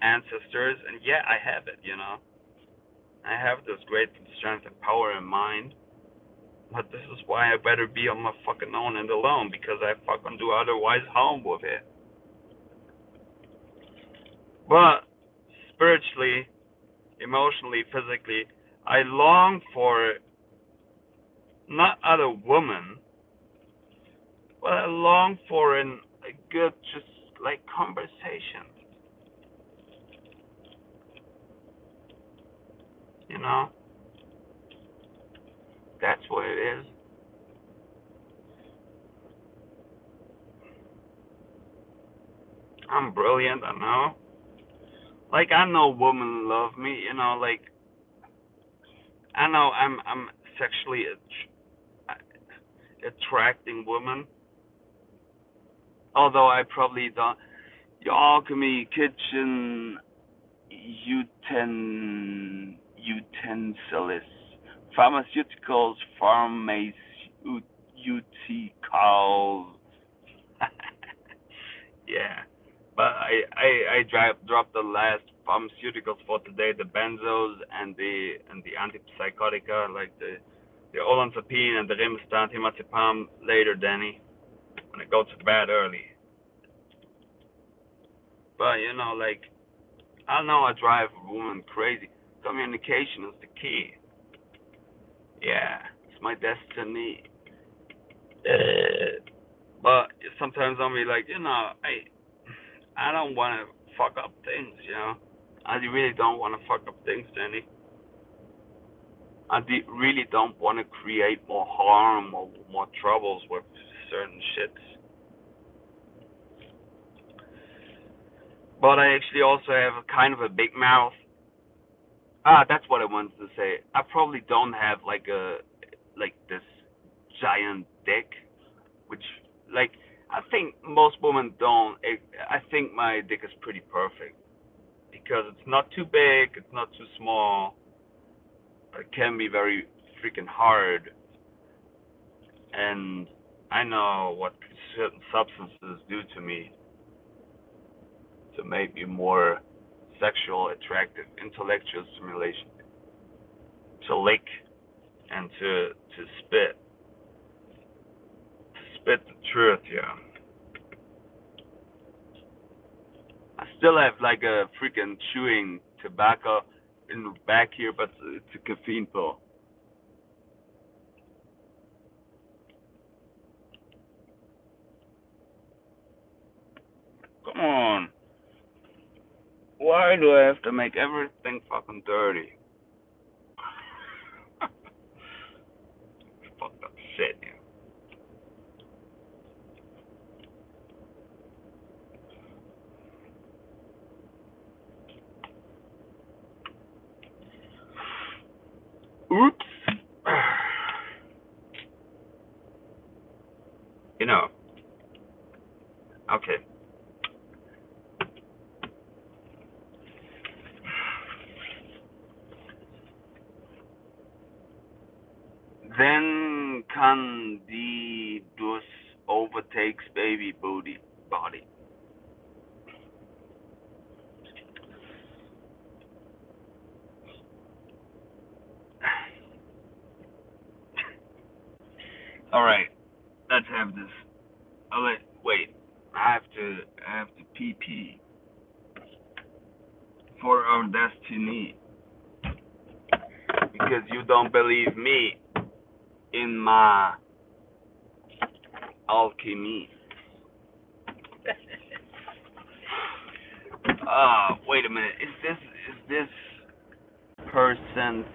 ancestors, and yeah, I have it, you know. I have this great strength and power in mind, but this is why I better be on my fucking own and alone, because I fucking do otherwise harm with it. But spiritually, emotionally, physically, I long for not other woman, but I long for a good, just like conversation. You know, that's what it is. I'm brilliant, I know. Like, I know women love me, like, I know I'm sexually attracting women. Although I probably don't. Your Alchemy kitchen utensils, pharmaceuticals, pharmaceuticals. Yeah, but I dropped the last pharmaceuticals for today, the benzos and the antipsychotica, like the olanzapine and the rimstat, himazepam later, Danny, when I go to bed early. But like, I know I drive a woman crazy. Communication is the key. Yeah, it's my destiny. But sometimes I'll be like, I don't want to fuck up things. I really don't want to fuck up things, Danny. I really don't want to create more harm or more troubles with certain shits. But I actually also have a kind of a big mouth. That's what I wanted to say. I probably don't have like this giant dick, which, like, I think most women don't. I think my dick is pretty perfect because it's not too big, it's not too small. It can be very freaking hard, and I know what certain substances do to me to make me more sexual, attractive, intellectual stimulation, to lick and to spit the truth. Yeah, I still have like a freaking chewing tobacco in the back here, but it's a caffeine pill. Come on. Why do I have to make everything fucking dirty? Fucked up shit. Yeah. Oops. You know. Okay. Then Candidus overtakes baby body. All right. Let's have this. Wait. I have to pee for our destiny because you don't believe me in my alchemy. Wait a minute. Is this person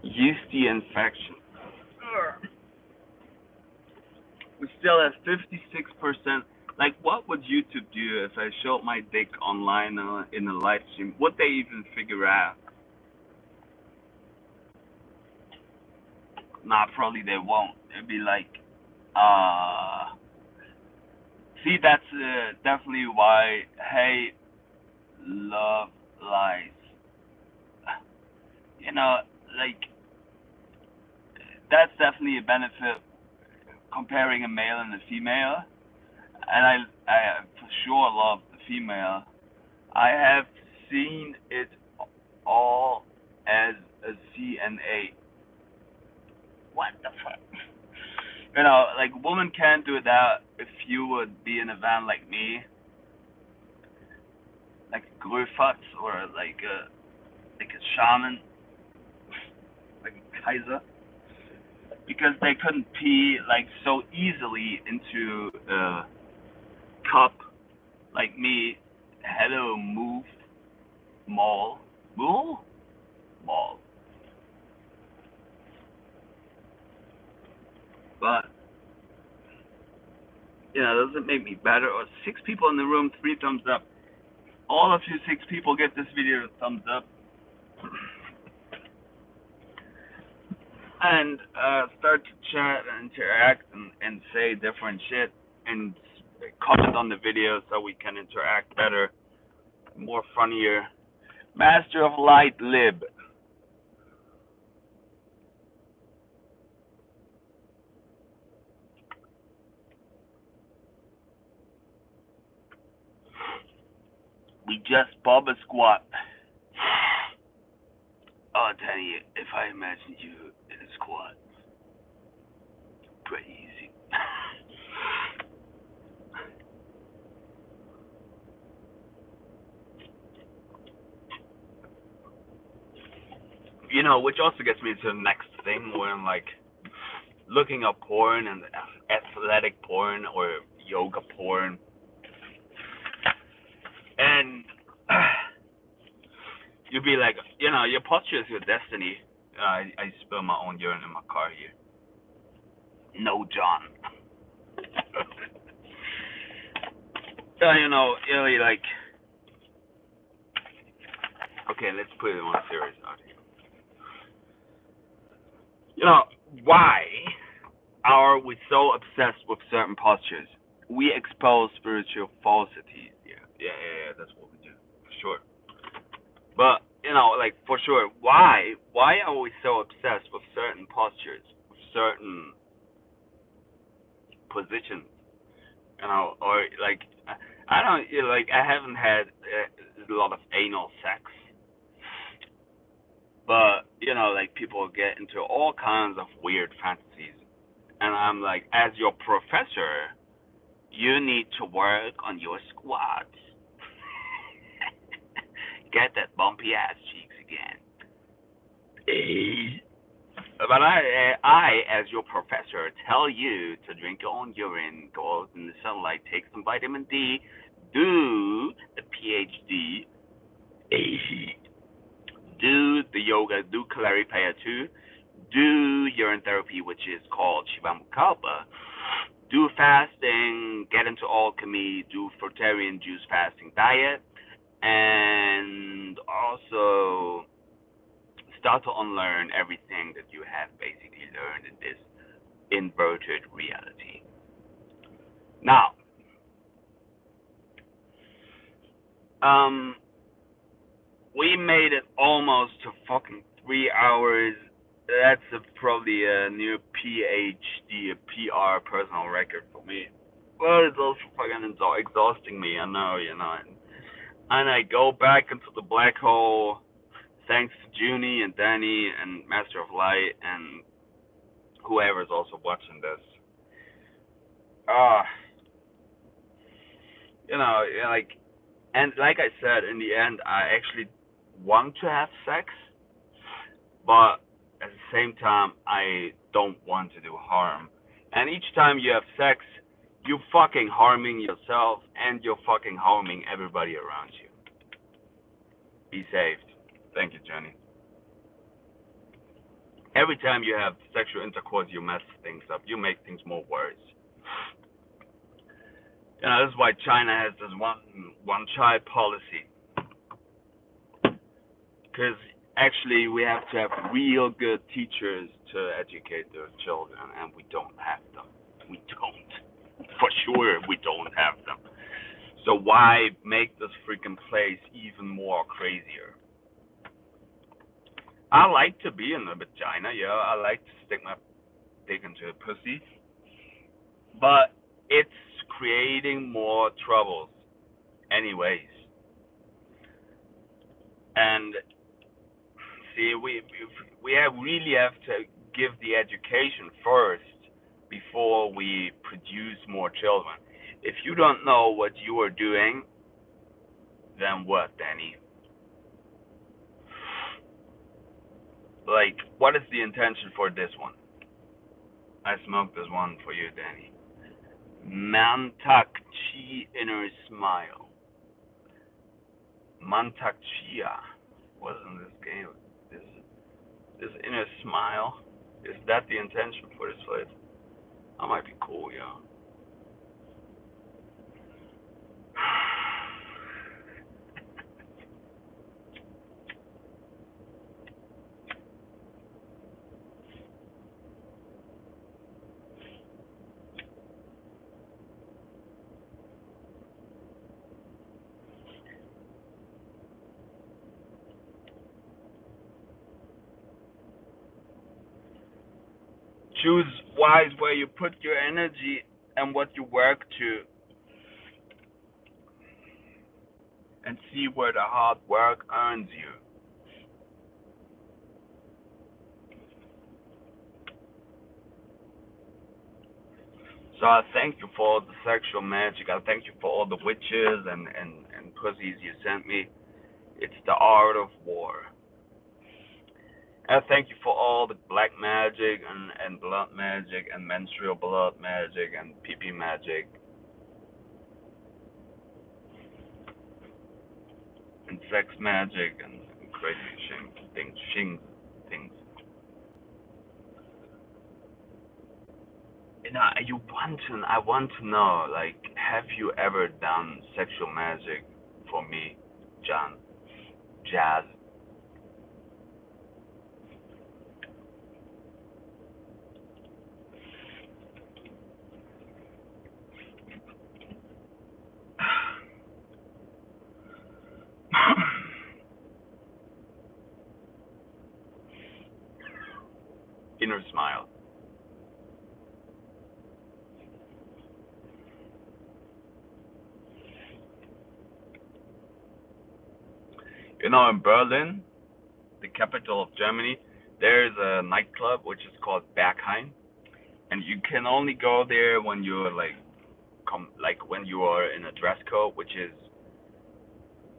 yeasty infection? We still have 56%. Like, what would YouTube do if I showed my dick online in a live stream? Would they even figure out? Nah, probably they won't. They'd be like, uh, see, that's definitely why hate, love, lies. You know, like, that's definitely a benefit comparing a male and a female. And I for sure love the female. I have seen it all as a CNA. What the fuck? Like, a woman can't do that if you would be in a van like me, like a Gröfatz or like a shaman, like a Kaiser, because they couldn't pee like so easily into a cup like me. Hello, move, mall, move, mall. But does it make me better? Or six people in the room, three thumbs up. all of you 6 people, give this video a thumbs up. And start to chat and interact and say different shit and comment on the video so we can interact better, more funnier. Master of Light Lib. We just bob a squat. Oh, Danny, if I imagined you in a squat, pretty easy. You know, which also gets me to the next thing where I'm like looking up porn and athletic porn or yoga porn. And you'd be like, you know, your posture is your destiny. I spill my own urine in my car here. No, John. You know, really like, okay, let's put it on serious out here. You know, why are we so obsessed with certain postures? We expose spiritual falsities. Yeah, that's what we do, for sure. But, you know, like, for sure, why are we so obsessed with certain postures, with certain positions, you know, or, like, I don't, you know, like, I haven't had a lot of anal sex, but, you know, like, people get into all kinds of weird fantasies, and I'm like, as your professor, you need to work on your squats. Get that bumpy ass cheeks again. But I, as your professor, tell you to drink your own urine, go out in the sunlight, take some vitamin D, do the PhD, do the yoga, do Clarifaya 2, do urine therapy, which is called Shivamukalpa, do fasting, get into alchemy, do fruitarian juice fasting diet, and also start to unlearn everything that you have basically learned in this inverted reality. Now, we made it almost to fucking 3 hours. That's probably a new PhD, a PR personal record for me. Well, it's also fucking exhausting me, I know, you know. And I go back into the black hole thanks to Junie and Danny and Master of Light and whoever's also watching this. You know, like, and like I said, in the end, I actually want to have sex, but at the same time, I don't want to do harm. And each time you have sex, you're fucking harming yourself and you're fucking harming everybody around you. Be saved. Thank you, Johnny. Every time you have sexual intercourse, you mess things up. You make things more worse. You know, this is why China has this one-child policy. Because actually, we have to have real good teachers to educate their children, and we don't have them. We don't. For sure, we don't have them. So why make this freaking place even more crazier? I like to be in the vagina, yeah. I like to stick my dick into a pussy. But it's creating more troubles anyways. And see, we really have to give the education first before we produce more children. If you don't know what you are doing, then what, Danny? Like, what is the intention for this one? I smoked this one for you, Danny. Mantak Chi Inner Smile. Mantak Chia. What is in this game? This inner smile. Is that the intention for this place? That might be cool, yeah. Choose wise where you put your energy and what you work to, and see where the hard work earns you. So I thank you for all the sexual magic. I thank you for all the witches and pussies you sent me. It's the art of war. I thank you for all the black magic and blood magic and menstrual blood magic and pee-pee magic and sex magic and crazy things. You know, I want to know, like, have you ever done sexual magic for me, John, Jazz? Inner smile. You know, in Berlin, the capital of Germany, there's a nightclub which is called Berghain, and you can only go there when you're like when you are in a dress code, which is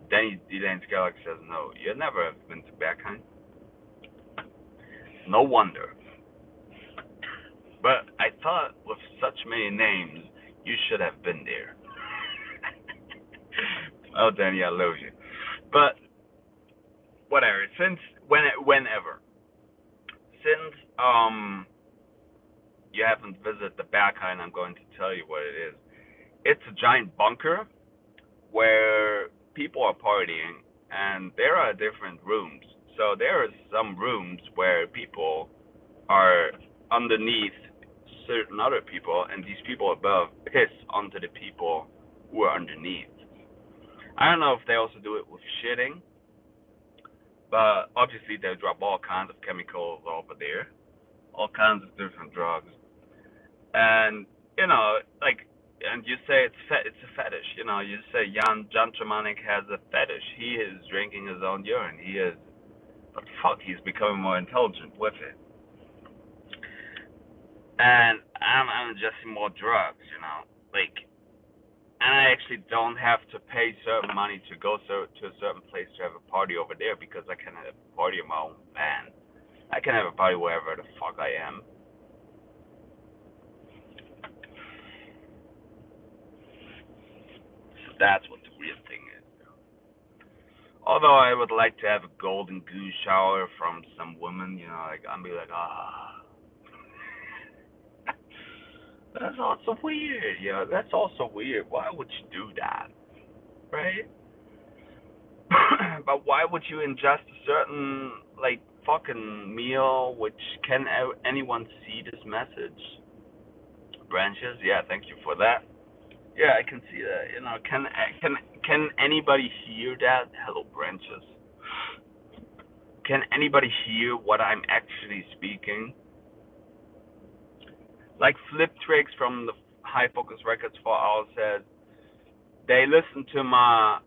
Danny Delaney's Galaxy says no. You never have been to Berghain. No wonder. But I thought with such many names, you should have been there. Oh, Danny, I love you. But whatever. Whenever, since you haven't visited the Berghain, I'm going to tell you what it is. It's a giant bunker where people are partying, and there are different rooms. So there are some rooms where people are underneath certain other people, and these people above piss onto the people who are underneath. I don't know if they also do it with shitting, but obviously they drop all kinds of chemicals over there, all kinds of different drugs, and you know, like, and you say it's a fetish. You know, you say John Tremanek has a fetish. He is drinking his own urine. He is, but fuck, he's becoming more intelligent with it. And I'm ingesting more drugs. You know, like, and I actually don't have to pay certain money to go to a certain place to have a party over there because I can have a party in my own van. I can have a party wherever the fuck I am. So that's what the real thing is. Although I would like to have a golden goose shower from some woman, you know, like I'd be like, ah, that's also weird, you know, that's also weird. Why would you do that, right? But why would you ingest a certain like fucking meal? Which can anyone see this message? Branches, yeah, thank you for that. Yeah, I can see that. You know, can anybody hear that? Hello, branches. Can anybody hear what I'm actually speaking? Like Flip Tricks from the High Focus Records for Hours says, they listen to my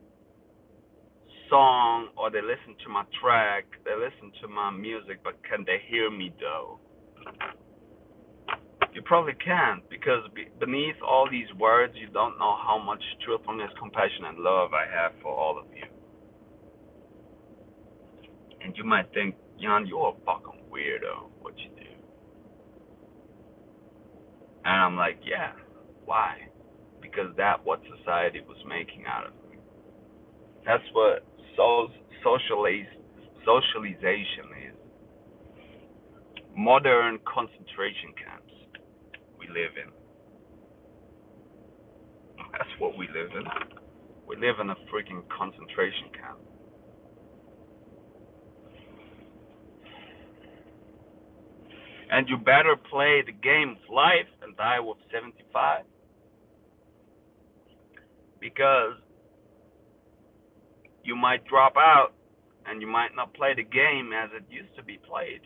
song or they listen to my track, they listen to my music, but can they hear me though? You probably can't, because beneath all these words, you don't know how much truthfulness, compassion, and love I have for all of you. And you might think, Jan, you're a fucking weirdo, what you do. And I'm like, yeah, why? Because that's what society was making out of me. That's what socialization is. Modern concentration camps we live in. That's what we live in. We live in a freaking concentration camp. And you better play the game of life and die with 75. Because you might drop out and you might not play the game as it used to be played.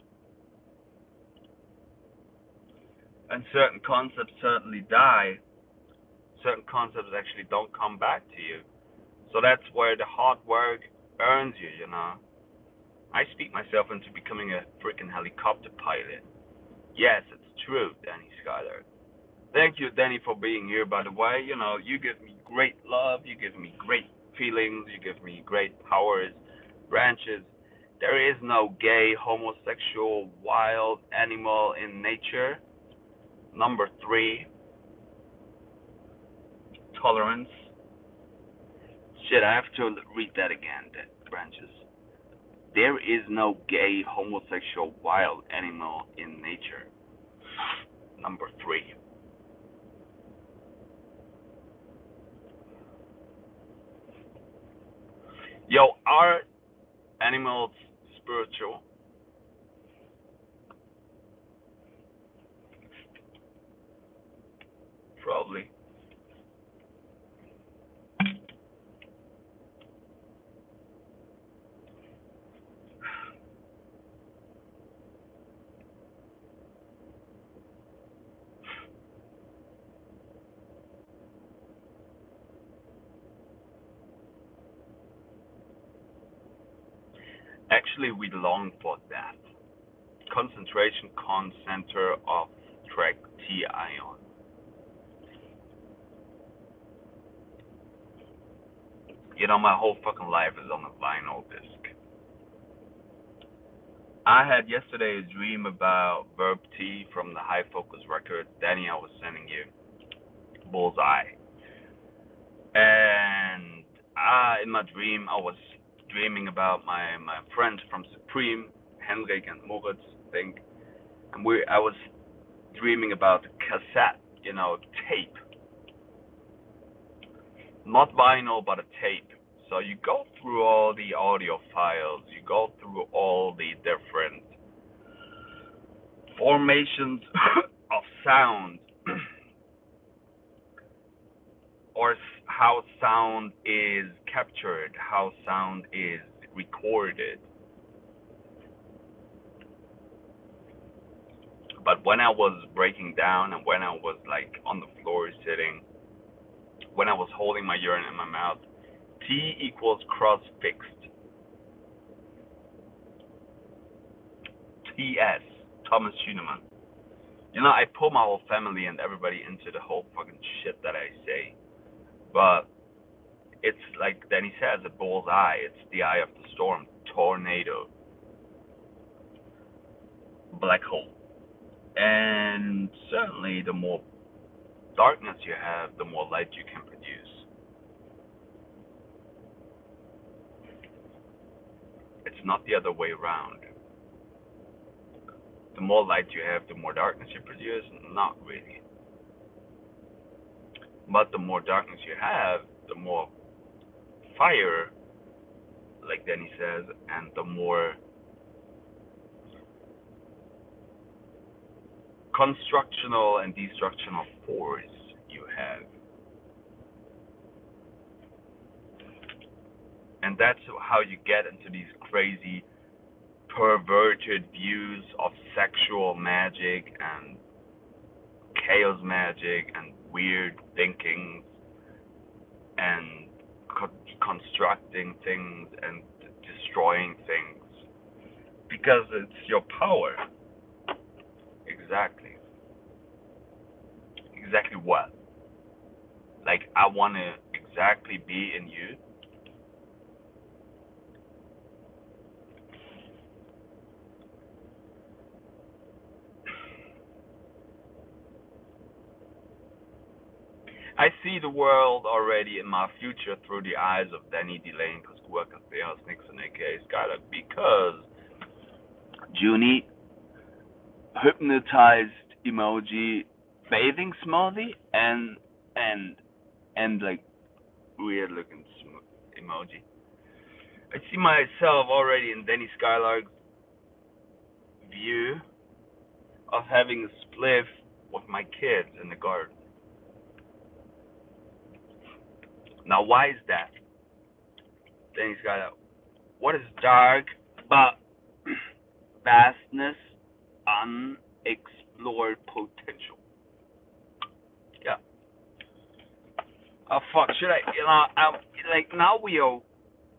And certain concepts certainly die. Certain concepts actually don't come back to you. So that's where the hard work earns you, you know. I speak myself into becoming a freaking helicopter pilot. Yes, it's true, Danny Skyler. Thank you, Danny, for being here, by the way. You know, you give me great love, you give me great feelings, you give me great powers, branches. There is no gay, homosexual, wild animal in nature. Number 3, tolerance. Shit, I have to read that again, that branches. There is no gay, homosexual, wild animal in nature. Number 3. Yo, are animals spiritual? Probably. Actually, we long for that. Concentration center of track T ion. You know, my whole fucking life is on a vinyl disc. I had yesterday a dream about Verb T from the High Focus record. Danny, I was sending you Bullseye. And in my dream, I was dreaming about my friends from Supreme, Henrik and Moritz, I think. And I was dreaming about cassette, you know, tape. Not vinyl, but a tape. So you go through all the audio files, you go through all the different formations of sound, or how sound is captured, how sound is recorded. But when I was breaking down and when I was like on the floor sitting, when I was holding my urine in my mouth, T equals cross fixed. TS, Thomas Schunemann. You know, I pull my whole family and everybody into the whole fucking shit that I say. But it's like Danny says, a bullseye. It's the eye of the storm, tornado, black hole. And certainly the more darkness you have, the more light you can produce. It's not the other way around. The more light you have, the more darkness you produce? Not really. But the more darkness you have, the more fire, like Danny says, and the more constructional and destructional force you have. And that's how you get into these crazy, perverted views of sexual magic and chaos magic and weird thinking and constructing things and destroying things. Because it's your power. Exactly. Exactly what? Like, I want to exactly be in you. I see the world already in my future through the eyes of Danny Delane, Pascua, Nixon, aka Skylar, because Junie hypnotized emoji bathing smoothie and like weird looking emoji. I see myself already in Danny Skylark's view of having a spliff with my kids in the garden. Now, why is that? Danny Skylark, what is dark but vastness, explored potential. Yeah. Oh fuck, should I? Like now we are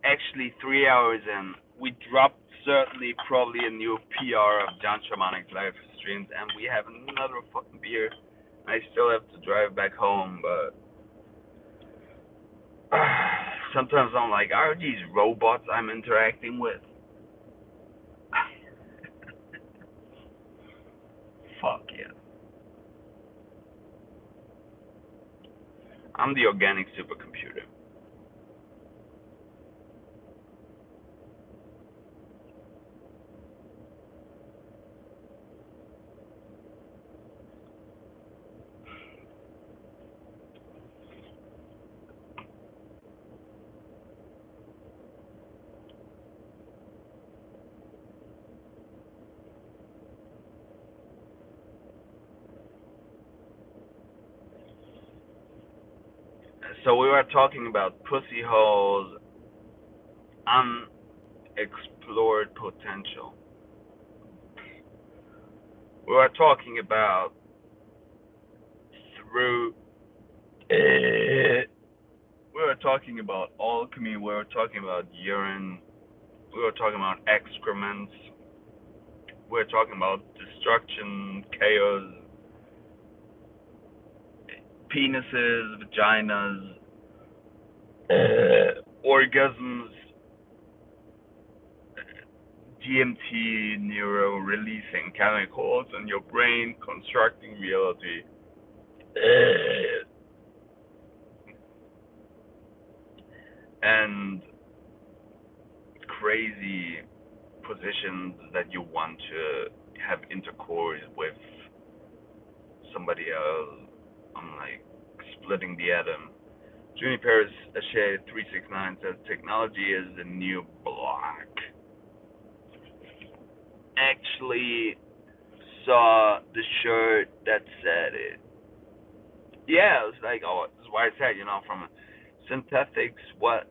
actually 3 hours in. We dropped certainly probably a new PR of John Shamanic live streams, and we have another fucking beer. I still have to drive back home, but sometimes I'm like, are these robots I'm interacting with? Fuck yeah. I'm the organic supercomputer. So we were talking about pussy holes, unexplored potential. We were talking about through. We were talking about alchemy. We were talking about urine. We were talking about excrements. We were talking about destruction, chaos, penises, vaginas, orgasms, DMT, neuro releasing chemicals in your brain, constructing reality. And crazy positions that you want to have intercourse with somebody else. I'm like splitting the atom. Juniper's Ashay 369 says technology is the new black. Actually saw the shirt that said it. Yeah, it was like, oh, this is why I said, from synthetics, what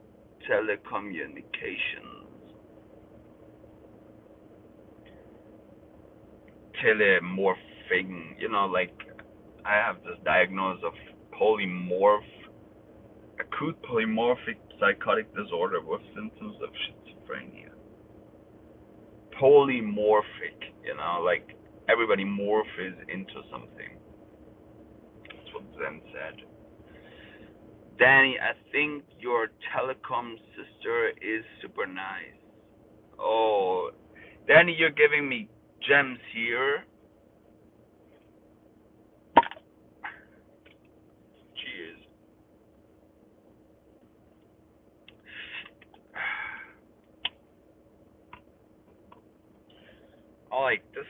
telecommunications, telemorphing, like I have this diagnosis of acute polymorphic psychotic disorder with symptoms of schizophrenia. Polymorphic, like everybody morphs into something. That's what Zen said. Danny, I think your telecom sister is super nice. Oh, Danny, you're giving me gems here. Cheers. Oh, like this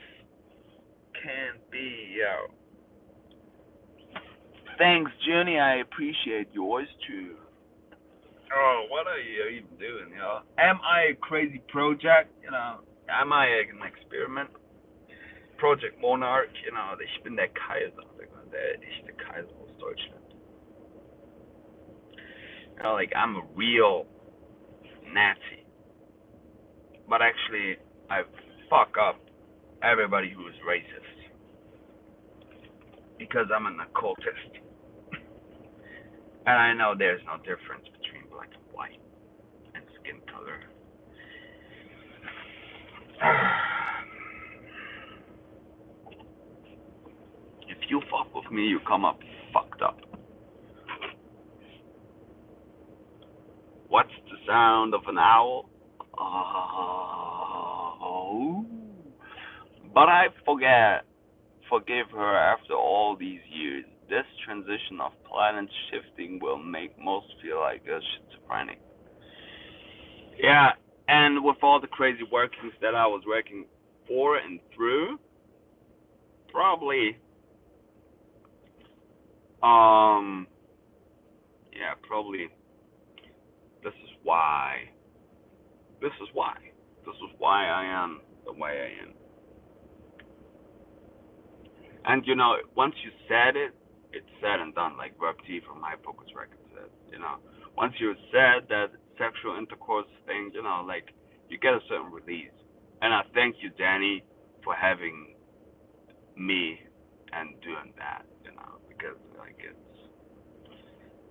can't be. Yeah. Thanks, Junie. I appreciate yours too. Oh, what are you even doing? Am I a crazy project? Am I an experiment? Project Monarch. Ich bin der Kaiser, der echte Kaiser aus Deutschland. Like I'm a real Nazi, but actually I fuck up everybody who is racist because I'm an occultist, and I know there's no difference between black and white and skin color. If you fuck with me, you come up fucked up. What's the sound of an owl? Oh. But I forgive her after all these years. This transition of planet shifting will make most feel like a schizophrenic. Yeah, and with all the crazy workings that I was working for and through, probably, probably, this is why. This is why. This is why I am the way I am. And once you said it, it's said and done. Like Rob T from High Focus Records said. Once you said that sexual intercourse thing, like you get a certain release. And I thank you, Danny, for having me and doing that, because like it's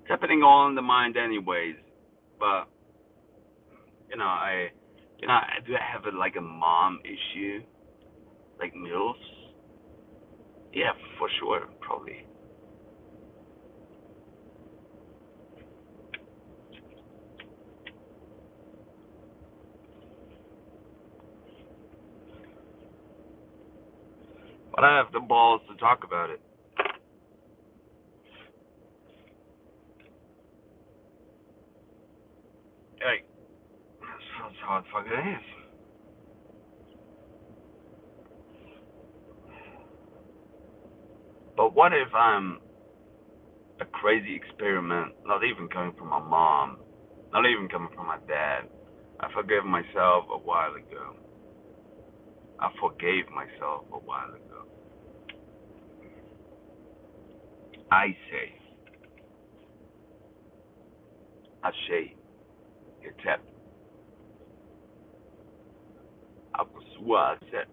happening all in the mind anyways. But I do have like a mom issue, like MILFs. Yeah, for sure, probably. But I have the balls to talk about it. Like, that's how the fuck it is. But what if I'm a crazy experiment, not even coming from my mom, not even coming from my dad? I forgave myself a while ago. I forgave myself a while ago. I say, Ashay, Getep, Akuswa said,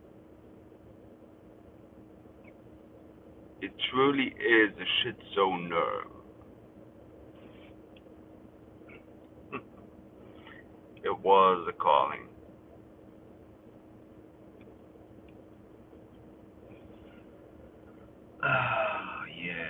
it truly is a shit so nerve. It was a calling. Ah, yeah.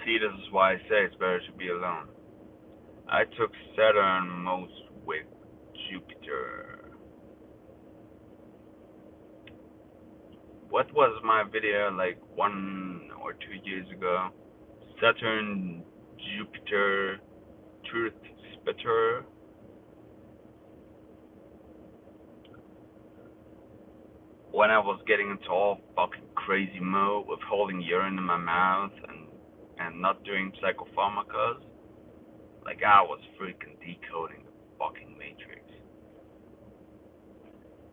See, this is why I say it's better to be alone. I took Saturn most with Jupiter. What was my video like 1 or 2 years ago? Saturn, Jupiter, Truth Spitter. When I was getting into all fucking crazy mode with holding urine in my mouth and not doing Psychopharmakas, like I was freaking decoding the fucking matrix.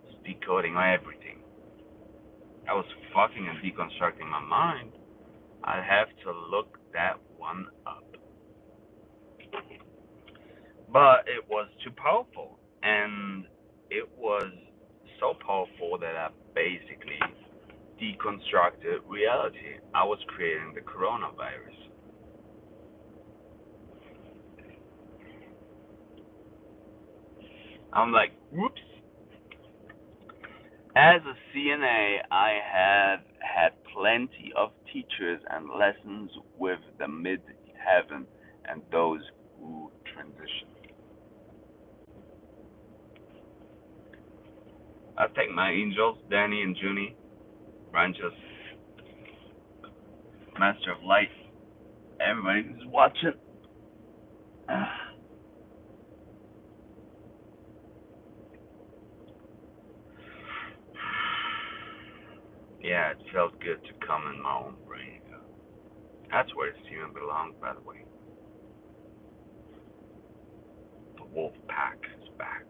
Just decoding everything. I was fucking and deconstructing my mind. I'd have to look that one up. But it was too powerful. And it was so powerful that I basically deconstructed reality. I was creating the coronavirus. I'm like, whoops. As a CNA, I have had plenty of teachers and lessons with the mid-heaven and those who transition. I thank my angels, Danny and Junie, Branches, Master of Light, everybody who's watching. Yeah, it felt good to come in my own brain. That's where Qimen belongs, by the way. The wolf pack is back.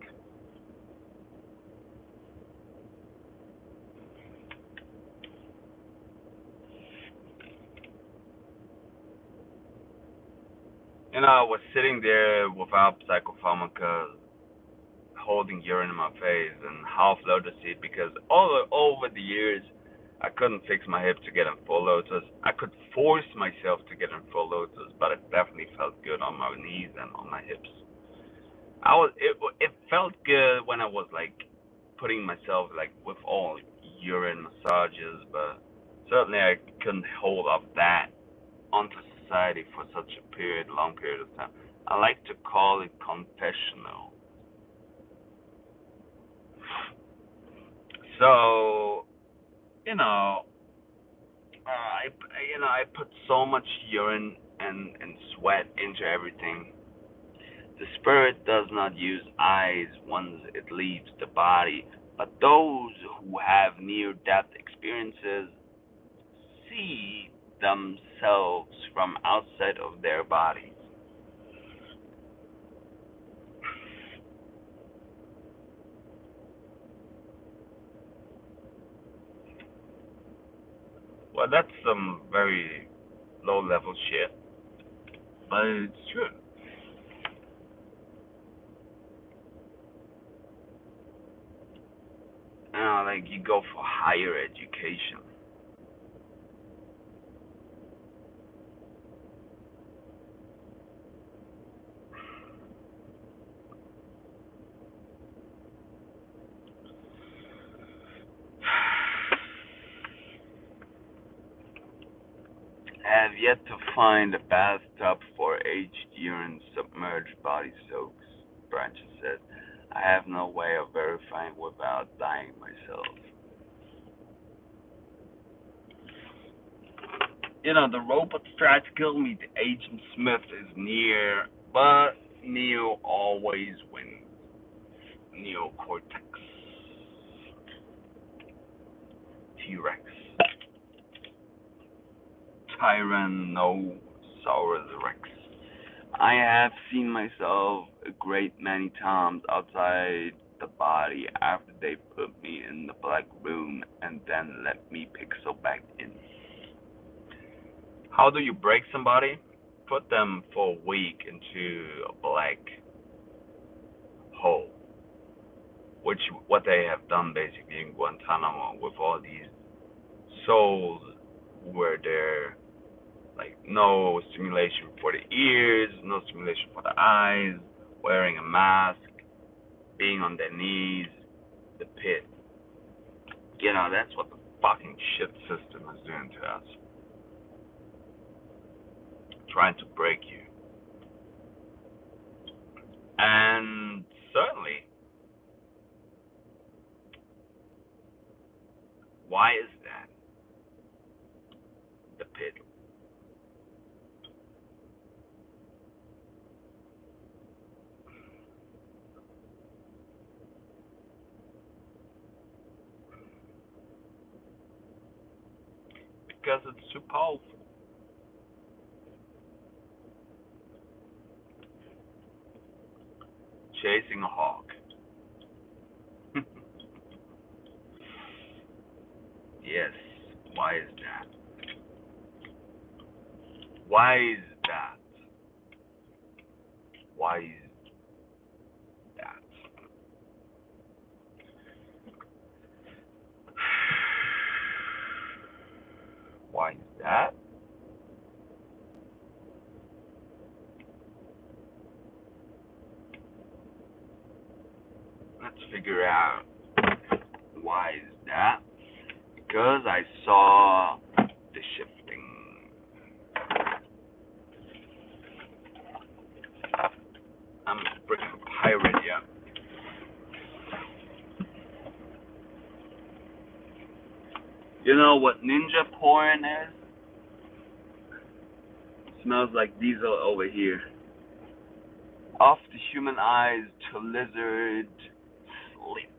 I was sitting there without Psychopharmakas, holding urine in my face and half lotus seat because all over the years I couldn't fix my hip to get in full lotus. I could force myself to get in full lotus, but it definitely felt good on my knees and on my hips. It felt good when I was like putting myself like with all urine massages, but certainly I couldn't hold up that onto society for such a long period of time. I like to call it confessional. So, you know, I put so much urine and sweat into everything. The spirit does not use eyes once it leaves the body, but those who have near death experiences see themselves from outside of their bodies. Well, that's some very low-level shit, but it's true. Like you go for higher education. I have yet to find a bathtub for aged urine submerged body soaks, Branches said. I have no way of verifying without dying myself. The robots tried to kill me. The Agent Smith is near, but Neo always wins. Neocortex. T-Rex. Tyrannosaurus Rex. I have seen myself a great many times outside the body after they put me in the black room and then let me pixel back in. How do you break somebody? Put them for a week into a black hole, which what they have done basically in Guantanamo with all these souls, where they're like no stimulation for the ears, no stimulation for the eyes, wearing a mask, being on their knees, the pit. That's what The fucking shit system is doing to us. Trying to break you. And certainly, why is that? The pit. Because it's too powerful. Chasing a hawk. Yes. Why is that? Why is that? Why is that? Why is that? Let's figure out why is that. Because I saw the shifting. I'm a freaking pirate, yeah. You know what ninja porn is? Smells like diesel over here. Off the human eyes to lizard sleep.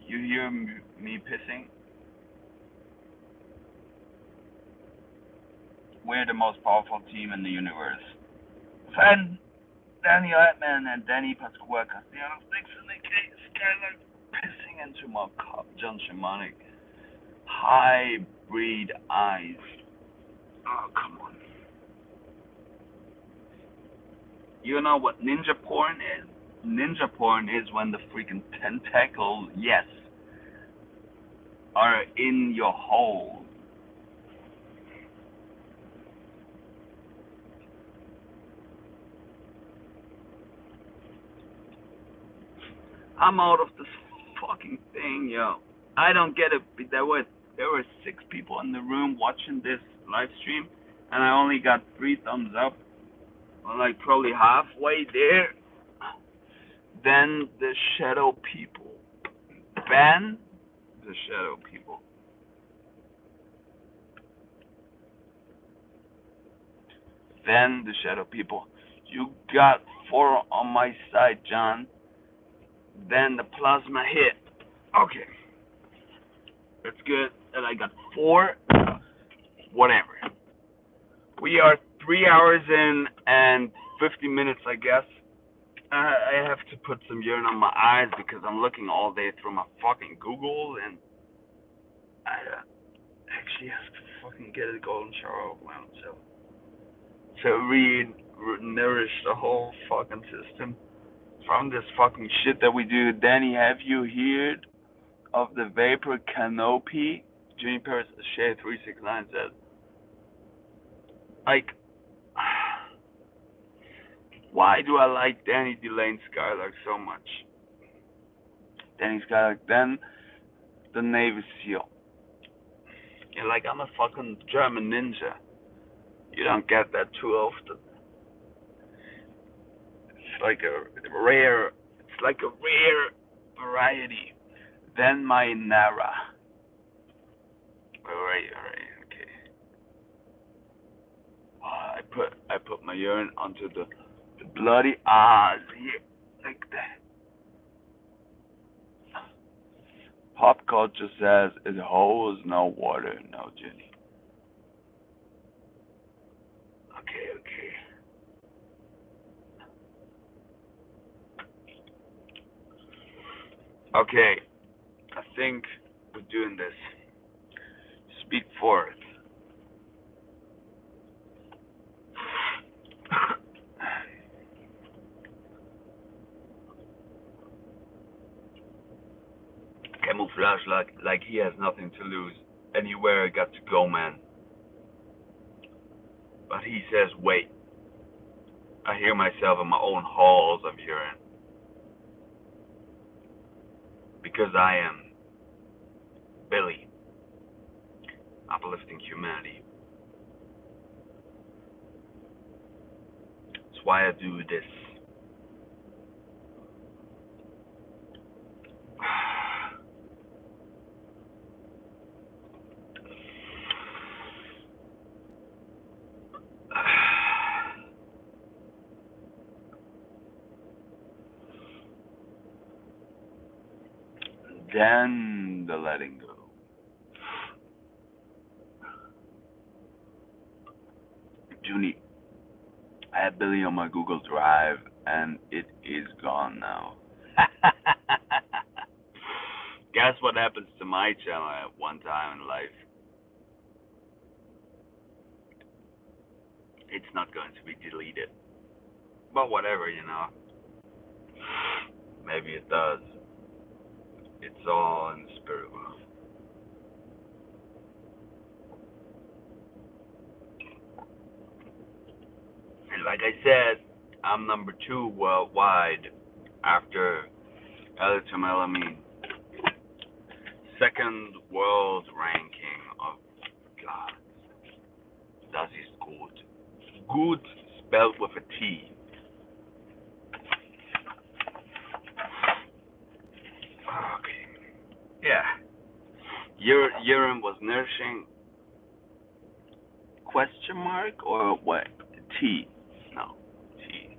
You hear me pissing? We're the most powerful team in the universe. Fan Daniel Edman and Danny Pasquaca. The other sticks in the case, Skylar pissing into my cup. John Shamanic. Hybrid eyes. Oh, come on. You know what ninja porn is? Ninja porn is when the freaking tentacles, yes, are in your hole. I'm out of this fucking thing, yo. I don't get it. There were 6 people in the room watching this live stream, and I only got 3 thumbs up. I'm like probably halfway there. Then the shadow people. Ban the shadow people. Then the shadow people. You got 4 on my side, John. Then the plasma hit. Okay, that's good. And I got 4. Whatever. We are 3 hours in and 50 minutes, I guess. I have to put some urine on my eyes because I'm looking all day through my fucking Google, and I actually have to fucking get a golden shower of my own self. So nourish the whole fucking system from this fucking shit that we do. Danny, have you heard of the vapor canopy? Juniper Shea 369 says, like, why do I like Danny Delane Skylark so much? Danny Skylark, then the Navy SEAL. You're like, I'm a fucking German ninja. You don't get that too often. It's like a rare variety. Then my Nara. Alright, okay. I put my urine onto the bloody here, like that. Pop culture says it holds no water, no Jenny. Okay. Okay, I think we're doing this. Speak forth. Camouflage like he has nothing to lose. Anywhere I got to go, man. But he says, wait. I hear myself in my own halls of urine. Because I am Billy, uplifting humanity. That's why I do this. Then the letting go. Junie, I had Billy on my Google Drive and it is gone now. Guess what happens to my channel at one time in life? It's not going to be deleted. But whatever, Maybe it does. It's all in the spirit world. And like I said, I'm number 2 worldwide after Alchemy. Second world ranking of God. Das ist gut. Gut spelled with a T. Okay. Yeah. Urine was nourishing. Question mark or what? T. No. T.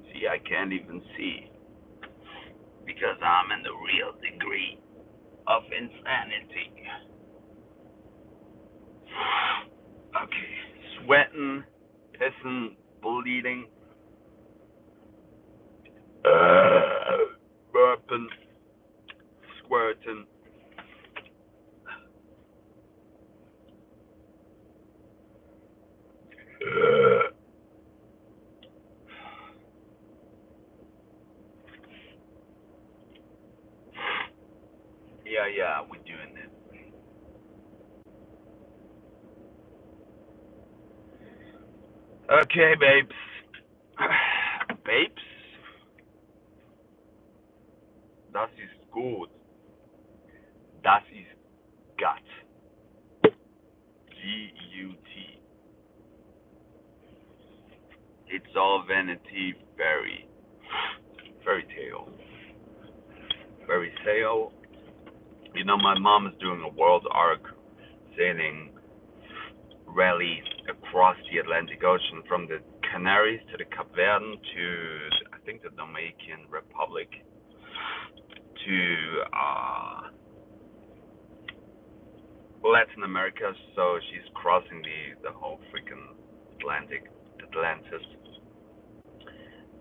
See, I can't even see. Because I'm in the real degree of insanity. Okay. Sweating, pissing, bleeding. Burping. Squirting. Yeah, we're doing it. Okay, babes. Babes? Das ist gut. Das ist gut. G-U-T. It's all vanity, fairy tale. Fairy tale. My mom is doing a world arc sailing rally across the Atlantic Ocean from the Canaries to the Cape Verde to, I think, the Dominican Republic. to Latin America, so she's crossing the whole freaking Atlantis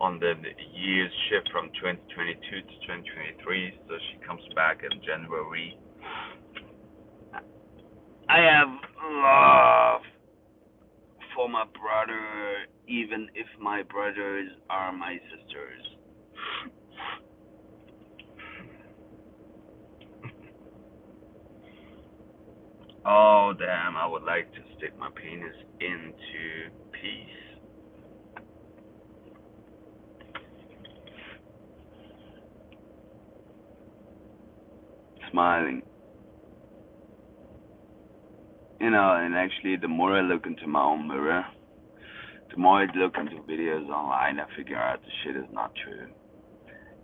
on the year's shift from 2022 to 2023. So she comes back in January. I have love for my brother, even if my brothers are my sisters. Oh damn, I would like to stick my penis into peace. Smiling. You know, and actually the more I look into my own mirror, the more I look into videos online, I figure out the shit is not true.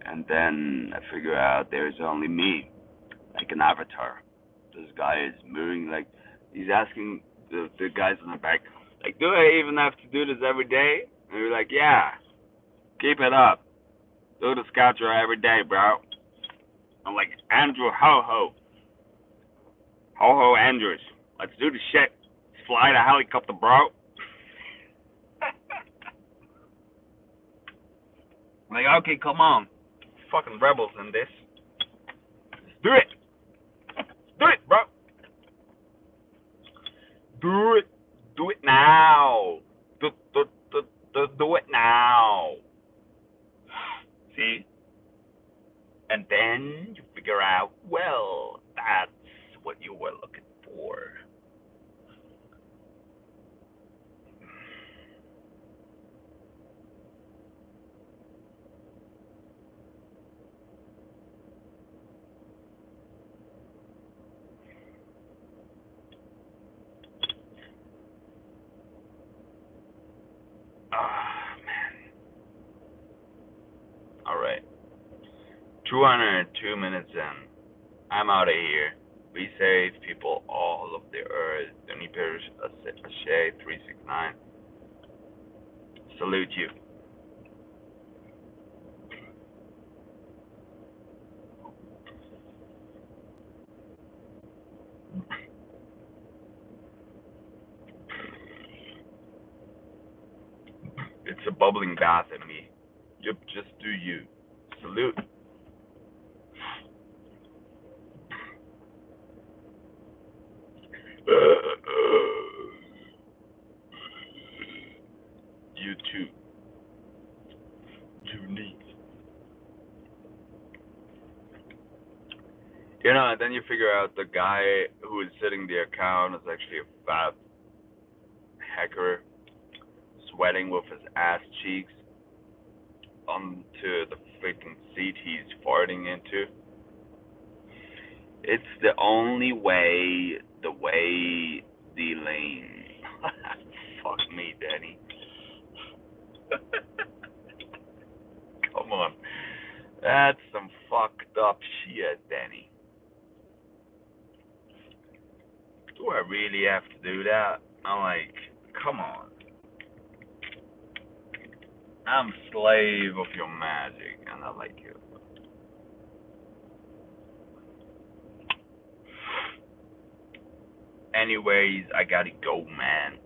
And then I figure out there's only me, like an avatar. This guy is mirroring, like, he's asking the guys in the back, like, do I even have to do this every day? And we're like, yeah, keep it up. Do the sculpture every day, bro. I'm like, Andrew Ho Ho. Ho Ho Andrews. Let's do the shit. Let's fly the helicopter, bro. I'm like, okay, come on. Fucking rebels in this. Let's do it. Do it, bro. Do it. Do it now. Do it now. See? And then you figure out, well, that's what you were looking for. Ah, man. Alright. 202 minutes in. I'm out of here. Be safe, people all of the earth. Universe, Ashay 369. Salute you. It's a bubbling bath in me. Yep, just do you. Salute. You too. Too neat. You know, and then you figure out the guy who is sitting the account is actually a fat hacker sweating with his ass cheeks onto the freaking seat he's farting into. It's the only way, the way, the lane. Fuck me, Danny. Come on. That's some fucked up shit, Danny. Do I really have to do that? I'm like, come on. I'm slave of your magic, and I like you. Anyways, I gotta go, man.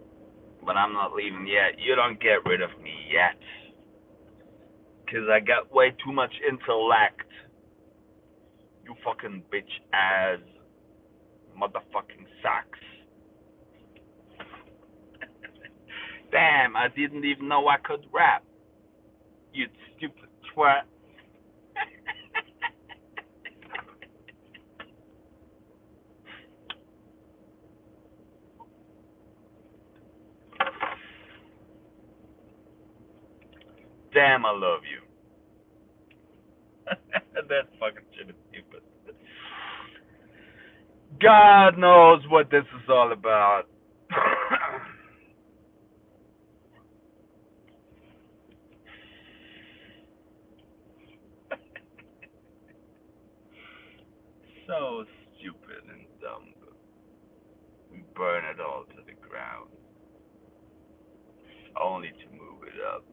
But I'm not leaving yet. You don't get rid of me yet. Cause I got way too much intellect. You fucking bitch ass motherfucking sacks. Damn, I didn't even know I could rap. You stupid twat. Damn, I love you. That fucking shit is stupid. God knows what this is all about. So stupid and dumb. We burn it all to the ground, only to move it up.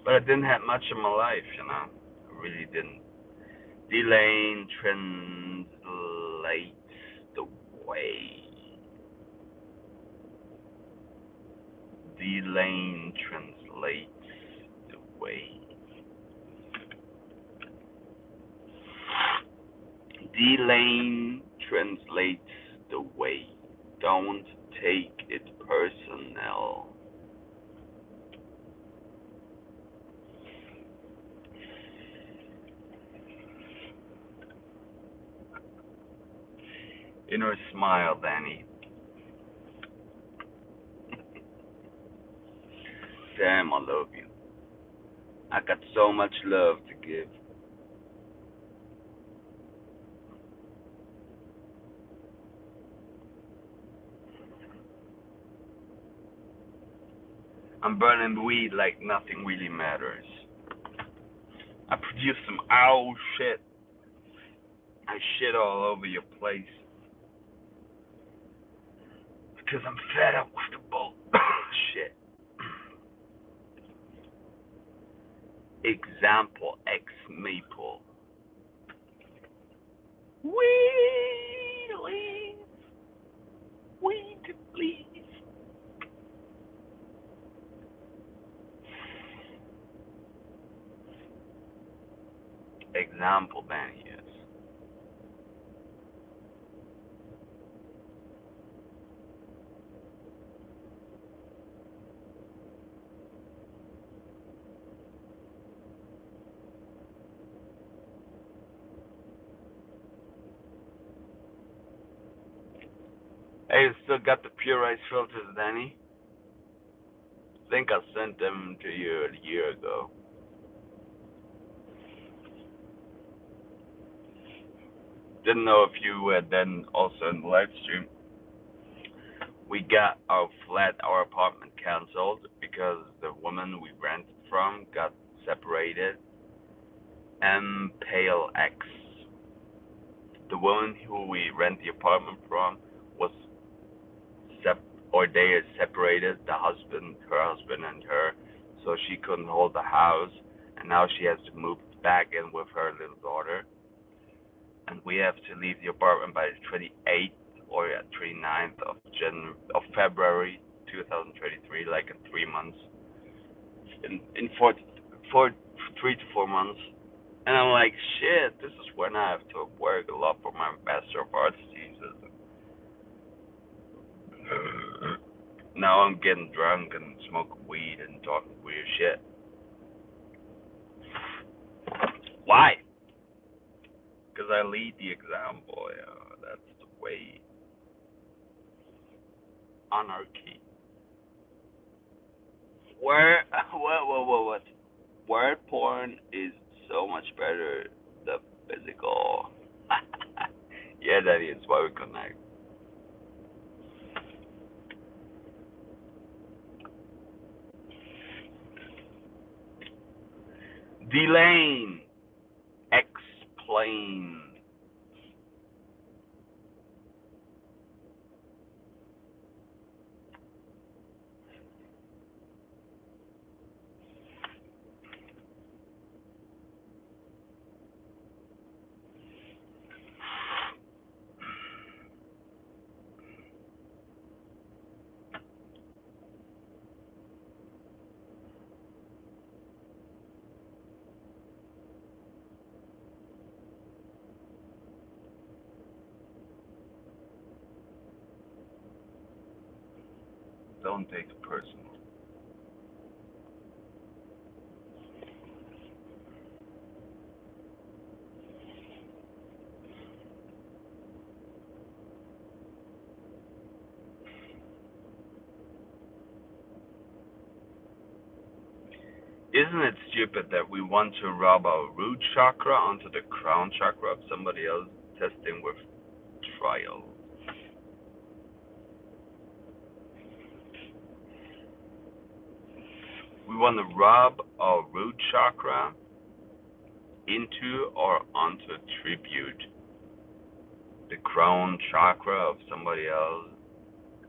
But I didn't have much in my life, you know. I really didn't. D-Lane translates the way. D-Lane translates the way. D-Lane translates the way. Don't take it personal. Inner smile, Danny. Damn, I love you. I got so much love to give. I'm burning weed like nothing really matters. I produce some ow shit. I shit all over your place. Because I'm fed up with the bullshit. Example X Maple. We leave. We to leave. Example Benny is. Hey, you still got the Pure Ice filters, Danny? I think I sent them to you a year ago. Didn't know if you were then also in the live stream. We got our apartment canceled because the woman we rented from got separated. Pale X. The woman who we rent the apartment from was they are separated, her husband and her, so she couldn't hold the house, and now she has to move back in with her little daughter. And we have to leave the apartment by the 28th or 29th of February 2023, like in 3 months, in 3 to 4 months. And I'm like, shit, this is when I have to work a lot for my Master of Arts thesis. Now I'm getting drunk and smoking weed and talking weird shit. Why? Because I lead the example, yeah. That's the way. Anarchy. What? Word porn is so much better than physical. Yeah, that is why we connect. Delane. Explain. Don't take it personal. Isn't it stupid that we want to rub our root chakra onto the crown chakra of somebody else, testing with trial? We want to rub our root chakra into or onto tribute the crown chakra of somebody else,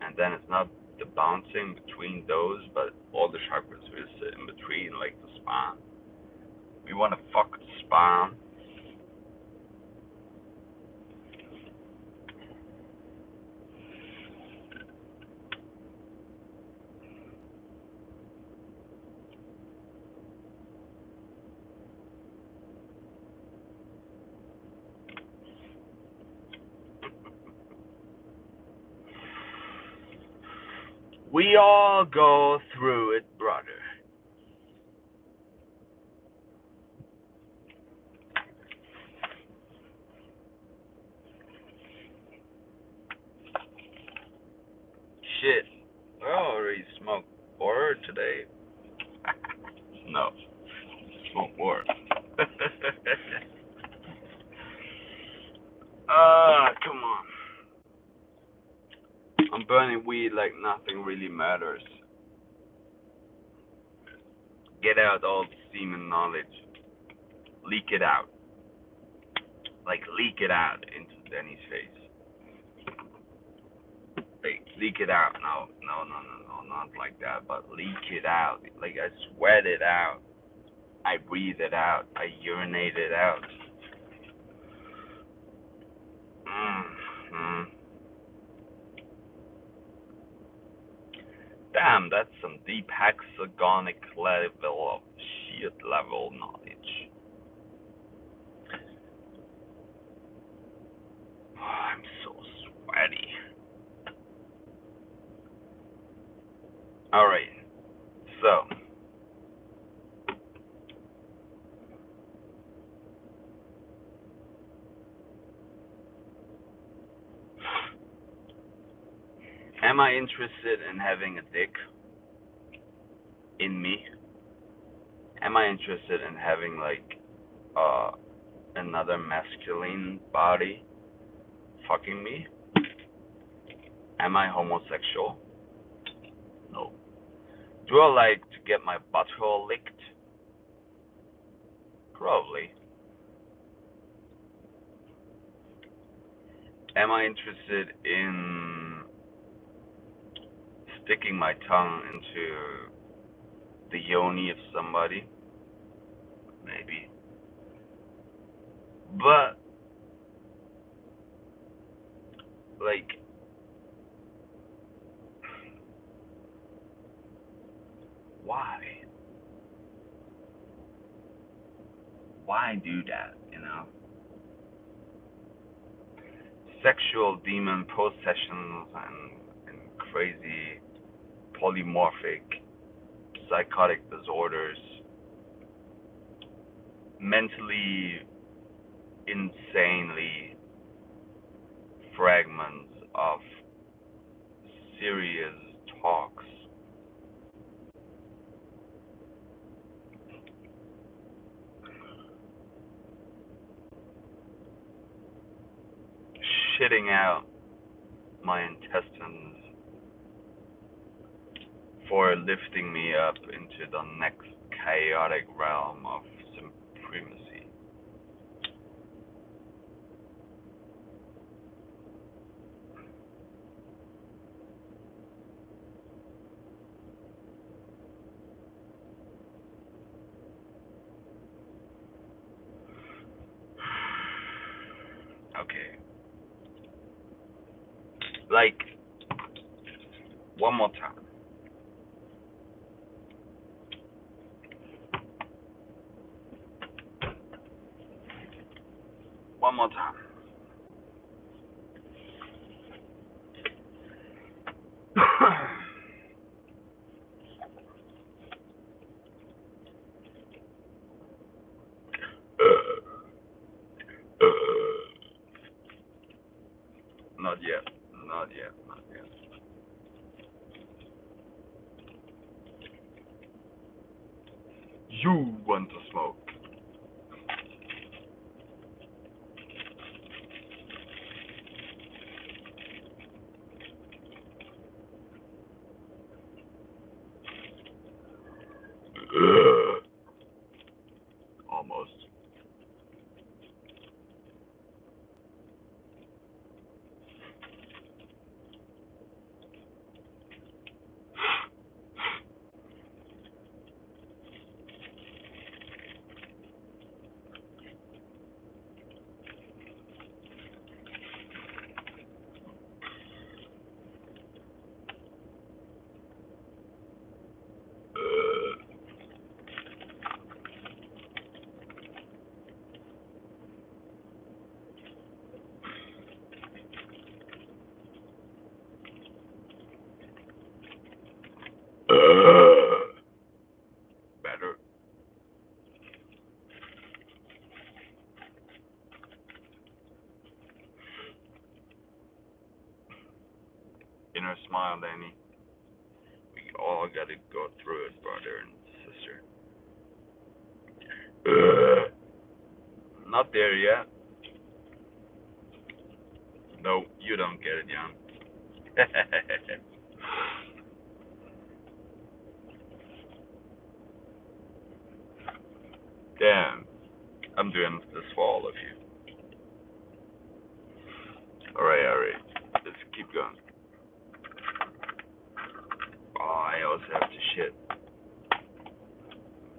and then it's not the bouncing between those, but all the chakras is in between, like the spine. We want to fuck the spine. We all go through it, brother. Shit. I already smoked more today. No. Smoke more. Come on. I'm burning weed like nothing really matters. Get out all the semen knowledge. Leak it out. Like, leak it out into Danny's face. Like, leak it out. No, not like that, but leak it out. Like, I sweat it out. I breathe it out. I urinate it out. Damn, that's some deep hexagonic level of shit level knowledge. I'm so sweaty. Alright, so. Am I interested in having a dick in me? Am I interested in having, like, another masculine body fucking me? Am I homosexual? No. Do I like to get my butthole licked? Probably. Am I interested in sticking my tongue into the yoni of somebody? Maybe. But, like, why? Why do that, you know? Sexual demon possessions and crazy polymorphic psychotic disorders, mentally insanely fragments of serious talks. Shitting out my intestines for lifting me up into the next chaotic realm of supremacy. Okay. Like, one more time. One more time. Not yet. Not yet. Not yet. You want to smoke. Almost. inner smile, Danny. We all gotta go through it, brother and sister. Not there yet. No, you don't get it, Jan. Damn, I'm doing this for all of you. Alright, let's keep going. Oh, I also have to shit.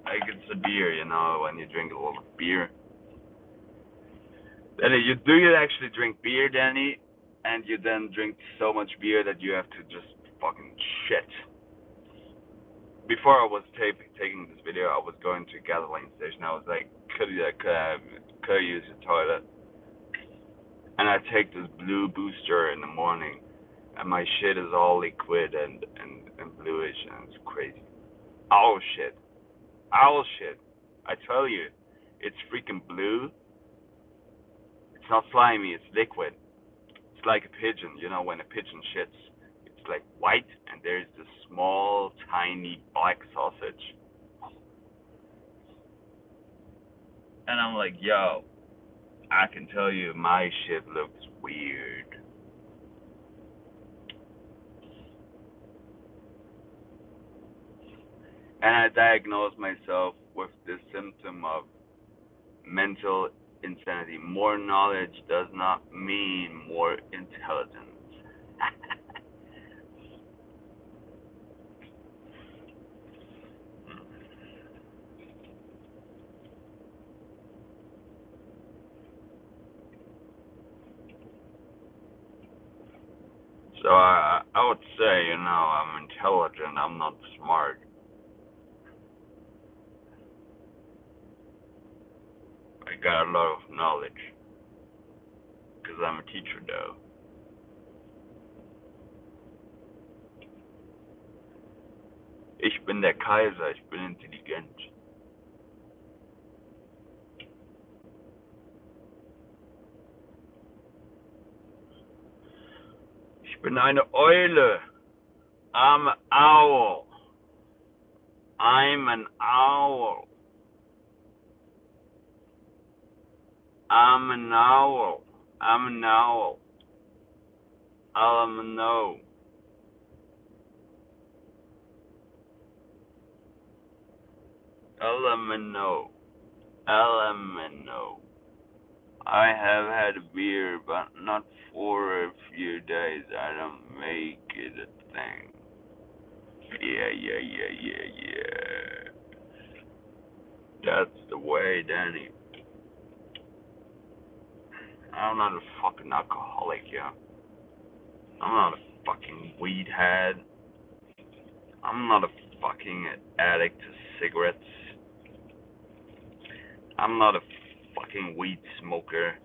Like it's a beer, you know, when you drink a lot of beer. Danny, do you actually drink beer, Danny? And you then drink so much beer that you have to just fucking shit. Before I was taking this video, I was going to a gasoline station. I was like, could I use the toilet? And I take this blue booster in the morning, and my shit is all liquid and bluish, and it's crazy. Owl shit. I tell you, it's freaking blue. It's not slimy, it's liquid. It's like a pigeon, you know, when a pigeon shits, it's like white, and there's this small, tiny black sausage. And I'm like, yo, I can tell you my shit looks weird. And I diagnosed myself with this symptom of mental insanity. More knowledge does not mean more intelligence. So I would say, you know, I'm intelligent, I'm not smart. I got a lot of knowledge. Because I'm a teacher, though. Ich bin der Kaiser, ich bin intelligent. Ich bin eine Eule. I'm an owl. I'm an owl. I'm an owl. I'm an owl. I'm an owl. LMNO. LMNO. I have had a beer, but not for a few days. I don't make it a thing. Yeah. That's the way, Danny. I'm not a fucking alcoholic, yeah. I'm not a fucking weed head. I'm not a fucking addict to cigarettes. I'm not a fucking weed smoker.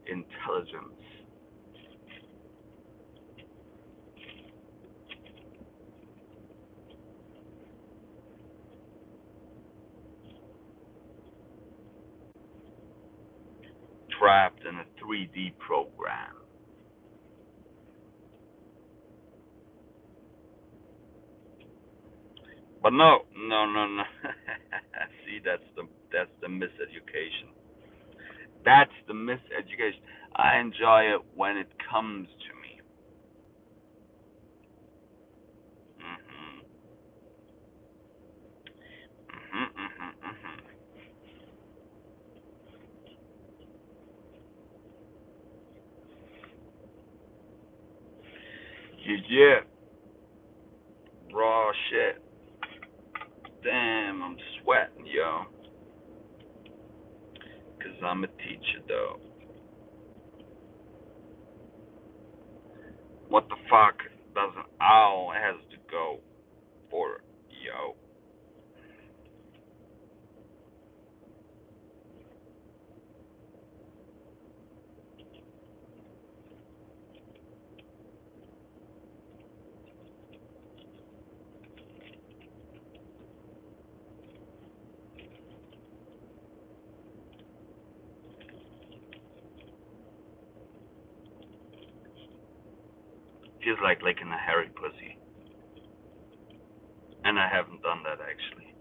Intelligence. Trapped in a 3D program. But no. See, that's the miseducation. That's the miseducation. I enjoy it when it comes to me. Yeah. Raw shit. Damn, I'm sweating, yo. Cause I'm a teacher, though. What the fuck does an owl has to go for, yo? Feels like licking a hairy pussy. And I haven't done that actually.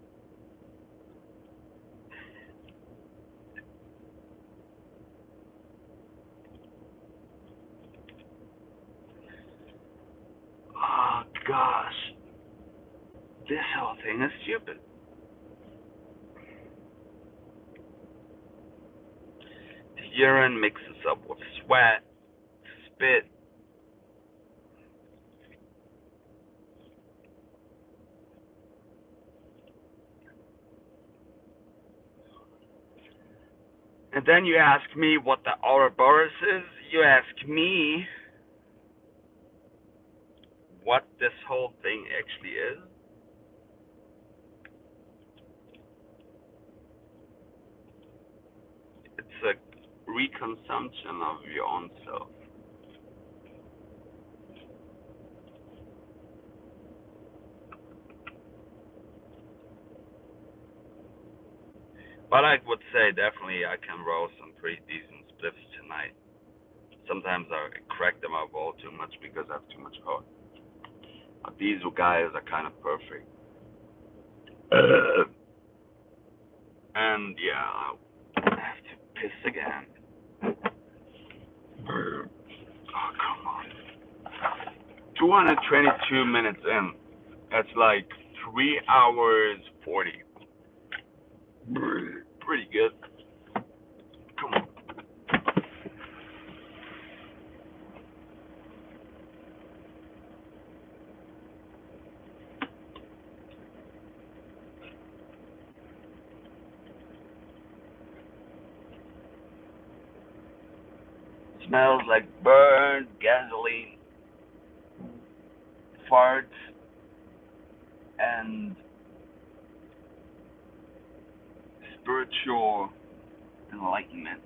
Oh gosh. This whole thing is stupid. The urine mixes up with sweat, spit. And then you ask me what the Ouroboros is. You ask me what this whole thing actually is. It's a reconsumption of your own self. But I would say definitely I can roll some pretty decent spliffs tonight. Sometimes I crack them up all too much because I have too much power. But these guys are kind of perfect. And yeah, I have to piss again. Oh, come on. 222 minutes in. That's like 3 hours 40. Pretty good. Come on. Smells like burned gasoline, farts, and spiritual enlightenment.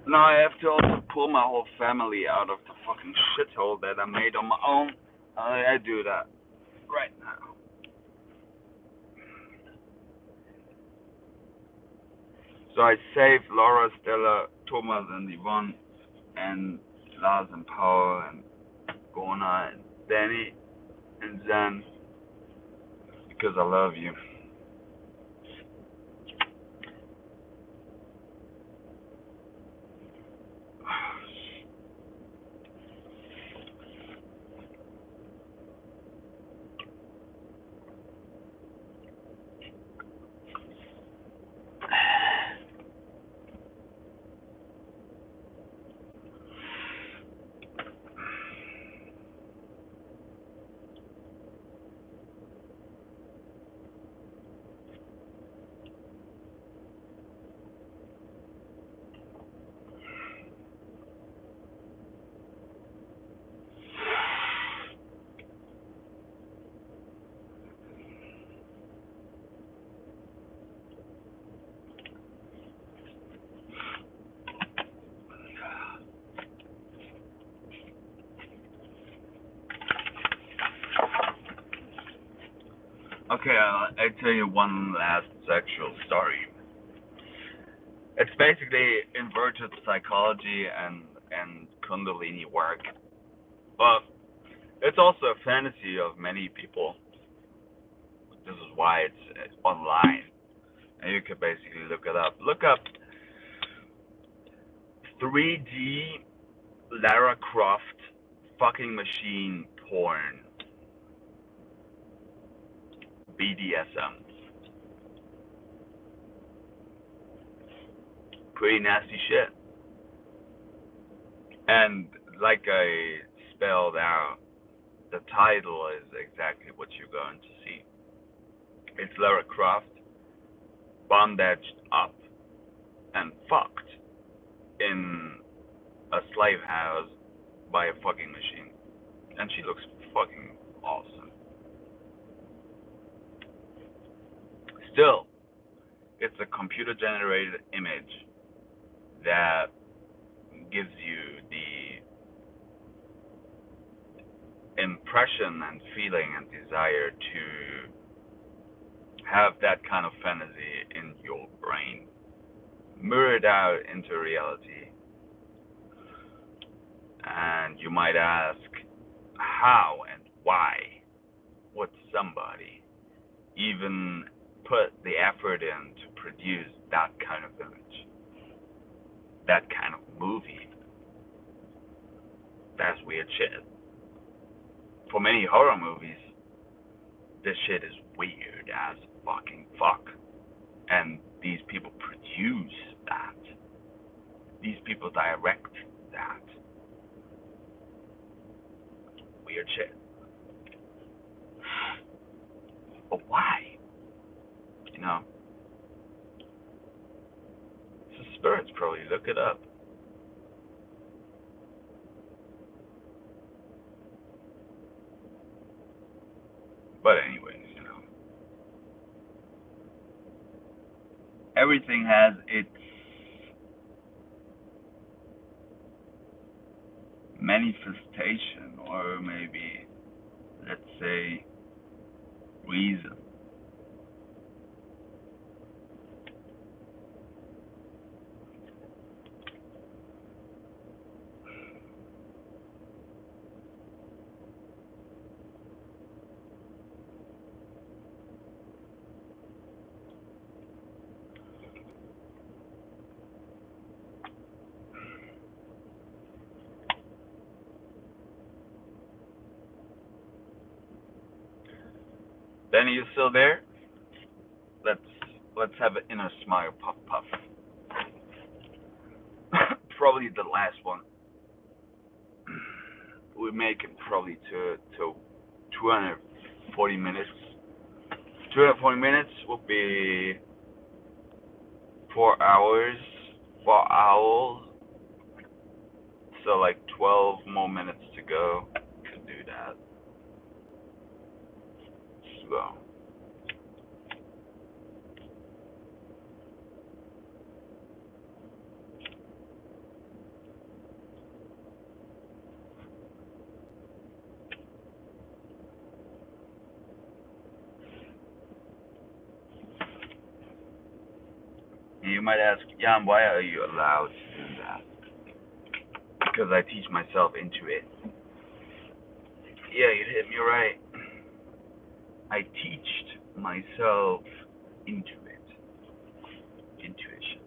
Now I have to also pull my whole family out of the fucking shithole that I made on my own. I do that right now. So I saved Laura, Stella, Thomas, and Yvonne, and Lars and Paul, and Gona, and Danny, and Zen, because I love you. Okay, I'll tell you one last sexual story. It's basically inverted psychology and Kundalini work, but it's also a fantasy of many people. This is why it's online, and you can basically look it up. Look up 3D Lara Croft fucking machine porn, BDSM. Pretty nasty shit. And like I spelled out, the title is exactly what you're going to see. It's Lara Croft bondaged up and fucked in a slave house by a fucking machine. And she looks fucking awesome. Still, it's a computer generated image that gives you the impression and feeling and desire to have that kind of fantasy in your brain, mirrored out into reality. And you might ask, how and why would somebody even put the effort in to produce that kind of image, that kind of movie? That's weird shit. For many horror movies, this shit is weird as fucking fuck. And these people produce that. These people direct that. Weird shit. But why? You know? It's the spirits, probably. Look it up. But anyways, you know. Everything has its manifestation, or maybe, let's say, reason. Danny, you still there? Let's have an inner smile puff puff. Probably the last one. We make it probably to 240 minutes. 240 minutes will be 4 hours, 4 hours. So like 12 more minutes to go. Could do that. So. You might ask, Jan, why are you allowed to do that? Because I teach myself into it. Yeah, you hit me right. I teached myself into it. Intuition.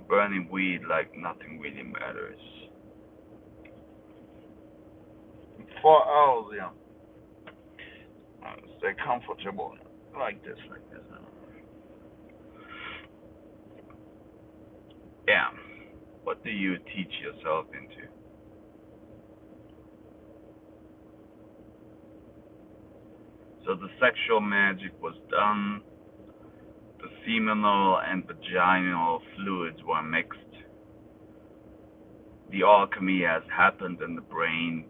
Burning weed like nothing really matters. 4 hours, yeah. Stay comfortable. Like this. Yeah. What do you teach yourself into? So the sexual magic was done. The seminal and vaginal fluids were mixed. The alchemy has happened in the brain.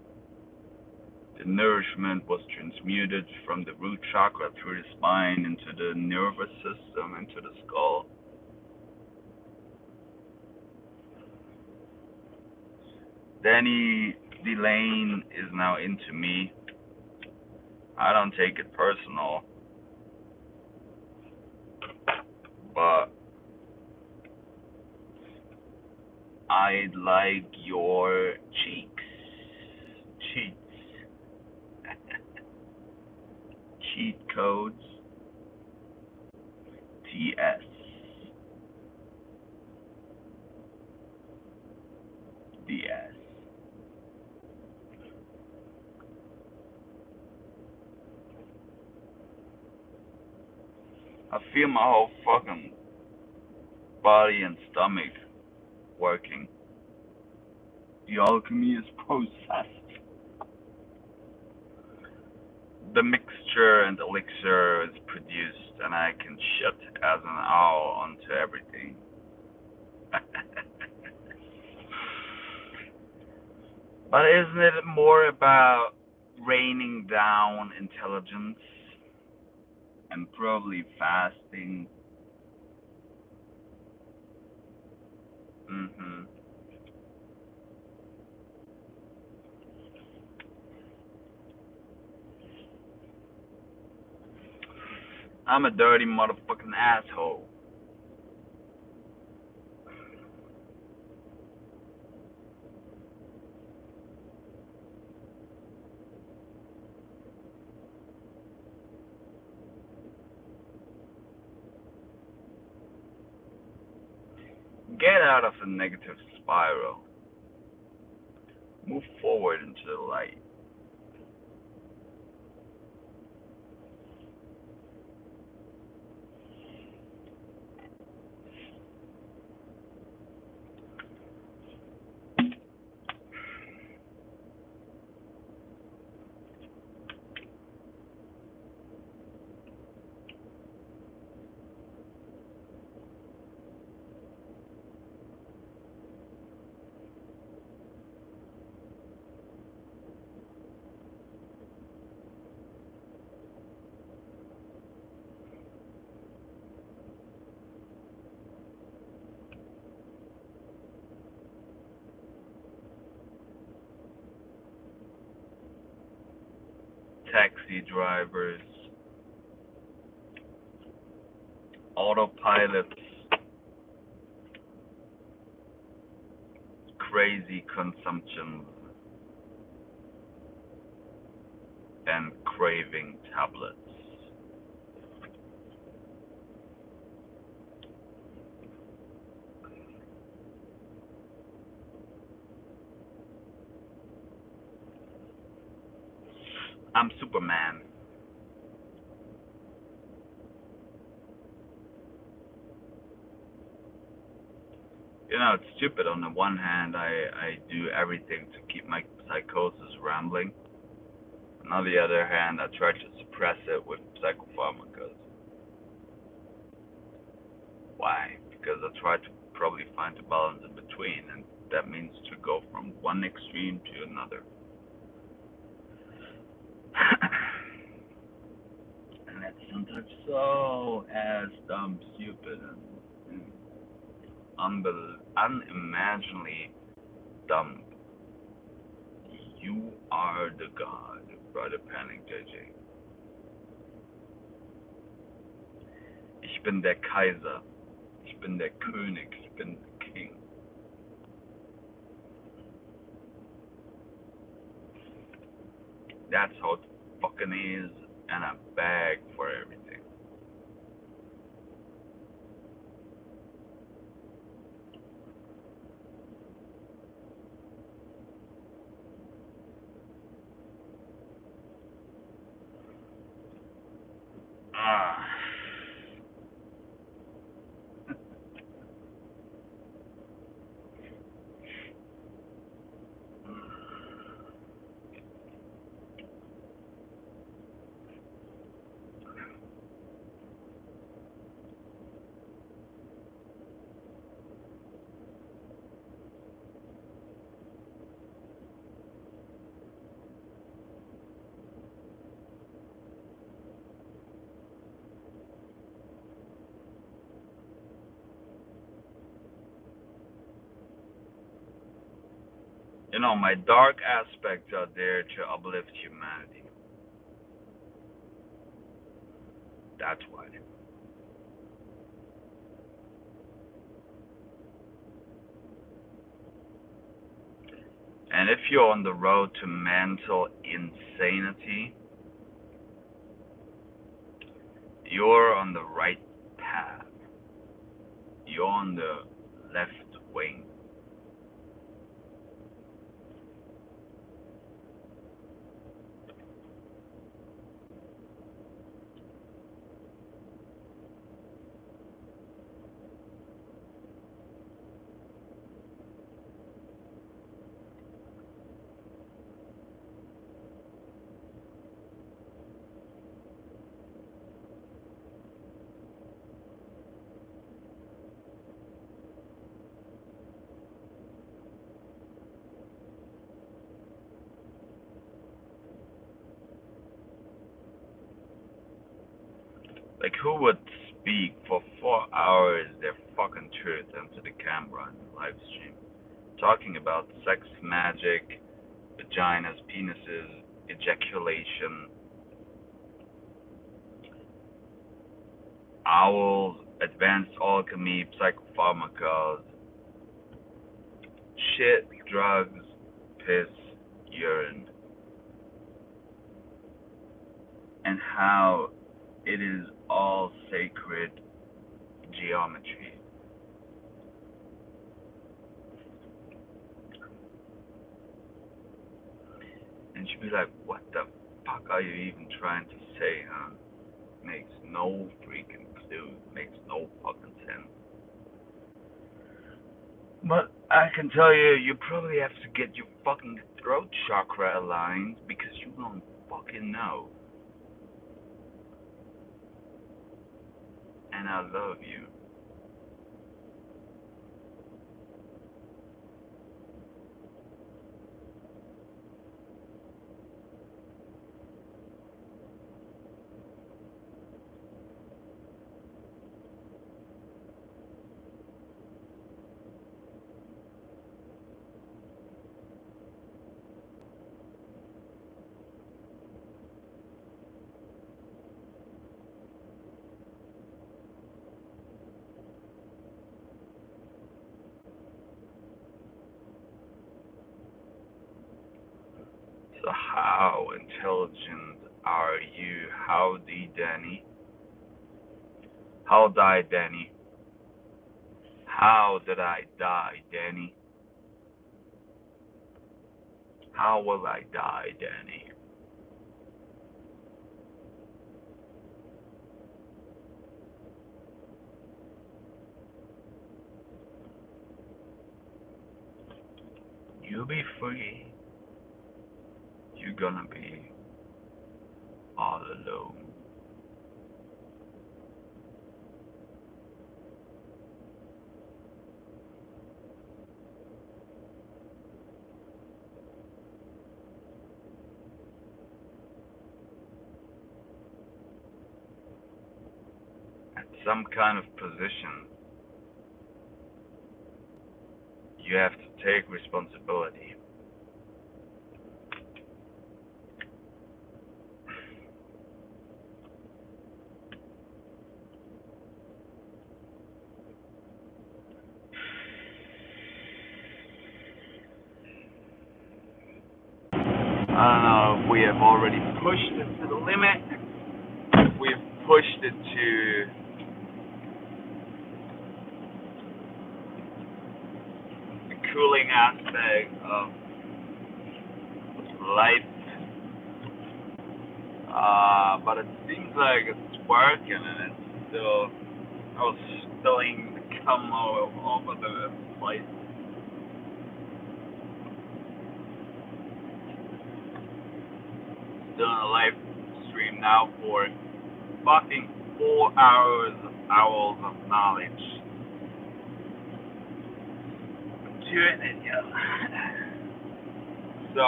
The nourishment was transmuted from the root chakra through the spine into the nervous system, into the skull. Danny Delane is now into me. I don't take it personal, but I'd like your cheeks. Cheat codes. TS. DS. I feel my whole fucking body and stomach working. The alchemy is processed. The mixture and elixir is produced, and I can shut as an owl onto everything. But isn't it more about raining down intelligence and probably fasting? hmm I'm a dirty motherfucking asshole. Get out of the negative spiral. Move forward into the light. Taxi drivers, autopilots, crazy consumption, and craving tablets. I'm Superman. You know, it's stupid. On the one hand, I do everything to keep my psychosis rambling. On the other hand, I try to suppress it with psychopharmakas. Why? Because I try to probably find a balance in between, and that means to go from one extreme to another. And that's sometimes so ass dumb, stupid, and unimaginably dumb. You are the god, Brother Panic JJ. Ich bin der Kaiser. Ich bin der König. Ich bin der King. That's how it fucking is, and I beg for everything. Ah. You know, my dark aspects are there to uplift humanity. That's why. And if you're on the road to mental insanity, you're on the right path. You're on the left wing. Like, who would speak for 4 hours their fucking truth into the camera in the live stream? Talking about sex, magic, vaginas, penises, ejaculation, owls, advanced alchemy, psychopharmakas, shit, drugs, piss, urine, and how it is all sacred geometry. And she'd be like, what the fuck are you even trying to say, huh? Makes no freaking clue. Makes no fucking sense. But I can tell you, you probably have to get your fucking throat chakra aligned because you don't fucking know. And I love you. So how intelligent are you? Howdy, Danny. How died Danny? How did I die, Danny? How will I die, Danny? You'll be free. You're gonna be all alone. At some kind of position, you have to take responsibility. I don't know if we have already pushed it to the limit. We've pushed it to the cooling aspect of life. But it seems like it's working and it's still, I was spilling the cum all over the place. Doing a live stream now for fucking 4 hours of owls of knowledge. I'm doing it, yo. So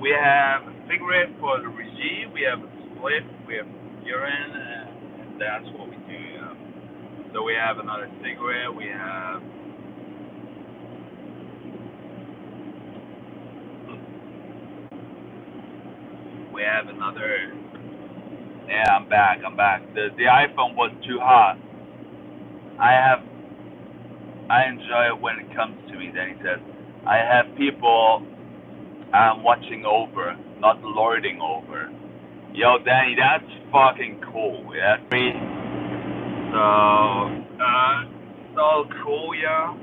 we have a cigarette for the regime, we have a split, we have urine, and that's what we do. So we have another cigarette, we have another. Yeah, I'm back. The iPhone was too hot. I enjoy it when it comes to me. Then he says, I have people I'm watching over, not lording over. Yo, Danny, that's fucking cool. Yeah. So cool, yeah.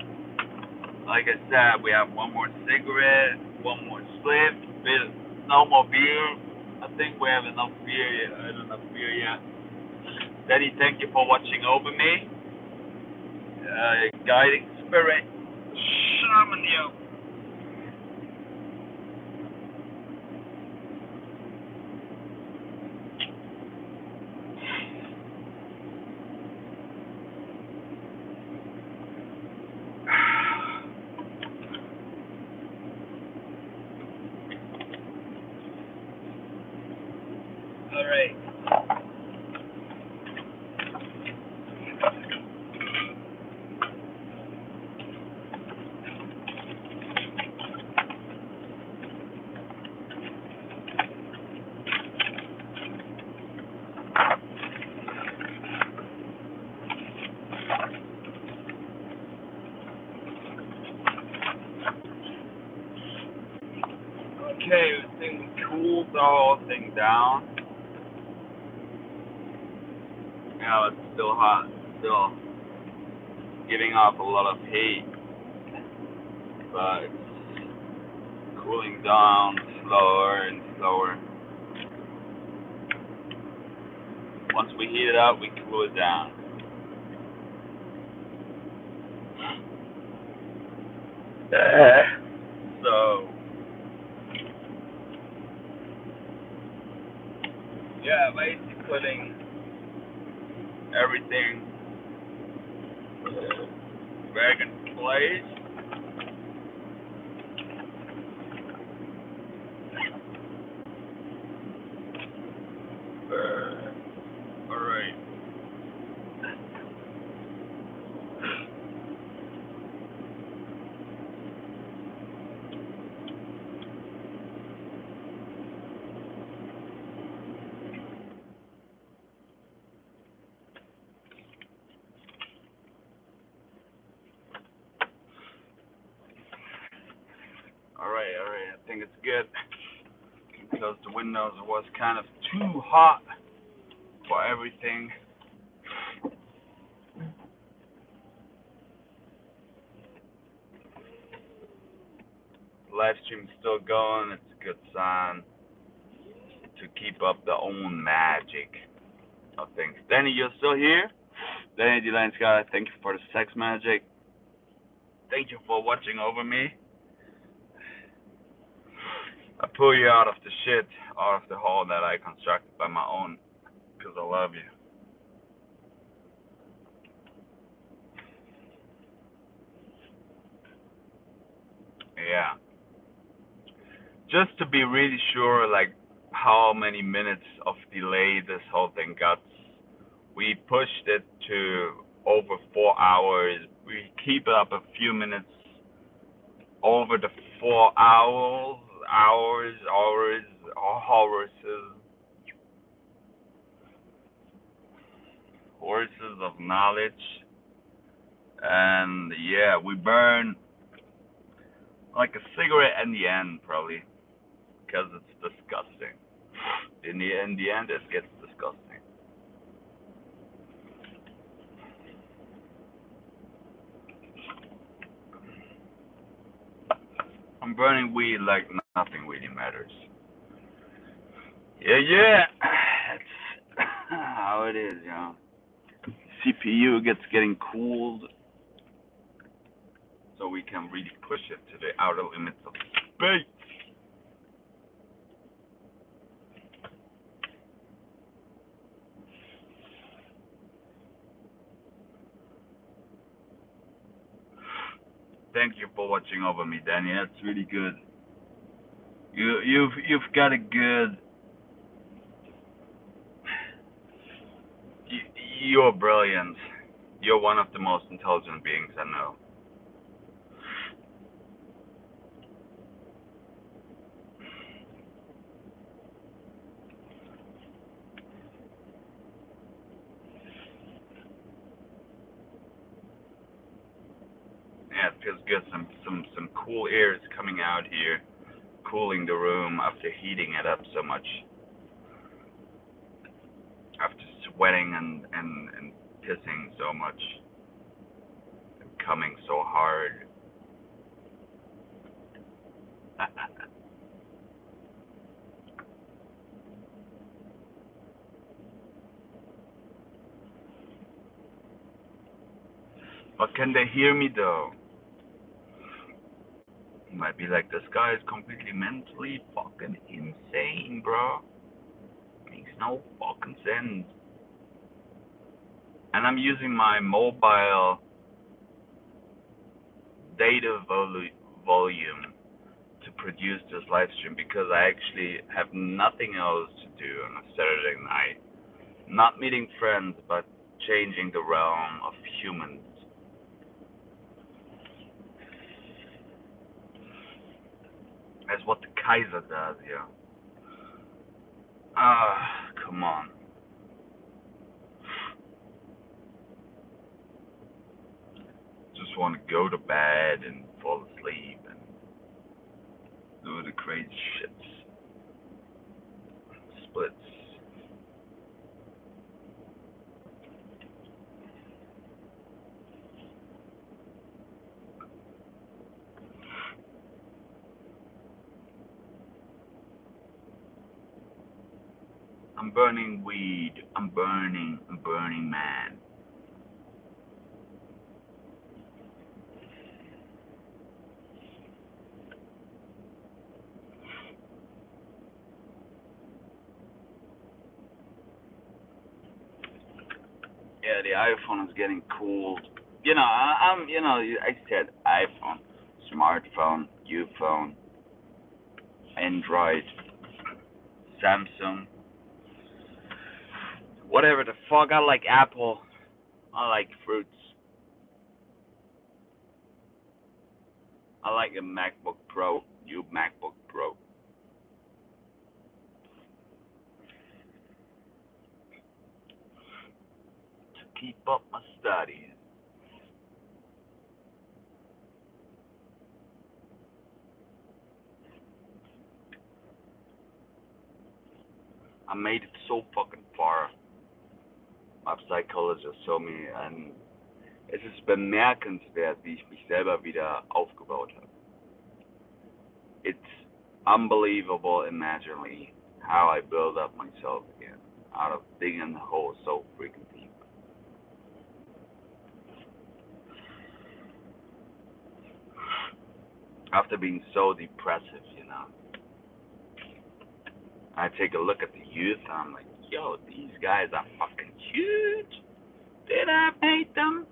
Like I said, we have one more cigarette, one more slip, no more beer. I think we have enough beer yet. Daddy, thank you for watching over me. Guiding spirit, shaman you. All right. Okay, we think we cooled the whole thing down. Yeah, it's still hot, still giving off a lot of heat, but it's cooling down slower and slower. Once we heat it up, we cool it down. So, yeah, basically putting everything back in place. Alright. Alright, I think it's good. Close the windows, it was kind of too hot for everything. The live stream's still going, it's a good sign to keep up the own magic of things. Danny, you're still here? Danny D. Sky, thank you for the sex magic. Thank you for watching over me. I pull you out of the shit, out of the hole that I constructed by my own, because I love you. Yeah. Just to be really sure, like, how many minutes of delay this whole thing got, we pushed it to over 4 hours. We keep it up a few minutes over the 4 hours, horses of knowledge. And yeah, we burn like a cigarette in the end, probably, because it's disgusting. In the end, it gets disgusting. I'm burning weed like nothing really matters. Yeah. That's how it is, you know. CPU getting cooled, so we can really push it to the outer limits of space. Thank you for watching over me, Danny. That's really good. You've got a good. You're brilliant. You're one of the most intelligent beings I know. Yeah, it feels good. Some cool air is coming out here, cooling the room after heating it up so much. After sweating and pissing so much, and coming so hard. But can they hear me though? Might be like, this guy is completely mentally fucking insane, bro. Makes no fucking sense. And I'm using my mobile data volume to produce this live stream because I actually have nothing else to do on a Saturday night. Not meeting friends, but changing the realm of humans. That's what the Kaiser does, yeah. Come on. Just want to go to bed and fall asleep and do the crazy shits. Splits. I'm burning weed. I'm burning, man. Yeah, the iPhone is getting cool. You know, I said iPhone, smartphone, Uphone, Android, Samsung, whatever the fuck. I like Apple. I like fruits. I like a MacBook Pro, new MacBook Pro. To keep up my studies. I made it so fucking far. My psychologist told me, and es ist bemerkenswert, wie ich mich selber wieder aufgebaut habe. It's unbelievable, imaginally, how I build up myself again out of digging the hole so freaking deep. After being so depressive, I take a look at the youth and I'm like, yo, these guys are fucking huge. Did I hate them?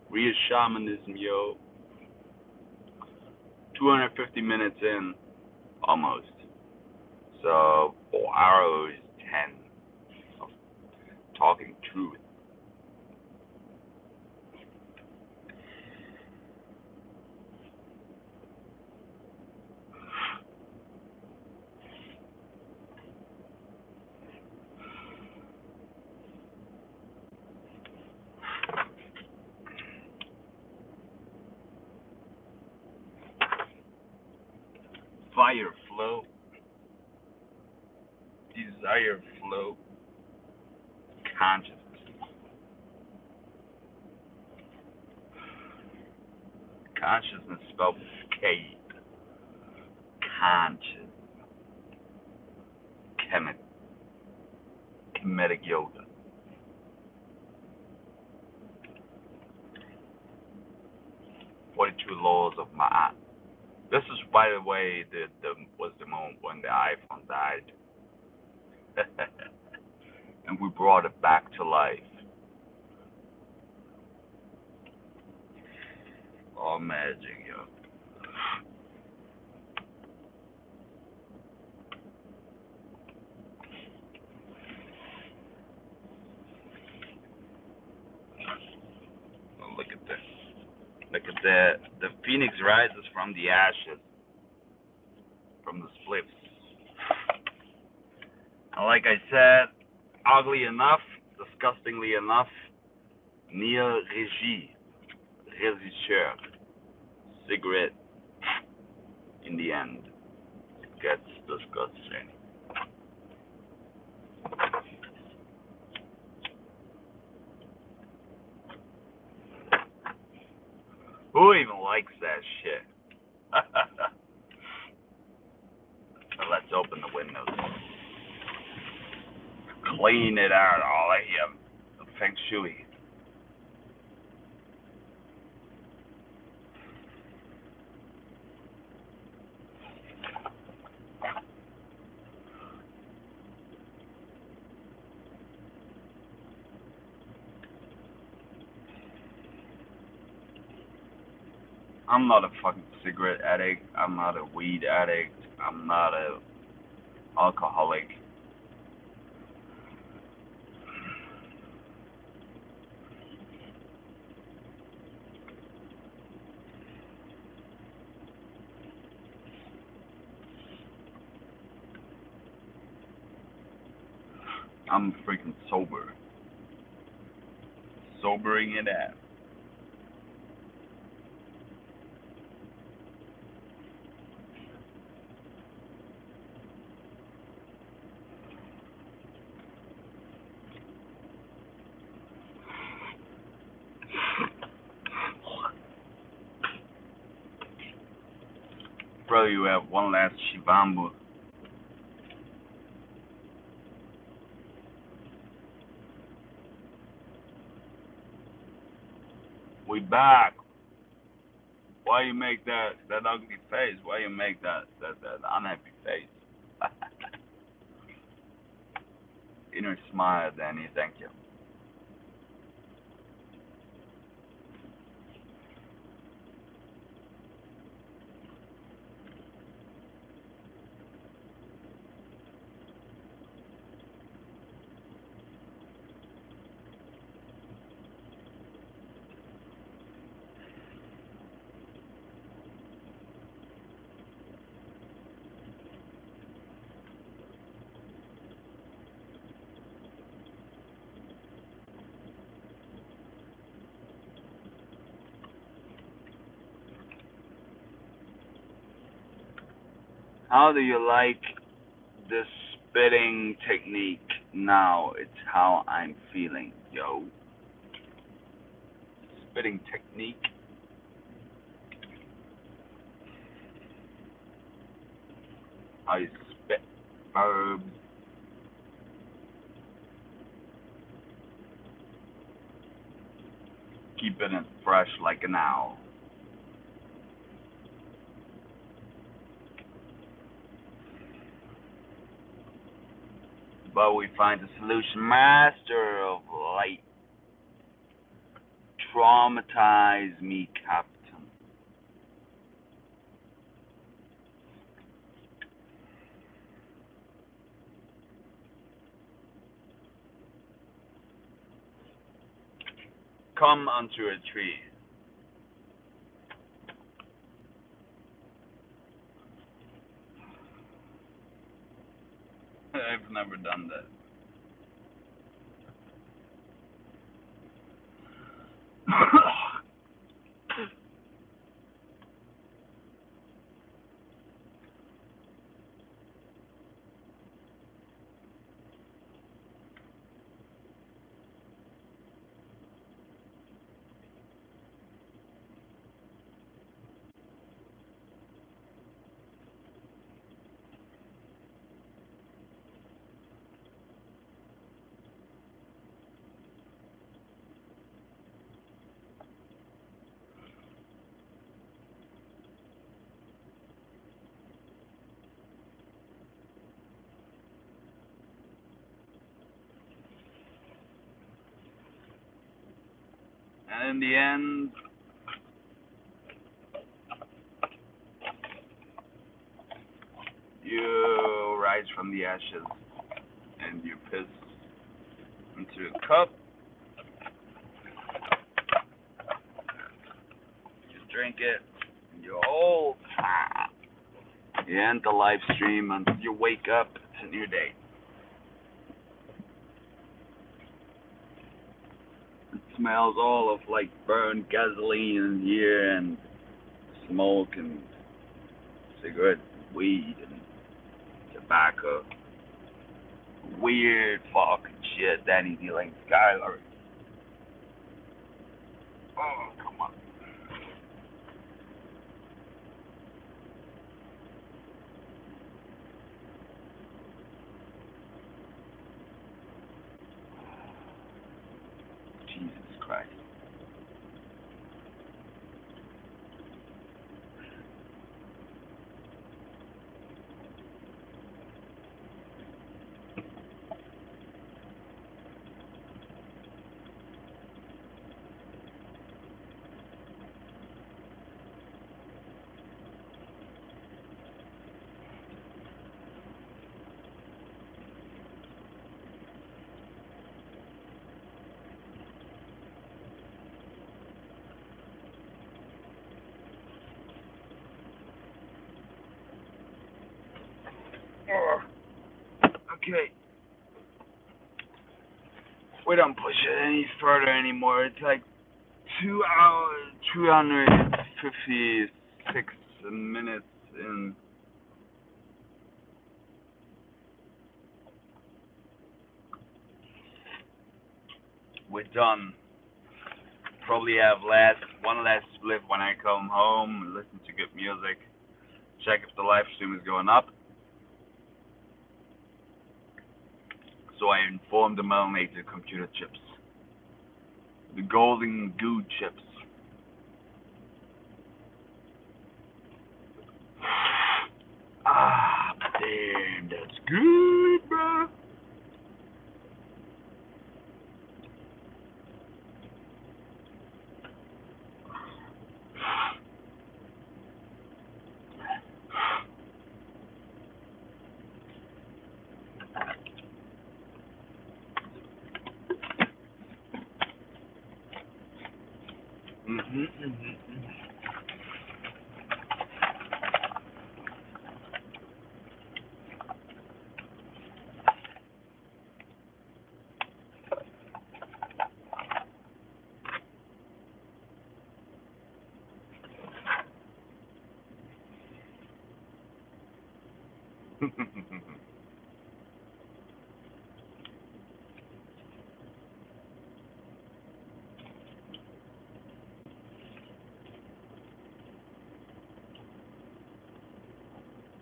Real shamanism, yo. 250 minutes in, almost. So 4 hours 10 of talking truth. Fire flow, desire flow, consciousness. Consciousness spelled with K. Conscious. Kemetic yoga. "42 Laws of Ma'at." This is, by the way, was the moment when the iPhone died. And we brought it back to life. All magic, yo. Oh, look at this. Look at that. The phoenix rises from the ashes, from the spliffs. And like I said, ugly enough, disgustingly enough, near Regie, Regisseur, cigarette, in the end, it gets disgusting. Who even likes that shit? Let's open the windows. Clean it out, all of you. Feng Shui. I'm not a fucking cigarette addict. I'm not a weed addict. I'm not a alcoholic. I'm freaking sober. Sobering it out. throw you out one last shivambu. We back. Why you make that ugly face? Why you make that unhappy face? Inner smile, Danny. Thank you. How do you like this spitting technique now? It's how I'm feeling, yo. Spitting technique. How you spit verbs. Keeping it fresh like an owl. But we find the solution, master of light. Traumatize me, Captain. Come unto a tree. I've never done that. And in the end, you rise from the ashes and you piss into a cup. You drink it, and you hold. You end the live stream until you wake up. It's a new day. It smells all of like burned gasoline in here and smoke and cigarette, weed and tobacco. Weird fucking shit. Danny dealing Skylar. Oh, come on. Jesus Christ. Okay. We don't push it any further anymore. It's like 2 hours, 256 minutes in. We're done. Probably have one last spliff when I come home and listen to good music. check if the live stream is going up. So I informed the melanated computer chips. The golden goo chips. Ah, damn, that's good, bro.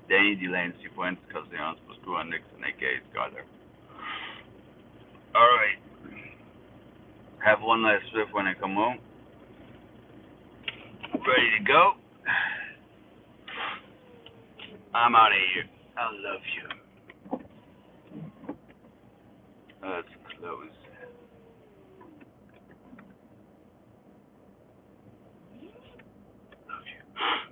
Daí de lens sequence ocasiões postura next and AK's got her. Alright. Have one last swift when I come home. Ready to go. I'm out of here. I love you. Let's close. Love you.